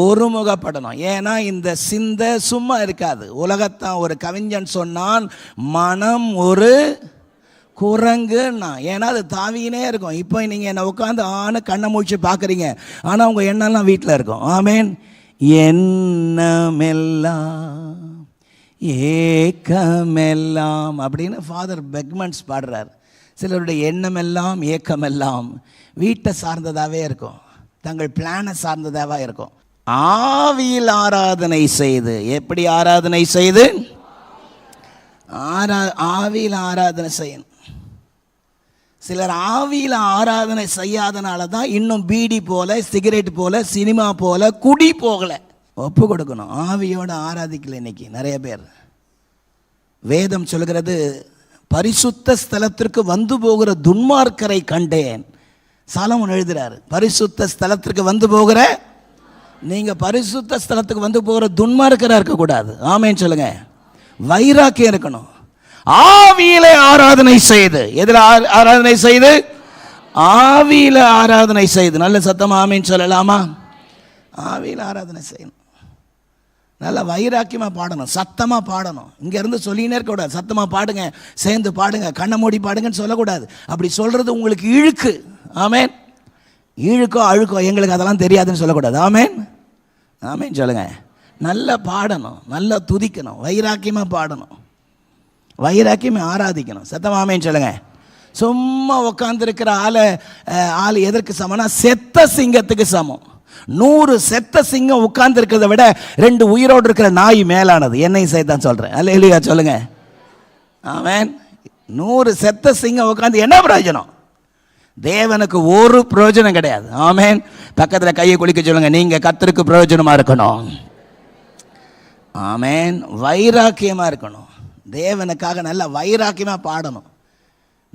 ஒருமுகப்படணும். ஏன்னா இந்த சிந்தை சும்மா இருக்காது. உலகத்தான் ஒரு கவிஞன் சொன்னான், மனம் ஒரு குரங்குன்னா. ஏன்னா அது தாவினே இருக்கும். இப்போ நீங்கள் என்ன உட்காந்து கண்ணை மூச்சு பார்க்குறீங்க, ஆனால் உங்கள் எண்ணெல்லாம் வீட்டில் இருக்கும். ஆமேன். எண்ணமெல்லாம் ஏக்கமெல்லாம் அப்படின்னு ஃபாதர் பெக்மன்ஸ் பாடுறார். சிலருடைய எண்ணமெல்லாம் ஏக்கமெல்லாம் வீட்டை சார்ந்ததாகவே இருக்கும், தங்கள் பிளானை சார்ந்ததாகவே இருக்கும். ஆவியில் ஆராதனை செய்து. எப்படி ஆராதனை செய்து? ஆவியில் ஆராதனை செய்யணும். சிலர் ஆவியில் ஆராதனை செய்யாதனால தான் இன்னும் பீடி போல, சிகரெட் போல, சினிமா போல, குடி போகல. ஒப்பு கொடுக்கணும். ஆவியோட ஆராதிக்கல இன்னைக்கு நிறைய பேர். வேதம் சொல்கிறது, பரிசுத்த ஸ்தலத்திற்கு வந்து போகிற துன்மார்க்கரை கண்டேன். சாலமோன் எழுதுறாரு, பரிசுத்த ஸ்தலத்திற்கு வந்து போகிற, நீங்க பரிசுத்த ஸ்தலத்துக்கு வந்து போகிற துன்மார்க்கரா இருக்கக்கூடாது. ஆமேன்னு சொல்லுங்க. வைராக்கியம் இருக்கணும். ஆவியில ஆராதனை செய்து. எதில் ஆராதனை செய்து? ஆவியில ஆராதனை செய்து. நல்ல சத்தமா ஆமேன்னு சொல்லலாமா? ஆவியில ஆராதனை செய்யணும். நல்ல வைராக்கியமா பாடணும், சத்தமா பாடணும். இங்க இருந்து சொல்லினே இருக்கக்கூடாது. சத்தமா பாடுங்க, சேர்ந்து பாடுங்க, கண்ணை மூடி பாடுங்கன்னு சொல்லக்கூடாது. அப்படி சொல்றது உங்களுக்கு இழுக்கு. ஆமேன். இழுக்கோ அழுக்கோ எங்களுக்கு அதெல்லாம் தெரியாதுன்னு சொல்லக்கூடாது. ஆமேன். ஆமேன் சொல்லுங்க. நல்லா பாடணும், நல்லா துதிக்கணும், வைராக்கியமா பாடணும், வைராக்கியமே ஆராதிக்கணும். சத்தமா ஆமேன்னு சொல்லுங்க. சும்மா உட்காந்துருக்கிற ஆள் எதற்கு சமம்னா செத்த சிங்கத்துக்கு சமம். 100 செத்த சிங்கம் உட்கார்ந்து இருக்கிறத விட 2 உயிரோடு இருக்கிற நாய் மேலானது. என்னையும் சேர்த்தான் சொல்றேன். அல்லேலூயா சொல்லுங்க. ஆமென். 100 செத்த சிங்கம் உட்கார்ந்து என்ன பிரயோஜனம்? தேவனுக்கு ஒரு பிரயோஜனம் கிடையாது. ஆமென். பக்கத்தில் கையை குளிக்க சொல்லுங்க, நீங்க கர்த்தருக்கு பிரயோஜனமா இருக்கணும். ஆமென். வைராக்கியமா இருக்கணும். தேவனுக்காக நல்ல வைராக்கியமா பாடணும்,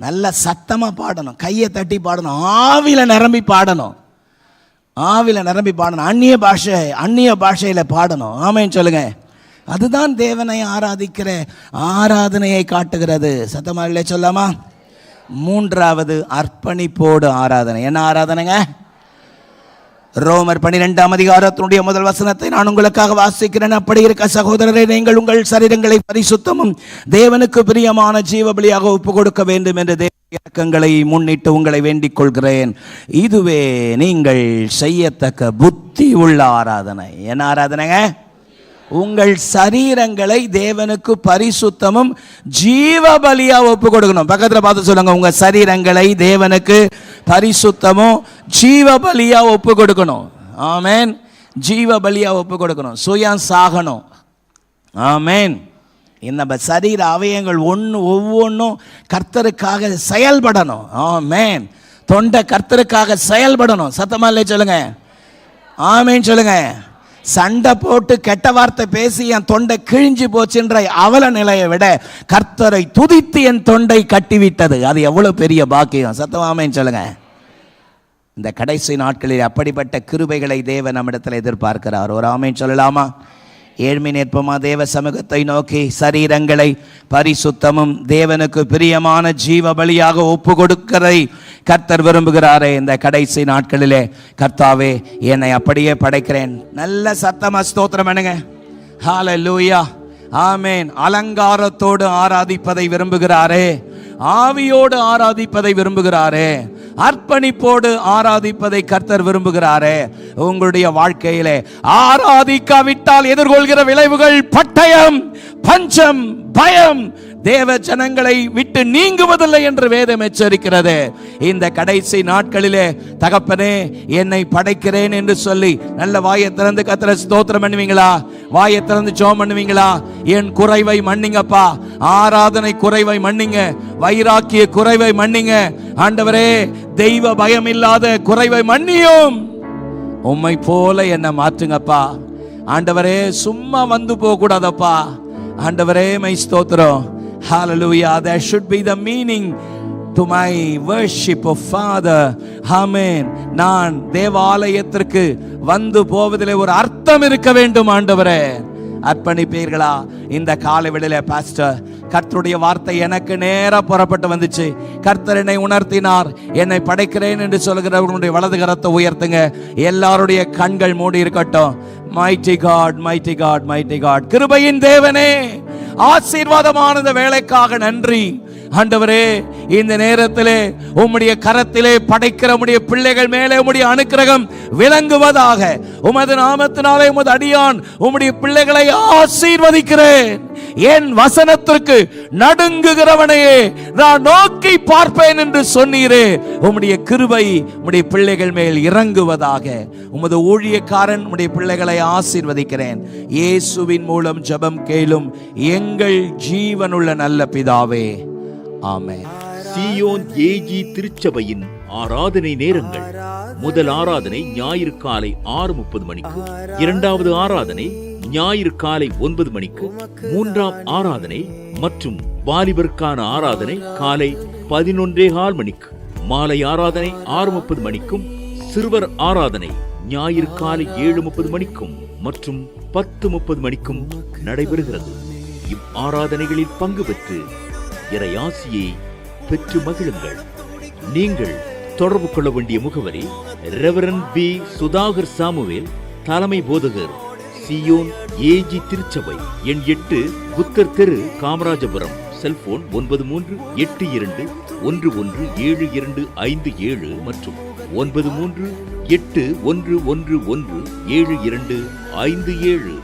நல்ல சத்தமா பாடணும், கையை தட்டி பாடணும், ஆவில நிரம்பி பாடணும், ஆவில நிரம்பி பாடணும், அந்நிய பாஷையில பாடணும். ஆமென் சொல்லுங்க. அதுதான் தேவனை ஆராதிக்கிற ஆராதனையை காட்டுகிறது. சத்தமா இல்லை சொல்லாமா? 3வது அர்ப்பணிப்போடு ஆராதனை. என்ன ஆராதனைங்க? ரோமர் 12ஆம் அதிகாரத்தினுடைய 1 வசனத்தை நான் உங்களுக்காக வாசிக்கிறேன். அப்படி இருக்க சகோதரரை, நீங்கள் உங்கள் சரீரங்களை பரிசுத்தமும் தேவனுக்கு பிரியமான ஜீவ பலியாக ஒப்பு கொடுக்க வேண்டும் என்று தேவ இரக்கங்களை முன்னிட்டு உங்களை வேண்டிக் கொள்கிறேன். இதுவே நீங்கள் செய்யத்தக்க புத்தி உள்ள ஆராதனை. என்ன ஆராதனைங்க? உங்கள் சரீரங்களை தேவனுக்கு பரிசுத்தமும் ஜீவ பலியா ஒப்பு கொடுக்கணும். பக்கத்தில் பார்த்து சொல்லுங்க, உங்க சரீரங்களை தேவனுக்கு பரிசுத்தமும் ஜீவ பலியா ஒப்பு கொடுக்கணும். ஆமென். ஜீவ பலியா ஒப்பு கொடுக்கணும். சுயம் சாகணும். ஆமென். இந்த சரீர அவயங்கள் ஒவ்வொன்றும் கர்த்தருக்காக செயல்படணும். ஆமென். தொண்டை கர்த்தருக்காக செயல்படணும். சத்தமா இல்லை சொல்லுங்க. ஆமென் சொல்லுங்க. சண்டை போட்டு கெட்ட வார்த்தை பேசி என் தொண்டை கிழிஞ்சு போச்சுன்ற அவல நிலையை விட கர்த்தரை துதித்து என் தொண்டை கட்டிவிட்டது, அது எவ்வளவு பெரிய பாக்கியம். சத்தமாமேன்னு சொல்லுங்க. இந்த கடைசி நாட்களில் அப்படிப்பட்ட கிருபைகளை தேவன் நம்மிடத்தில் எதிர்பார்க்கிறார். ஒரு ஆமேன் சொல்லலாமா? ஏழ்மை நிற்பமா தேவ சமூகத்தை நோக்கி சரீரங்களை பரிசுத்தமும் தேவனுக்கு பிரியமான ஜீவ பலியாக ஒப்பு கொடுக்கிறதை கர்த்தர் விரும்புகிறாரே. இந்த கடைசி நாட்களிலே கர்த்தாவே என்னை அப்படியே படைக்கிறேன். நல்ல சத்தமா ஸ்தோத்திரம் பண்ணுங்க. ஹல்லேலூயா. ஆமென். அலங்காரத்தோடு ஆராதிப்பதை விரும்புகிறாரே, ஆவியோடு ஆராதிப்பதை விரும்புகிறாரே, அர்ப்பணிப்போடு ஆராதிப்பதை கர்த்தர் விரும்புகிறாரே. உங்களுடைய வாழ்க்கையிலே ஆராதிக்காவிட்டால் எதிர்கொள்கிற விளைவுகள் பட்டயம், பஞ்சம், பயம், தேவ ஜனங்களை விட்டு நீங்குவதில்லை என்று வேதம் எச்சரிக்கிறது. இந்த கடைசி நாட்களிலே தகப்பனே என்னை படைக்கிறேன் என்று சொல்லி நல்ல வாயை திறந்து கர்த்தரை ஸ்தோத்திரம் பண்ணுவீங்களா? வாயை திறந்து ஜெபம் பண்ணுவீங்களா? என் குறைவை மன்னிங்கப்பா, ஆராதனை குறைவை மன்னிங்க, வைராக்கிய குறைவை மன்னிங்க ஆண்டவரே, தெய்வ பயம் இல்லாத குறைவை மன்னியும். உம்மை போல என்னை மாற்றுங்கப்பா ஆண்டவரே. சும்மா வந்து போக கூடாதப்பா ஆண்டவரே. மை ஸ்தோத்திரம். Hallelujah. That should be the meaning to my worship of Father. Amen. நான் தேவாலயத்திற்கு வந்து போவதிலே ஒரு அர்த்தம் இருக்க வேண்டும் ஆண்டவரே. அர்ப்பணிப்பீர்களா? இந்த காலை வேளையில பாஸ்டர், கர்த்தருடைய வார்த்தை எனக்கு நேரா புறப்பட்டு வந்துச்சு. கர்த்தர் என்னை உணர்த்தினார், என்னை படைக்கிறேன் என்று சொல்கிறவர்களுடைய வலது கரத்தை உயர்த்துங்க. எல்லாருடைய கண்கள் மூடி இருக்கட்டும். Mighty God, mighty God, mighty God. கிருபையின் தேவனே, ஆசீர்வாதமான இந்த வேளைக்காக நன்றி ஆண்டவரே. இந்த நேரத்திலே உம்முடைய கரத்திலே படைக்கிற உம்முடைய பிள்ளைகள் மேலே உம்முடைய அனுக்கிரகம் விளங்குவதாக. உமது நாமத்தினாலே உமது அடியான் உம்முடைய பிள்ளைகளை ஆசீர்வதிக்கிறேன். என் வசனத்திற்கு நடுங்குகிறவனையே நான் நோக்கி பார்ப்பேன் என்று சொன்னீரே. உம்முடைய கிருபை உம்முடைய பிள்ளைகள் மேல் இறங்குவதாக. உமது ஊழியக்காரன் உம்முடைய பிள்ளைகளை ஆசீர்வதிக்கிறேன். இயேசுவின் மூலம் ஜெபம் கேளும் எங்கள் ஜீவனுள்ள நல்ல பிதாவே, ஆமென். சீயோன் ஏஜி திருச்சபையின் ஆராதனை நேரங்கள்: முதல் ஆராதனை ஞாயிறு காலை 6:30 மணிக்கு, இரண்டாவது ஆராதனை ஞாயிறு காலை 9 மணிக்கு, மூன்றாம் ஆராதனை மற்றும் வாலிபருக்கான ஆராதனை காலை 11:15 மணிக்கு, மாலை ஆராதனை 6:30 மணிக்கும், சிறுவர் ஆராதனை ஞாயிறு காலை 7:30 மணிக்கும் மற்றும் 10:30 மணிக்கும் நடைபெறுகிறது. இவ் ஆராதனைகளில் பங்கு பெற்று இறையாசியை பெற்று மகிழுங்கள். நீங்கள் தொடர்பு கொள்ள வேண்டிய முகவரி: ரெவரண்ட் பி. சுதாகர் சாமுவேல், தலைமை போதகர், சீயோன் ஏஜி திருச்சபை, எண் 8, புத்தர் தெரு, காமராஜபுரம். செல்போன் 9381117257 மற்றும் 9381117257.